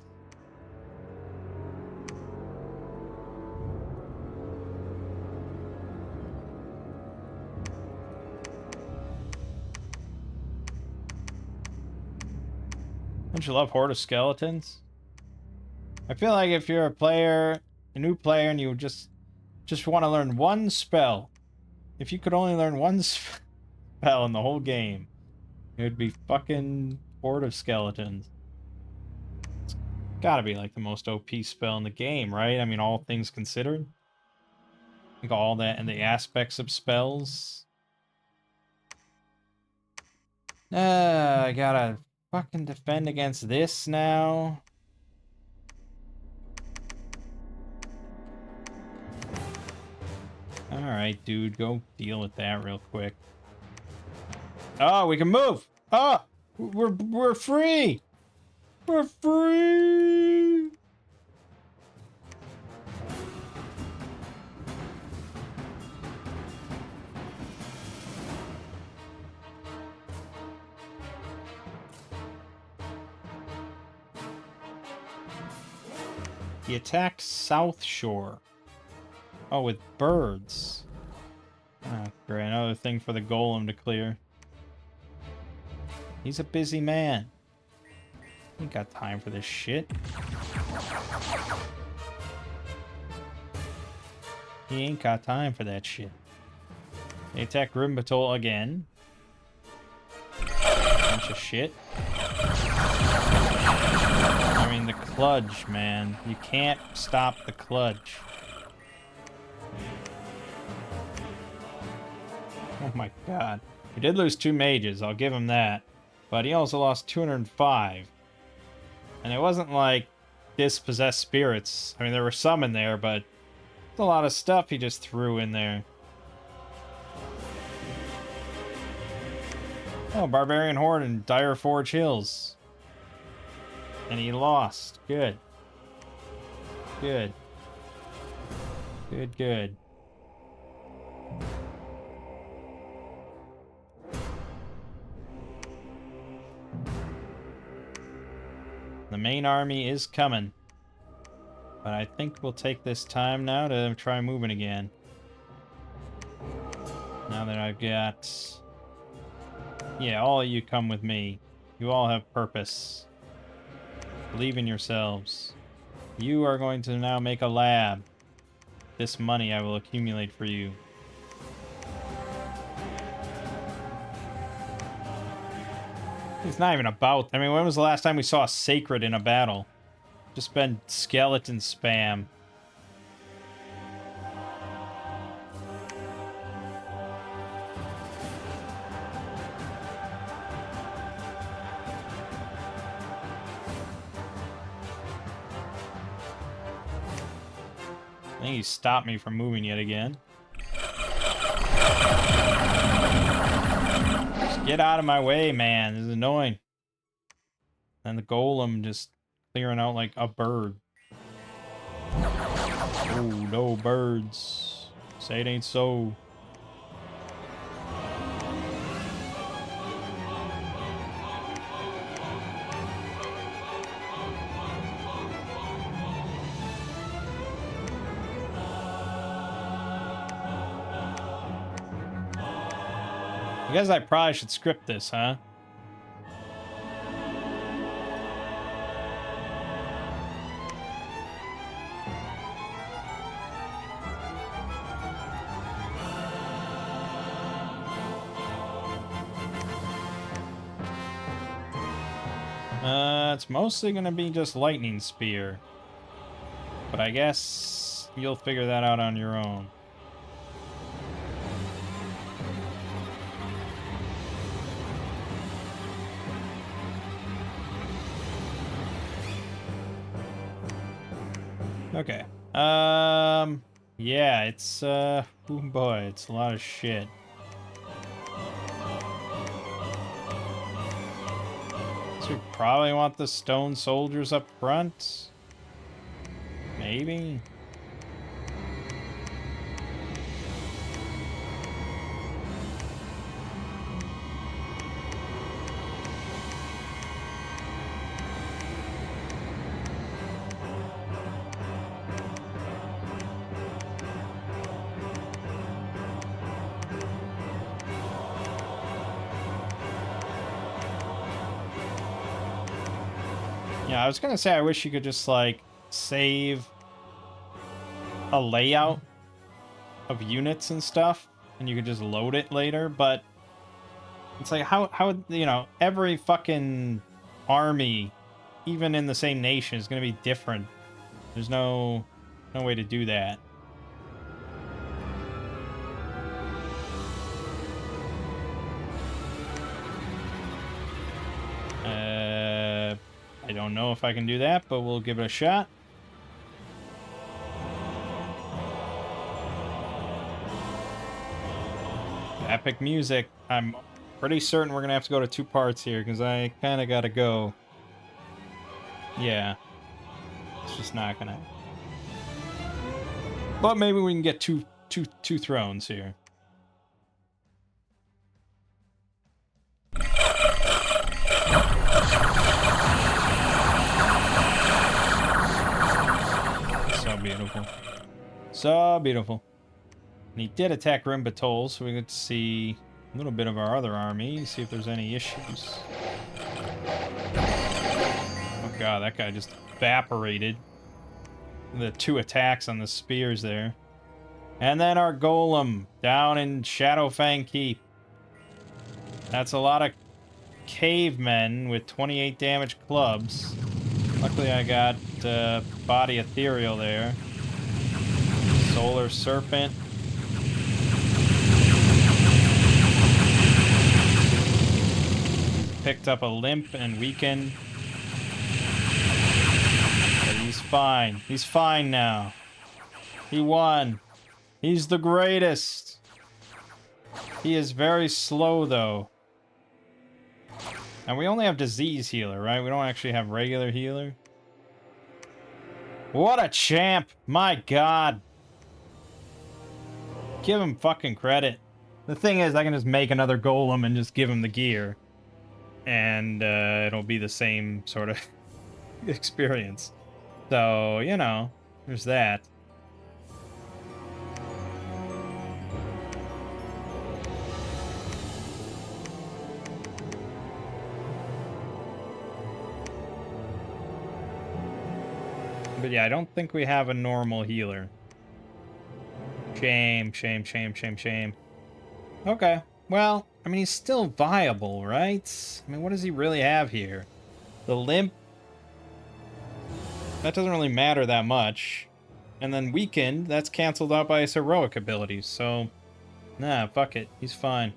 Don't you love Horde of Skeletons? I feel like if you're a new player, and you just want to learn one spell, if you could only learn one spell in the whole game, it would be fucking Horde of Skeletons. It's gotta be like the most OP spell in the game, right? I mean, all things considered. Like all that and the aspects of spells. I gotta fucking defend against this now. Alright, dude, go deal with that real quick. Oh, we can move! Oh! We're free! We're free! He attacked South Shore. Oh, with birds. Ah, great. Another thing for the golem to clear. He's a busy man. He ain't got time for this shit. He ain't got time for that shit. They attack Rimbatol again. bunch of shit. I mean, the kludge, man. You can't stop the kludge. Oh my god. He did lose 2 mages, I'll give him that. But he also lost 205. And it wasn't like dispossessed spirits. I mean, there were some in there, but it's a lot of stuff he just threw in there. Oh, Barbarian Horde in Dire Forge Hills. And he lost. Good. Good. Good, good. The main army is coming. But I think we'll take this time now to try moving again. Now that I've got... Yeah, all of you come with me. You all have purpose. Believe in yourselves. You are going to now make a lab. This money I will accumulate for you. It's not even about... I mean, when was the last time we saw a sacred in a battle? Just been skeleton spam. I think he stopped me from moving yet again. Just get out of my way, man. This is annoying. And the golem just clearing out like a bird. Oh, no birds. Say it ain't so. I guess I probably should script this, huh? It's mostly gonna be just lightning spear. But I guess you'll figure that out on your own. Okay. Yeah, it's, oh boy, it's a lot of shit. So we probably want the stone soldiers up front? Maybe? Yeah, I was gonna say I wish you could just, like, save a layout of units and stuff, and you could just load it later, but it's like, how, you know, every fucking army, even in the same nation, is gonna be different. There's no way to do that. I don't know if I can do that, but we'll give it a shot. Epic music. I'm pretty certain we're gonna have to go to 2 parts here, because I kind of gotta go. Yeah. It's just not gonna... But maybe we can get two thrones here. Beautiful. So beautiful. And he did attack Rimbatol, so we get to see a little bit of our other army, see if there's any issues. Oh god, that guy just evaporated. The 2 attacks on the spears there. And then our golem down in Shadowfang Keep. That's a lot of cavemen with 28 damage clubs. Luckily, I got body ethereal there. Solar serpent. Picked up a limp and weakened. But he's fine. He's fine now. He won. He's the greatest. He is very slow, though. And we only have disease healer, right? We don't actually have regular healer. What a champ! My god. Give him fucking credit. The thing is, I can just make another golem and just give him the gear. And it'll be the same sort of experience. So, you know, there's that. But yeah, I don't think we have a normal healer. Shame, shame, shame, shame, shame. Okay, well, I mean, he's still viable, right? I mean, what does he really have here? The limp? That doesn't really matter that much. And then weakened, that's canceled out by his heroic abilities, so... Nah, fuck it, he's fine.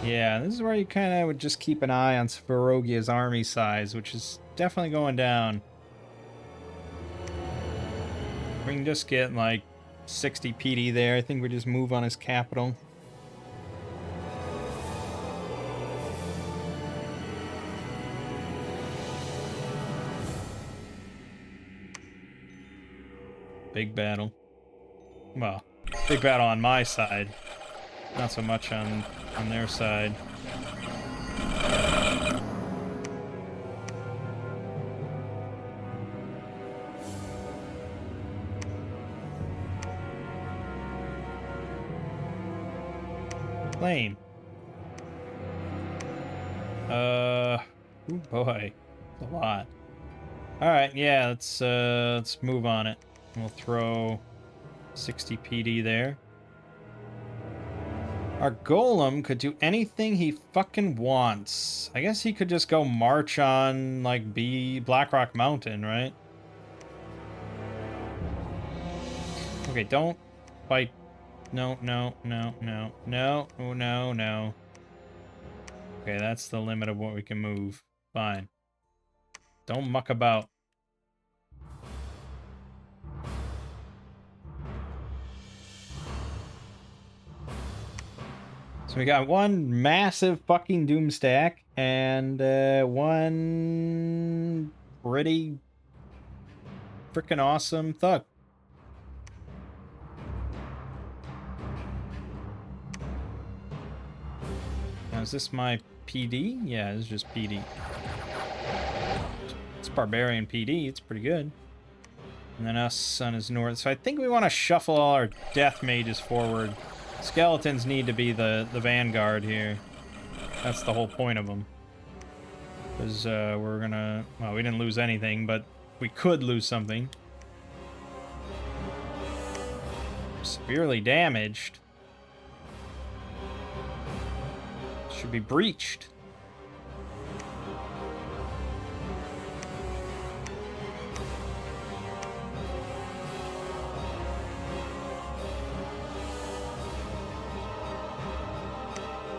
Yeah, this is where you kind of would just keep an eye on Svarogia's army size, which is definitely going down. We can just get, like, 60 PD there. I think we just move on his capital. Big battle. Well, big battle on my side. Not so much on their side. Plane. Oh boy. That's a lot. Alright, yeah, let's move on it. We'll throw 60 PD there. Our golem could do anything he fucking wants. I guess he could just go march on, like, Blackrock Mountain, right? Okay, don't fight. No, no, no, no, no, oh, no, no. Okay, that's the limit of what we can move. Fine. Don't muck about. So we got one massive fucking doom stack and one pretty freaking awesome thug. Now, is this my PD? Yeah, this is just PD. It's barbarian PD. It's pretty good. And then us on his north. So I think we want to shuffle all our death mages forward. Skeletons need to be the vanguard here. That's the whole point of them. Because we're gonna... Well, we didn't lose anything, but we could lose something. Severely damaged. Should be breached.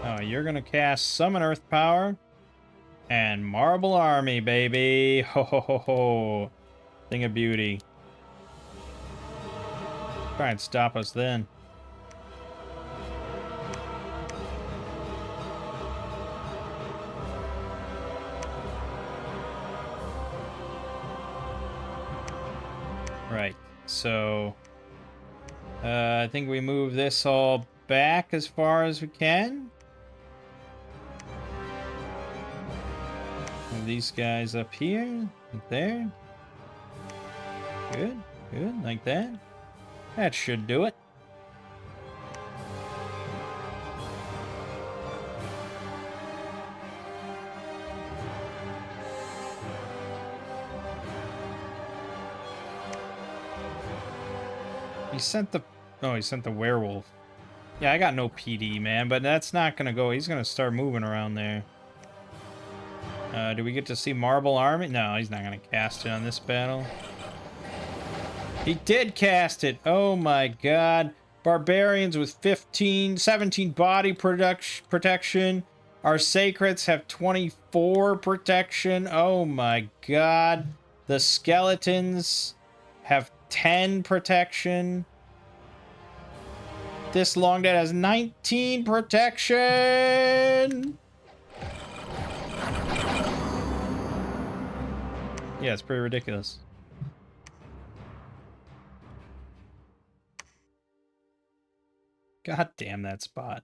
Oh, you're gonna cast Summon Earth Power and Marble Army, baby. Ho ho ho ho. Thing of beauty. Try and stop us then. Right, so I think we move this all back as far as we can. Move these guys up here, right there. Good, good, like that. That should do it. He sent the... Oh, he sent the werewolf. Yeah, I got no PD, man, but that's not gonna go. He's gonna start moving around there. Do we get to see Marble Army? No, he's not gonna cast it on this battle. He did cast it! Oh my god. Barbarians with 17 body protection. Our Sacreds have 24 protection. Oh my god. The Skeletons have 10 protection. This Long Dead has 19 protection! Yeah, it's pretty ridiculous. God damn that spot.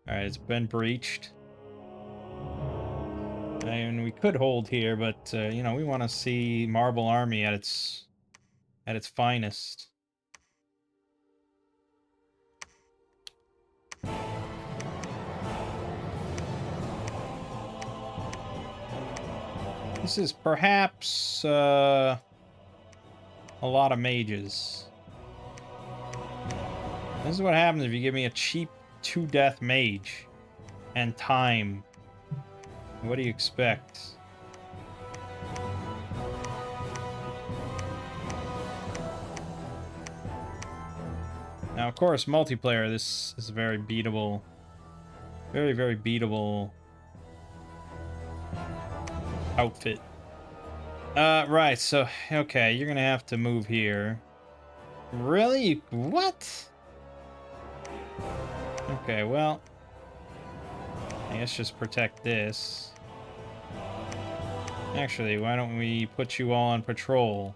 Alright, it's been breached. And we could hold here, but, you know, we want to see Marble Army at its finest. This is perhaps a lot of mages. This is what happens if you give me a cheap 2-death mage and time. What do you expect? Now, of course, multiplayer, this is very beatable. Very, very beatable outfit. Right, so, okay, you're gonna have to move here. Really? What? Okay, well, I guess just protect this. Actually, why don't we put you all on patrol?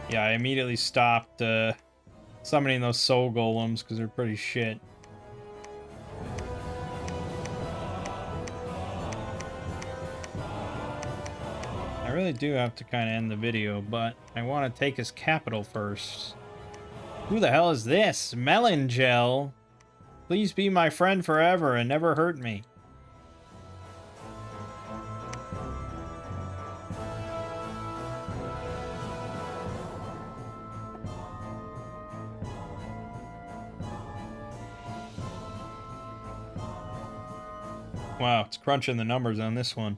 Yeah, I immediately stopped summoning those soul golems because they're pretty shit. I really do have to kind of end the video, but I want to take his capital first. Who the hell is this? Melon Gel. Please be my friend forever and never hurt me. Wow, it's crunching the numbers on this one.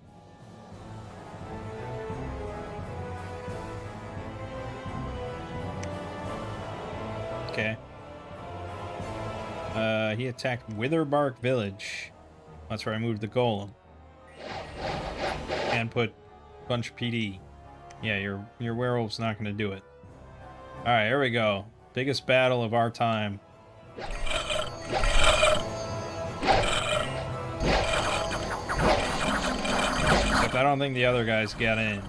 Okay. He attacked Witherbark Village. That's where I moved the golem. And put a bunch of PD. Yeah, your werewolf's not gonna do it. Alright, here we go. Biggest battle of our time. Except I don't think the other guys get in.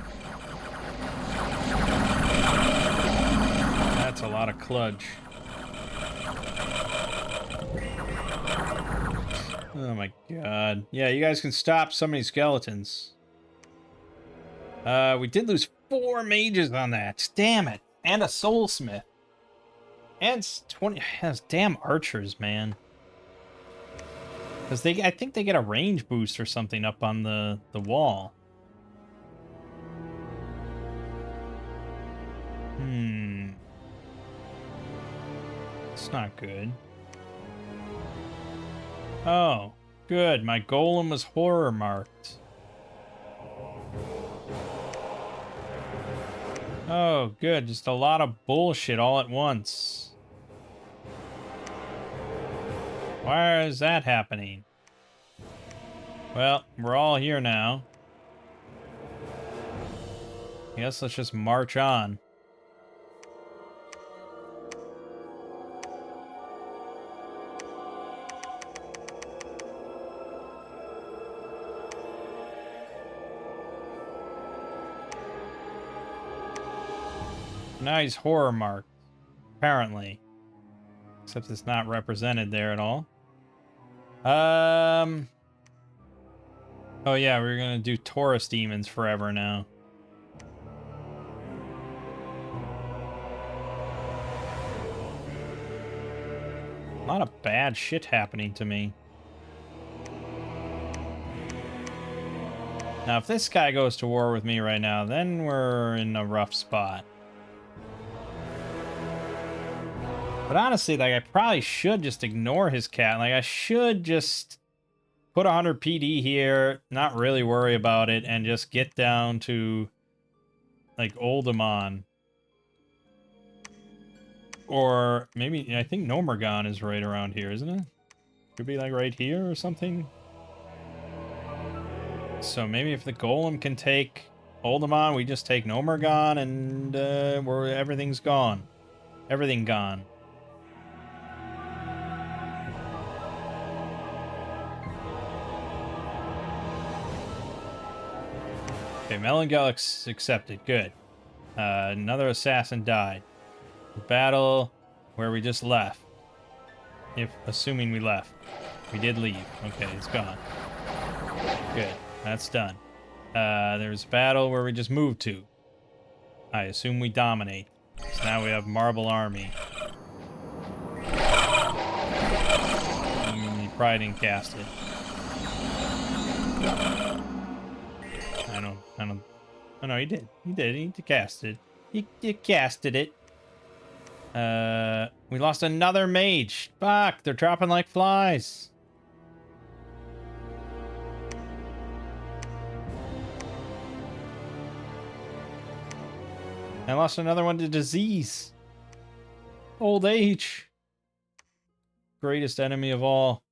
That's a lot of kludge. Oh my god. Yeah, you guys can stop so many skeletons. We did lose 4 mages on that. Damn it. And a soulsmith. And 20... Those damn archers, man. Because I think they get a range boost or something up on the wall. It's not good. Oh, good. My golem was horror marked. Oh, good. Just a lot of bullshit all at once. Why is that happening? Well, we're all here now. I guess let's just march on. Now he's horror marked, apparently. Except it's not represented there at all. Oh yeah, we're gonna do Taurus demons forever now. A lot of bad shit happening to me. Now, if this guy goes to war with me right now, then we're in a rough spot. But honestly, like, I probably should just ignore his cat. Like, I should just put 100 PD here, not really worry about it, and just get down to, like, Oldemon. Or maybe, I think Nomergon is right around here, isn't it? Could be, like, right here or something. So maybe if the Golem can take Oldemon, we just take Nomergon, and everything's gone. Everything gone. Okay, Melangelic's accepted. Good. Another assassin died. Battle where we just left. Assuming we left. We did leave. Okay, it's gone. Good. That's done. There's a battle where we just moved to. I assume we dominate. So now we have Marble Army. He probably didn't cast it. I don't. Oh no, he did. He did. He casted. He casted it. We lost another mage. Fuck, they're dropping like flies. I lost another one to disease. Old age. Greatest enemy of all.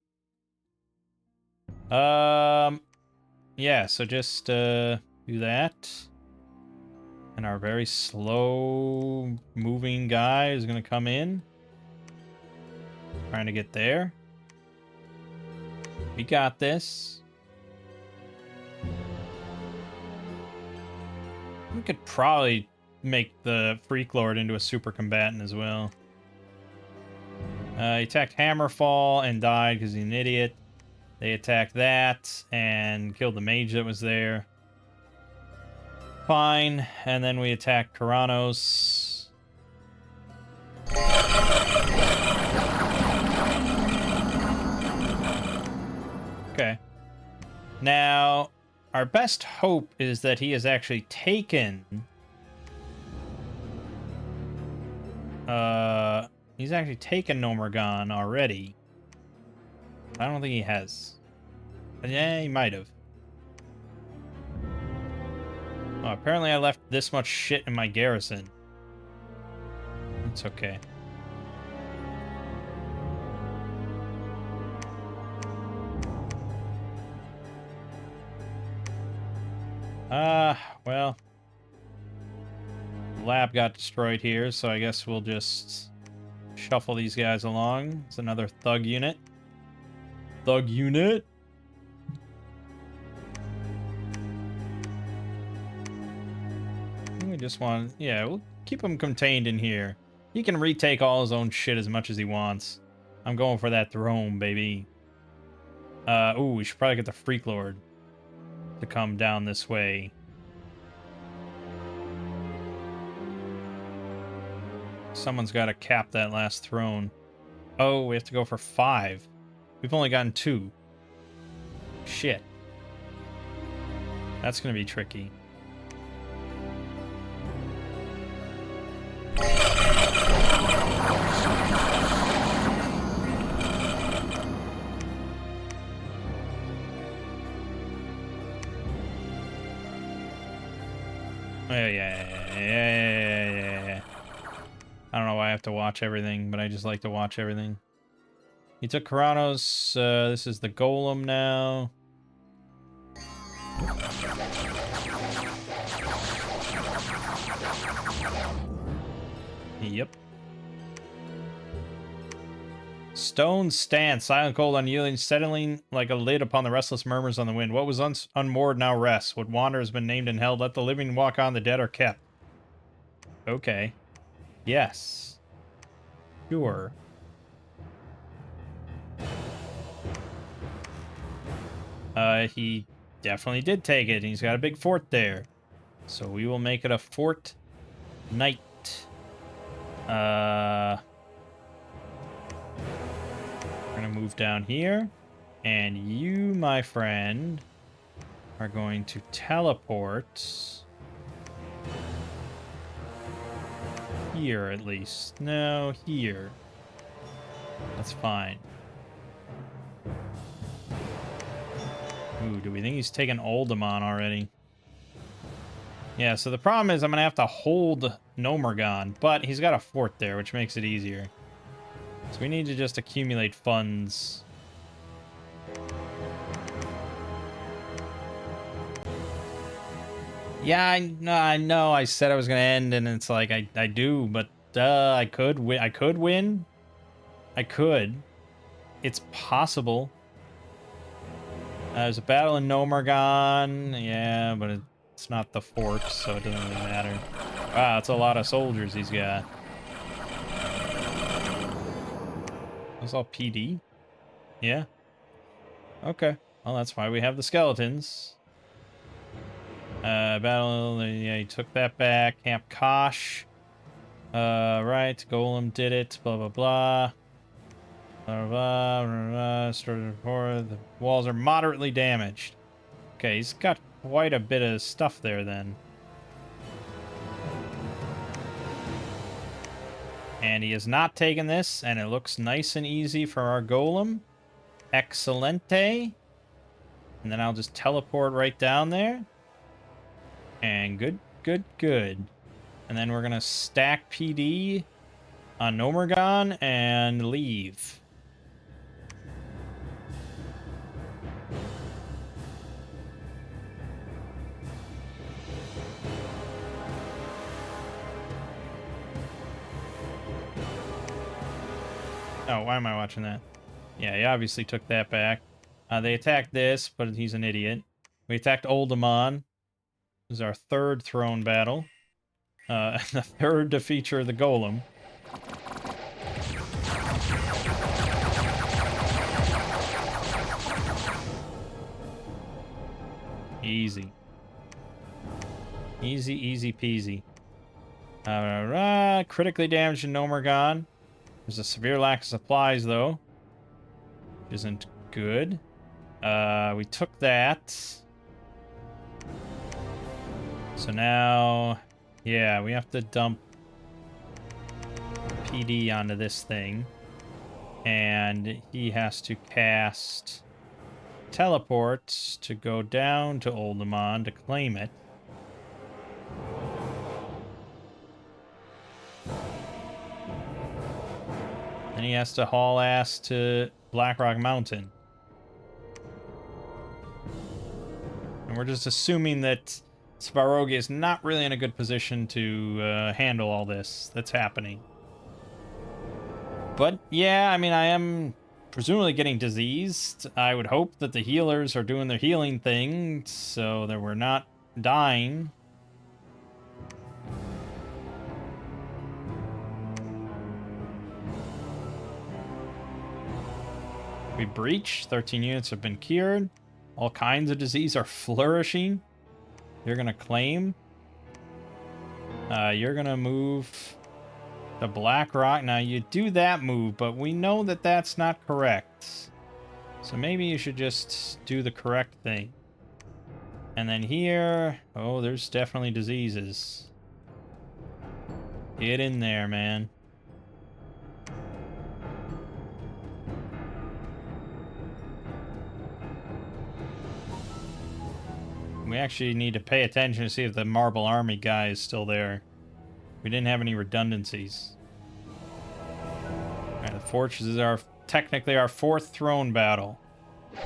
Yeah, so just do that. And our very slow moving guy is gonna come in. Trying to get there. We got this. We could probably make the Freak Lord into a super combatant as well. He attacked Hammerfall and died because he's an idiot. They attacked that and killed the mage that was there. Fine. And then we attacked Karanos. Okay. Now, our best hope is that he has actually taken... he's actually taken Nomergon already. I don't think he has. But yeah, he might have. Oh, apparently I left this much shit in my garrison. It's okay. Well. The lab got destroyed here, so I guess we'll just shuffle these guys along. It's another thug unit. Thug unit? We just want... Yeah, we'll keep him contained in here. He can retake all his own shit as much as he wants. I'm going for that throne, baby. Ooh, we should probably get the Freak Lord to come down this way. Someone's got to cap that last throne. Oh, we have to go for 5. We've only gotten 2. Shit. That's going to be tricky. Yeah. I don't know why I have to watch everything, but I just like to watch everything. He took Karanos. This is the Golem now. Yep. Stone stand, silent, cold, unyielding, settling like a lid upon the restless murmurs on the wind. What was unmoored now rests. What wander has been named and held. Let the living walk on, the dead are kept. Okay. Yes. Sure. He definitely did take it. He's got a big fort there. So we will make it a fort knight. We're gonna move down here. And you, my friend, are going to teleport here at least. No, here. That's fine. Ooh, do we think he's taken Oldemon already? Yeah, so the problem is I'm going to have to hold Nomergon, but he's got a fort there, which makes it easier. So we need to just accumulate funds. Yeah, I know. I said I was going to end, and it's like, I do, but I could win. I could win. I could. It's possible. There's a battle in Nomergon. Yeah, but it's not the fort, so it doesn't really matter. Wow, it's a lot of soldiers he's got. That's all PD? Yeah. Okay. Well, that's why we have the skeletons. Battle, yeah, he took that back. Camp Kosh. Right, Golem did it, blah, blah, blah. Blah, blah, blah, blah. Started before. The walls are moderately damaged. Okay, he's got quite a bit of stuff there then. And he has not taken this, and it looks nice and easy for our Golem. Excelente. And then I'll just teleport right down there. And good, good, good. And then we're going to stack PD on Nomergon and leave. Oh, why am I watching that? Yeah, he obviously took that back. They attacked this, but he's an idiot. We attacked Oldemon. This is our third throne battle. And the third to feature the Golem. Easy. Easy, easy peasy. Critically damaged in Nomergon. There's a severe lack of supplies, though. Which isn't good. We took that. So now... Yeah, we have to dump PD onto this thing. And he has to cast teleports to go down to Oldemon to claim it. And he has to haul ass to Blackrock Mountain. And we're just assuming that Svarogi is not really in a good position to handle all this that's happening. But yeah, I mean, I am presumably getting diseased. I would hope that the healers are doing their healing thing so that we're not dying. We breach. 13 units have been cured. All kinds of disease are flourishing. You're going to claim. You're going to move to Blackrock. Now, you do that move, but we know that that's not correct. So maybe you should just do the correct thing. And then here... Oh, there's definitely diseases. Get in there, man. We actually need to pay attention to see if the Marble Army guy is still there. We didn't have any redundancies. Alright, the Fortress is technically our fourth throne battle. I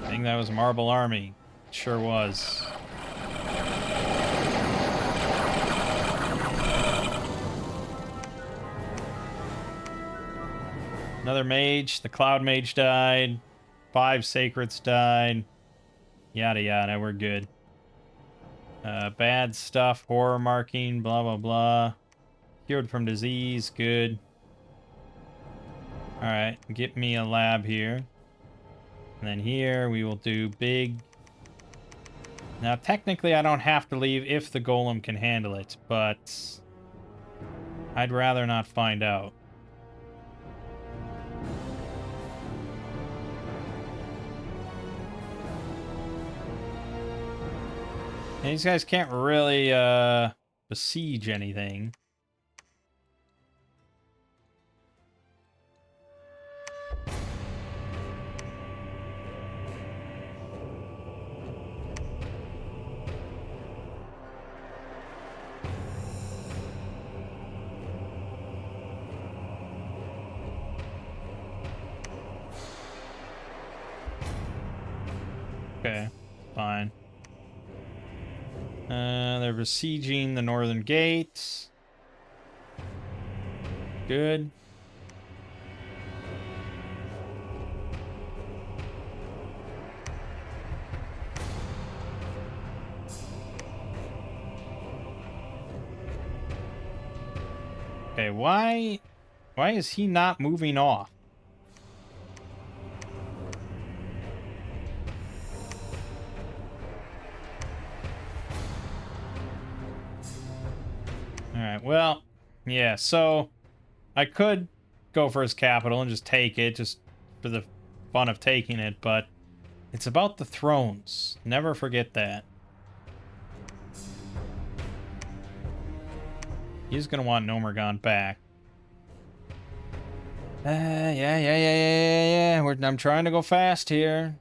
think that was Marble Army. It sure was. Another mage. The Cloud Mage died. 5 Sacreds died. Yada yada, we're good. Bad stuff, horror marking, blah blah blah. Cured from disease, good. Alright, get me a lab here. And then here we will do big. Now technically I don't have to leave if the Golem can handle it, but I'd rather not find out. These guys can't really besiege anything. Okay, fine. They're besieging the northern gates. Good. Okay, why is he not moving off? Alright, well, yeah, so I could go for his capital and just take it, just for the fun of taking it, but it's about the thrones. Never forget that. He's gonna want Nomergon back. Yeah. I'm trying to go fast here.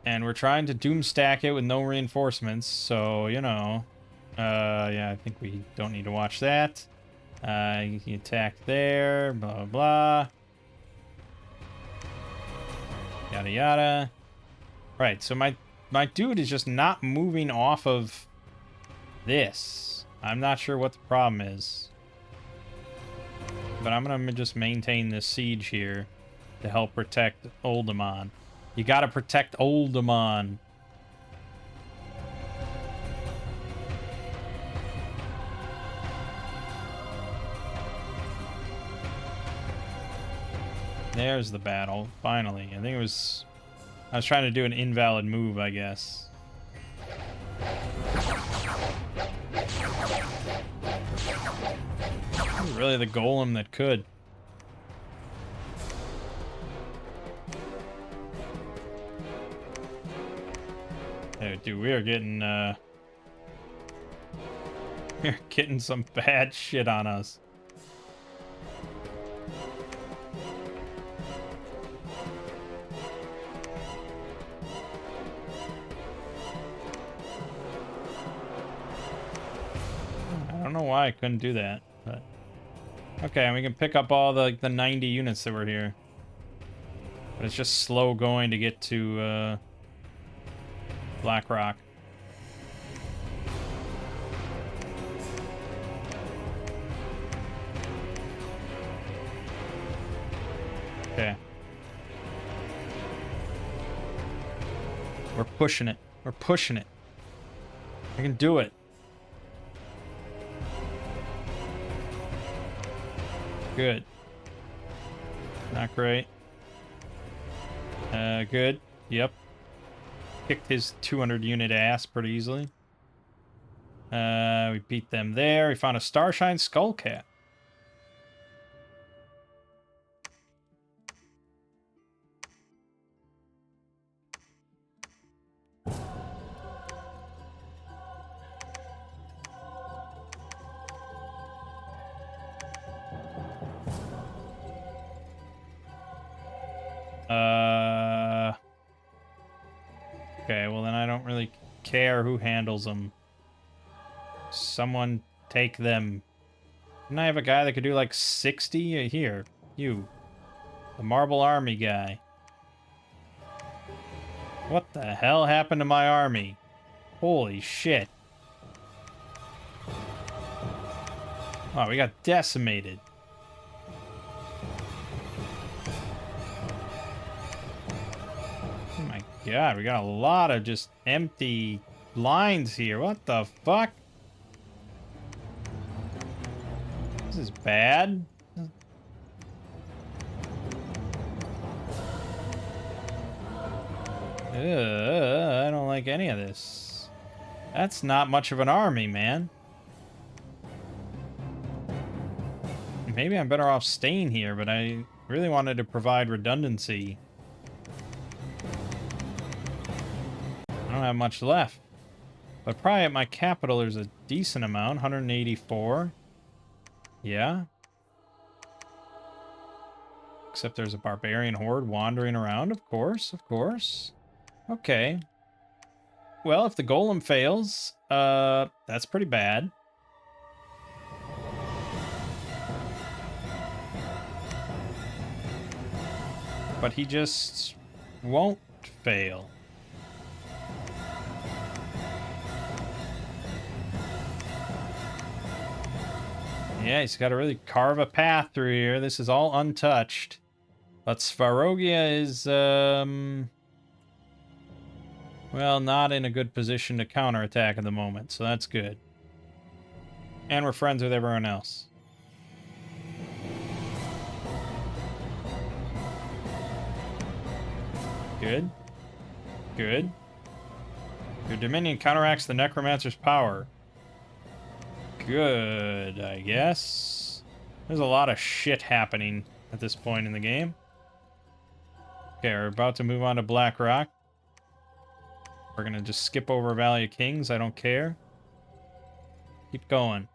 And we're trying to doomstack it with no reinforcements, so, you know. Yeah, I think we don't need to watch that. He attacked there, blah, blah, blah. Yada, yada. Right, so my dude is just not moving off of this. I'm not sure what the problem is. But I'm going to just maintain this siege here to help protect Oldemon. You got to protect Oldemon. There's the battle, finally. I think it was... I was trying to do an invalid move, I guess. This is really the golem that could. Hey, dude, we are getting, we're getting some bad shit on us. I don't know why I couldn't do that, but okay, and we can pick up all the 90 units that were here. But it's just slow going to get to Black Rock. Okay. We're pushing it. We're pushing it. I can do it. Good. Not great. Good. Yep. Kicked his 200 unit ass pretty easily. We beat them there. We found a Starshine Skullcat. Okay, well then I don't really care who handles them. Someone take them. Didn't I have a guy that could do like 60? Here, you. The Marble Army guy. What the hell happened to my army? Holy shit. Oh, we got decimated. Oh my god, we got a lot of just empty lines here. What the fuck? This is bad. I don't like any of this. That's not much of an army, man. Maybe I'm better off staying here, but I really wanted to provide redundancy. I don't have much left. But probably at my capital, there's a decent amount. 184. Yeah. Except there's a barbarian horde wandering around, of course, of course. Okay. Well, if the golem fails, that's pretty bad. But he just won't fail. Yeah, he's got to really carve a path through here. This is all untouched. But Svarogia is, well, not in a good position to counterattack at the moment, so that's good. And we're friends with everyone else. Good. Good. Your Dominion counteracts the Necromancer's power. Good, I guess. There's a lot of shit happening at this point in the game. Okay, we're about to move on to Black Rock. We're gonna just skip over Valley of Kings. I don't care. Keep going.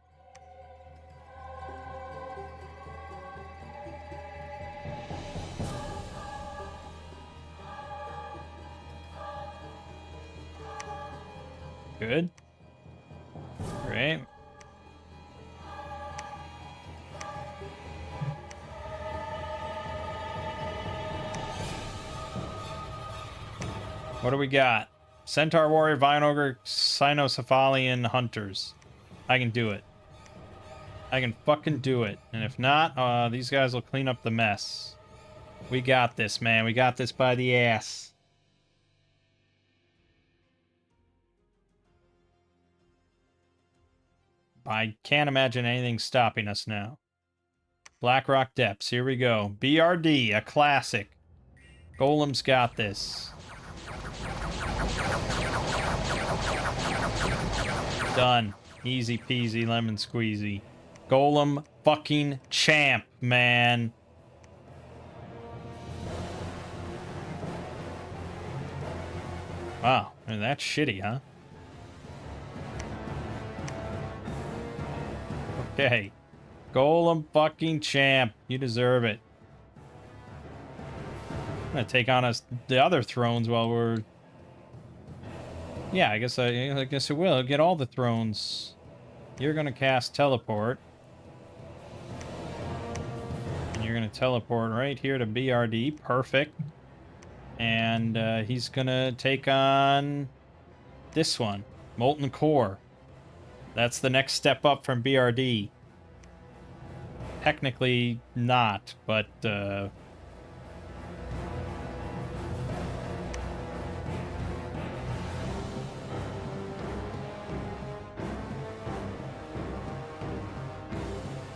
Good. Great. What do we got? Centaur Warrior, Vine Ogre, Cynocephalian Hunters. I can do it. I can fucking do it. And if not, these guys will clean up the mess. We got this, man. We got this by the ass. I can't imagine anything stopping us now. Blackrock Depths, here we go. BRD, a classic. Golem's got this. Done. Easy peasy lemon squeezy. Golem fucking champ, man. Wow, that's shitty, huh? Okay. Golem fucking champ. You deserve it. I'm gonna take on the other thrones while we're... Yeah, I guess it will. Get all the thrones. You're gonna cast teleport. And you're gonna teleport right here to BRD. Perfect. And he's gonna take on this one. Molten Core. That's the next step up from BRD. Technically not, but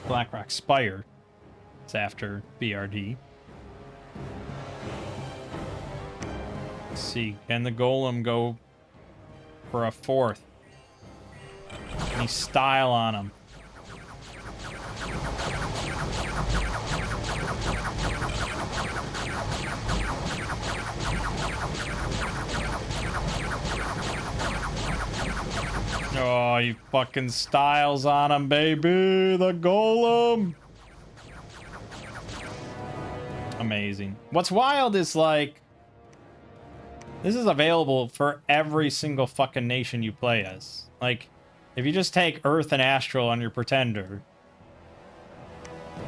Blackrock Spire. It's after BRD. Let's see, can the Golem go for a fourth? Any style on him? Oh, you fucking styles on him, baby! The Golem! Amazing. What's wild is, like, this is available for every single fucking nation you play as. Like, if you just take Earth and Astral on your Pretender,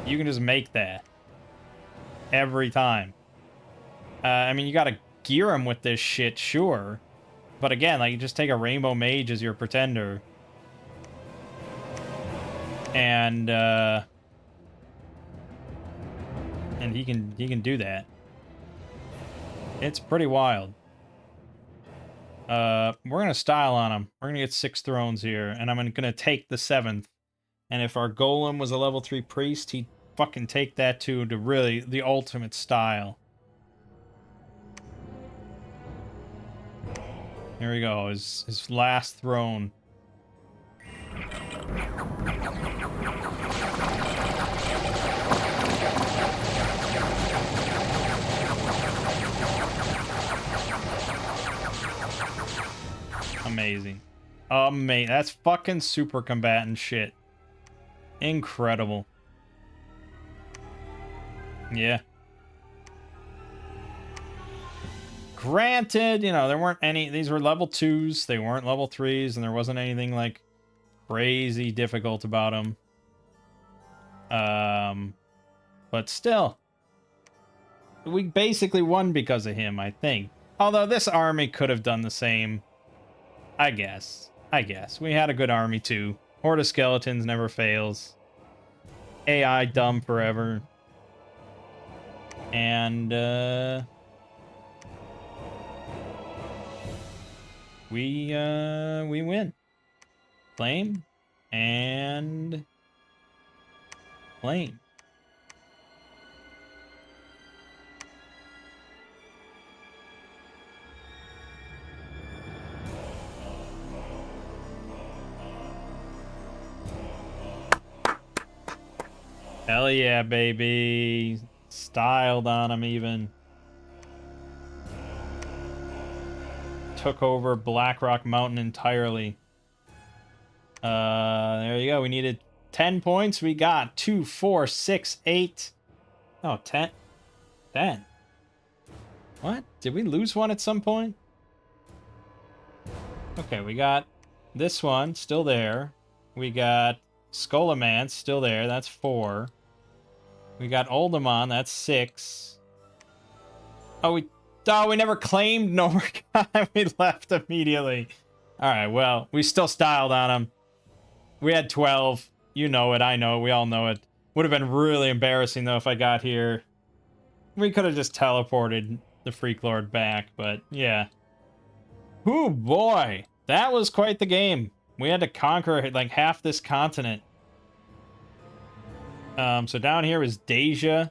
you can just make that. Every time. I mean, you gotta gear him with this shit, sure. But again, like, you just take a Rainbow Mage as your Pretender. And he can do that. It's pretty wild. We're gonna style on him. We're gonna get 6 thrones here, and I'm gonna take the 7th. And if our Golem was a level 3 priest, he'd fucking take that to really the ultimate style. Here we go, his last throne. Amazing. Amazing. That's fucking super combatant shit. Incredible. Yeah. Granted, you know, there weren't any... These were level 2s. They weren't level 3s, and there wasn't anything, like, crazy difficult about them. But still. We basically won because of him, I think. Although this army could have done the same. I guess. We had a good army, too. Horde of Skeletons never fails. AI dumb forever. And, we win. Claim. And... claim. Hell yeah, baby. Styled on him even. Took over Blackrock Mountain entirely. There you go. We needed 10 points. We got 2, 4, 6, 8. Oh, 10. 10. What? Did we lose one at some point? Okay, we got this one still there. We got Skullomance still there. That's 4. We got Oldemon. That's 6. Oh, we never claimed Norcon. We left immediately. All right, well, we still styled on him. We had 12. You know it. I know it. We all know it. Would have been really embarrassing, though, if I got here. We could have just teleported the Freak Lord back, but yeah. Ooh, boy. That was quite the game. We had to conquer, like, half this continent. So down here was Deja.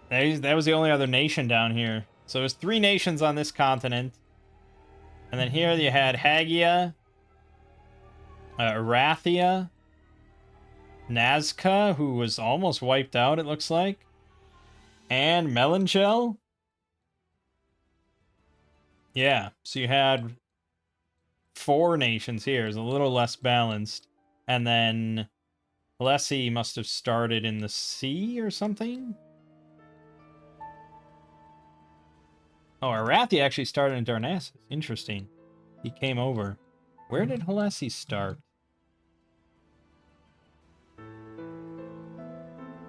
That was the only other nation down here. So it was 3 nations on this continent. And then here you had Hagia, Arathia, Nazca, who was almost wiped out, it looks like, and Melangel. Yeah, so you had 4 nations here. It's a little less balanced. And then Lessie must have started in the sea or something. Oh, Arathi actually started in Darnassus. Interesting. He came over. Where did Halessi start?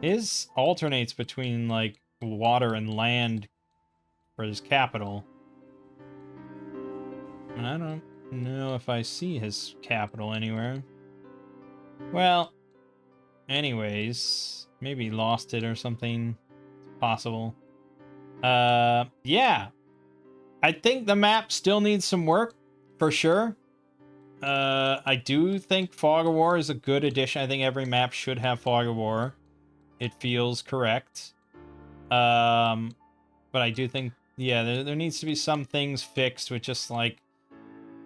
His alternates between, like, water and land for his capital. And I don't know if I see his capital anywhere. Well, anyways, maybe he lost it or something. It's possible. Yeah. I think the map still needs some work, for sure. I do think Fog of War is a good addition. I think every map should have Fog of War. It feels correct. But I do think, yeah, there needs to be some things fixed with just, like,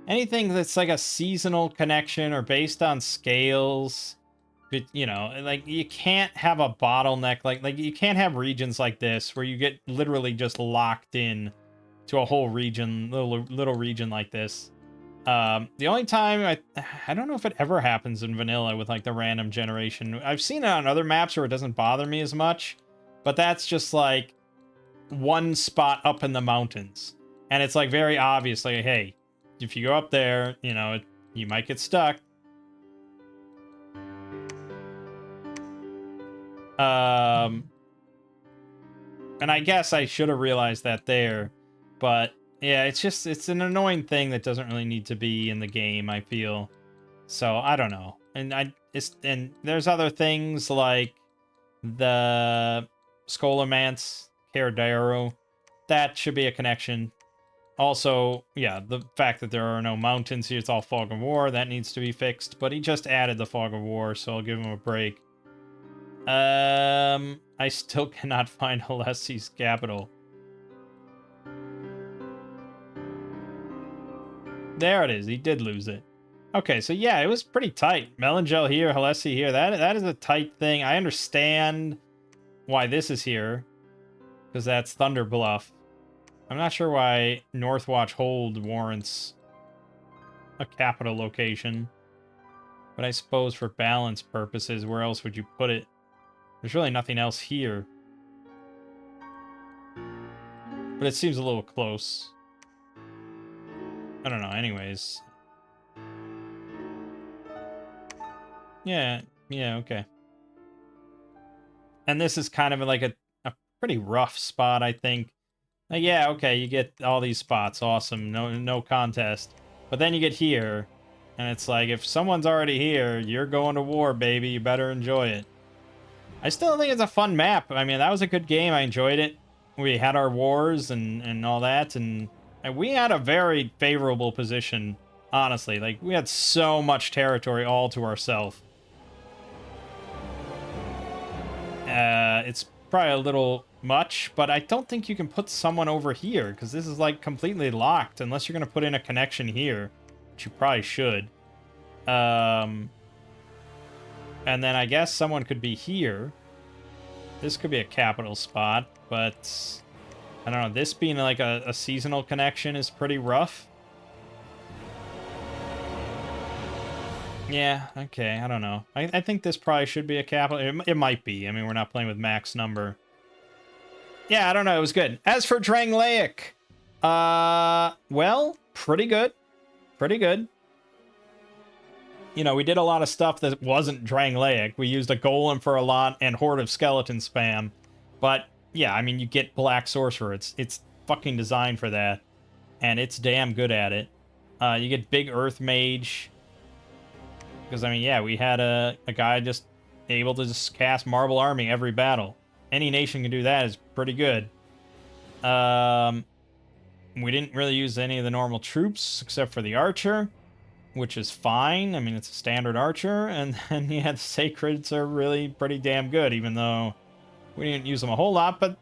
anything that's, like, a seasonal connection or based on scales. But, you know, like, you can't have a bottleneck. Like you can't have regions like this where you get literally just locked in to a whole region, little region like this. The only time I don't know if it ever happens in vanilla with, like, the random generation. I've seen it on other maps where it doesn't bother me as much, but that's just, like, one spot up in the mountains, and it's, like, very obvious, like, hey, if you go up there, you know, you might get stuck. And I guess I should have realized that there, but yeah, it's an annoying thing that doesn't really need to be in the game, I feel. So I don't know. And there's other things like the Skullomance, Caradero. That should be a connection. Also, yeah, the fact that there are no mountains here, it's all Fog of War, that needs to be fixed. But he just added the Fog of War, so I'll give him a break. I still cannot find Halessi's capital. There it is. He did lose it. Okay, so yeah, it was pretty tight. Melangel here, Halessi here. That is a tight thing. I understand why this is here, because that's Thunder Bluff. I'm not sure why Northwatch Hold warrants a capital location. But I suppose for balance purposes, where else would you put it? There's really nothing else here. But it seems a little close. I don't know, anyways. Yeah, okay. And this is kind of like a pretty rough spot, I think. Yeah, okay, you get all these spots. Awesome. No contest. But then you get here, and it's like, if someone's already here, you're going to war, baby. You better enjoy it. I still think it's a fun map. I mean, that was a good game. I enjoyed it. We had our wars and all that, and we had a very favorable position, honestly. Like, we had so much territory all to ourselves. It's probably a little much, but I don't think you can put someone over here, because this is, like, completely locked, unless you're going to put in a connection here, which you probably should. And then I guess someone could be here. This could be a capital spot, but I don't know. This being like a seasonal connection is pretty rough. Yeah, okay, I don't know. I think this probably should be a capital. It might be. I mean, we're not playing with max number. Yeah, I don't know. It was good. As for Drangleic, well, pretty good. Pretty good. You know, we did a lot of stuff that wasn't Drangleic. We used a golem for a lot and Horde of Skeleton spam. But, yeah, I mean, you get Black Sorcerer. It's fucking designed for that. And it's damn good at it. You get Big Earth Mage. Because, I mean, yeah, we had a guy just able to just cast Marble Army every battle. Any nation can do that. Is pretty good. We didn't really use any of the normal troops except for the Archer, which is fine. I mean, it's a standard Archer. And then, yeah, the Sacreds are really pretty damn good, even though we didn't use them a whole lot. But,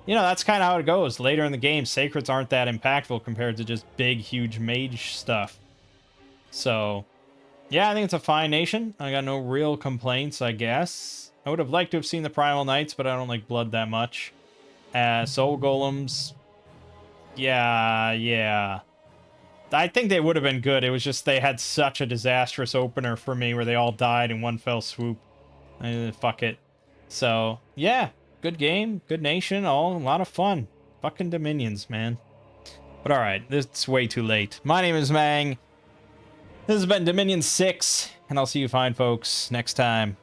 you know, that's kind of how it goes. Later in the game, Sacreds aren't that impactful compared to just big, huge mage stuff. So, yeah, I think it's a fine nation. I got no real complaints, I guess. I would have liked to have seen the Primal Knights, but I don't like blood that much. Soul Golems. Yeah. I think they would have been good. It was just they had such a disastrous opener for me where they all died in one fell swoop. Fuck it. So, yeah. Good game. Good nation. All a lot of fun. Fucking Dominions, man. But alright, it's way too late. My name is Mangg. This has been Dominion 6, and I'll see you fine folks next time.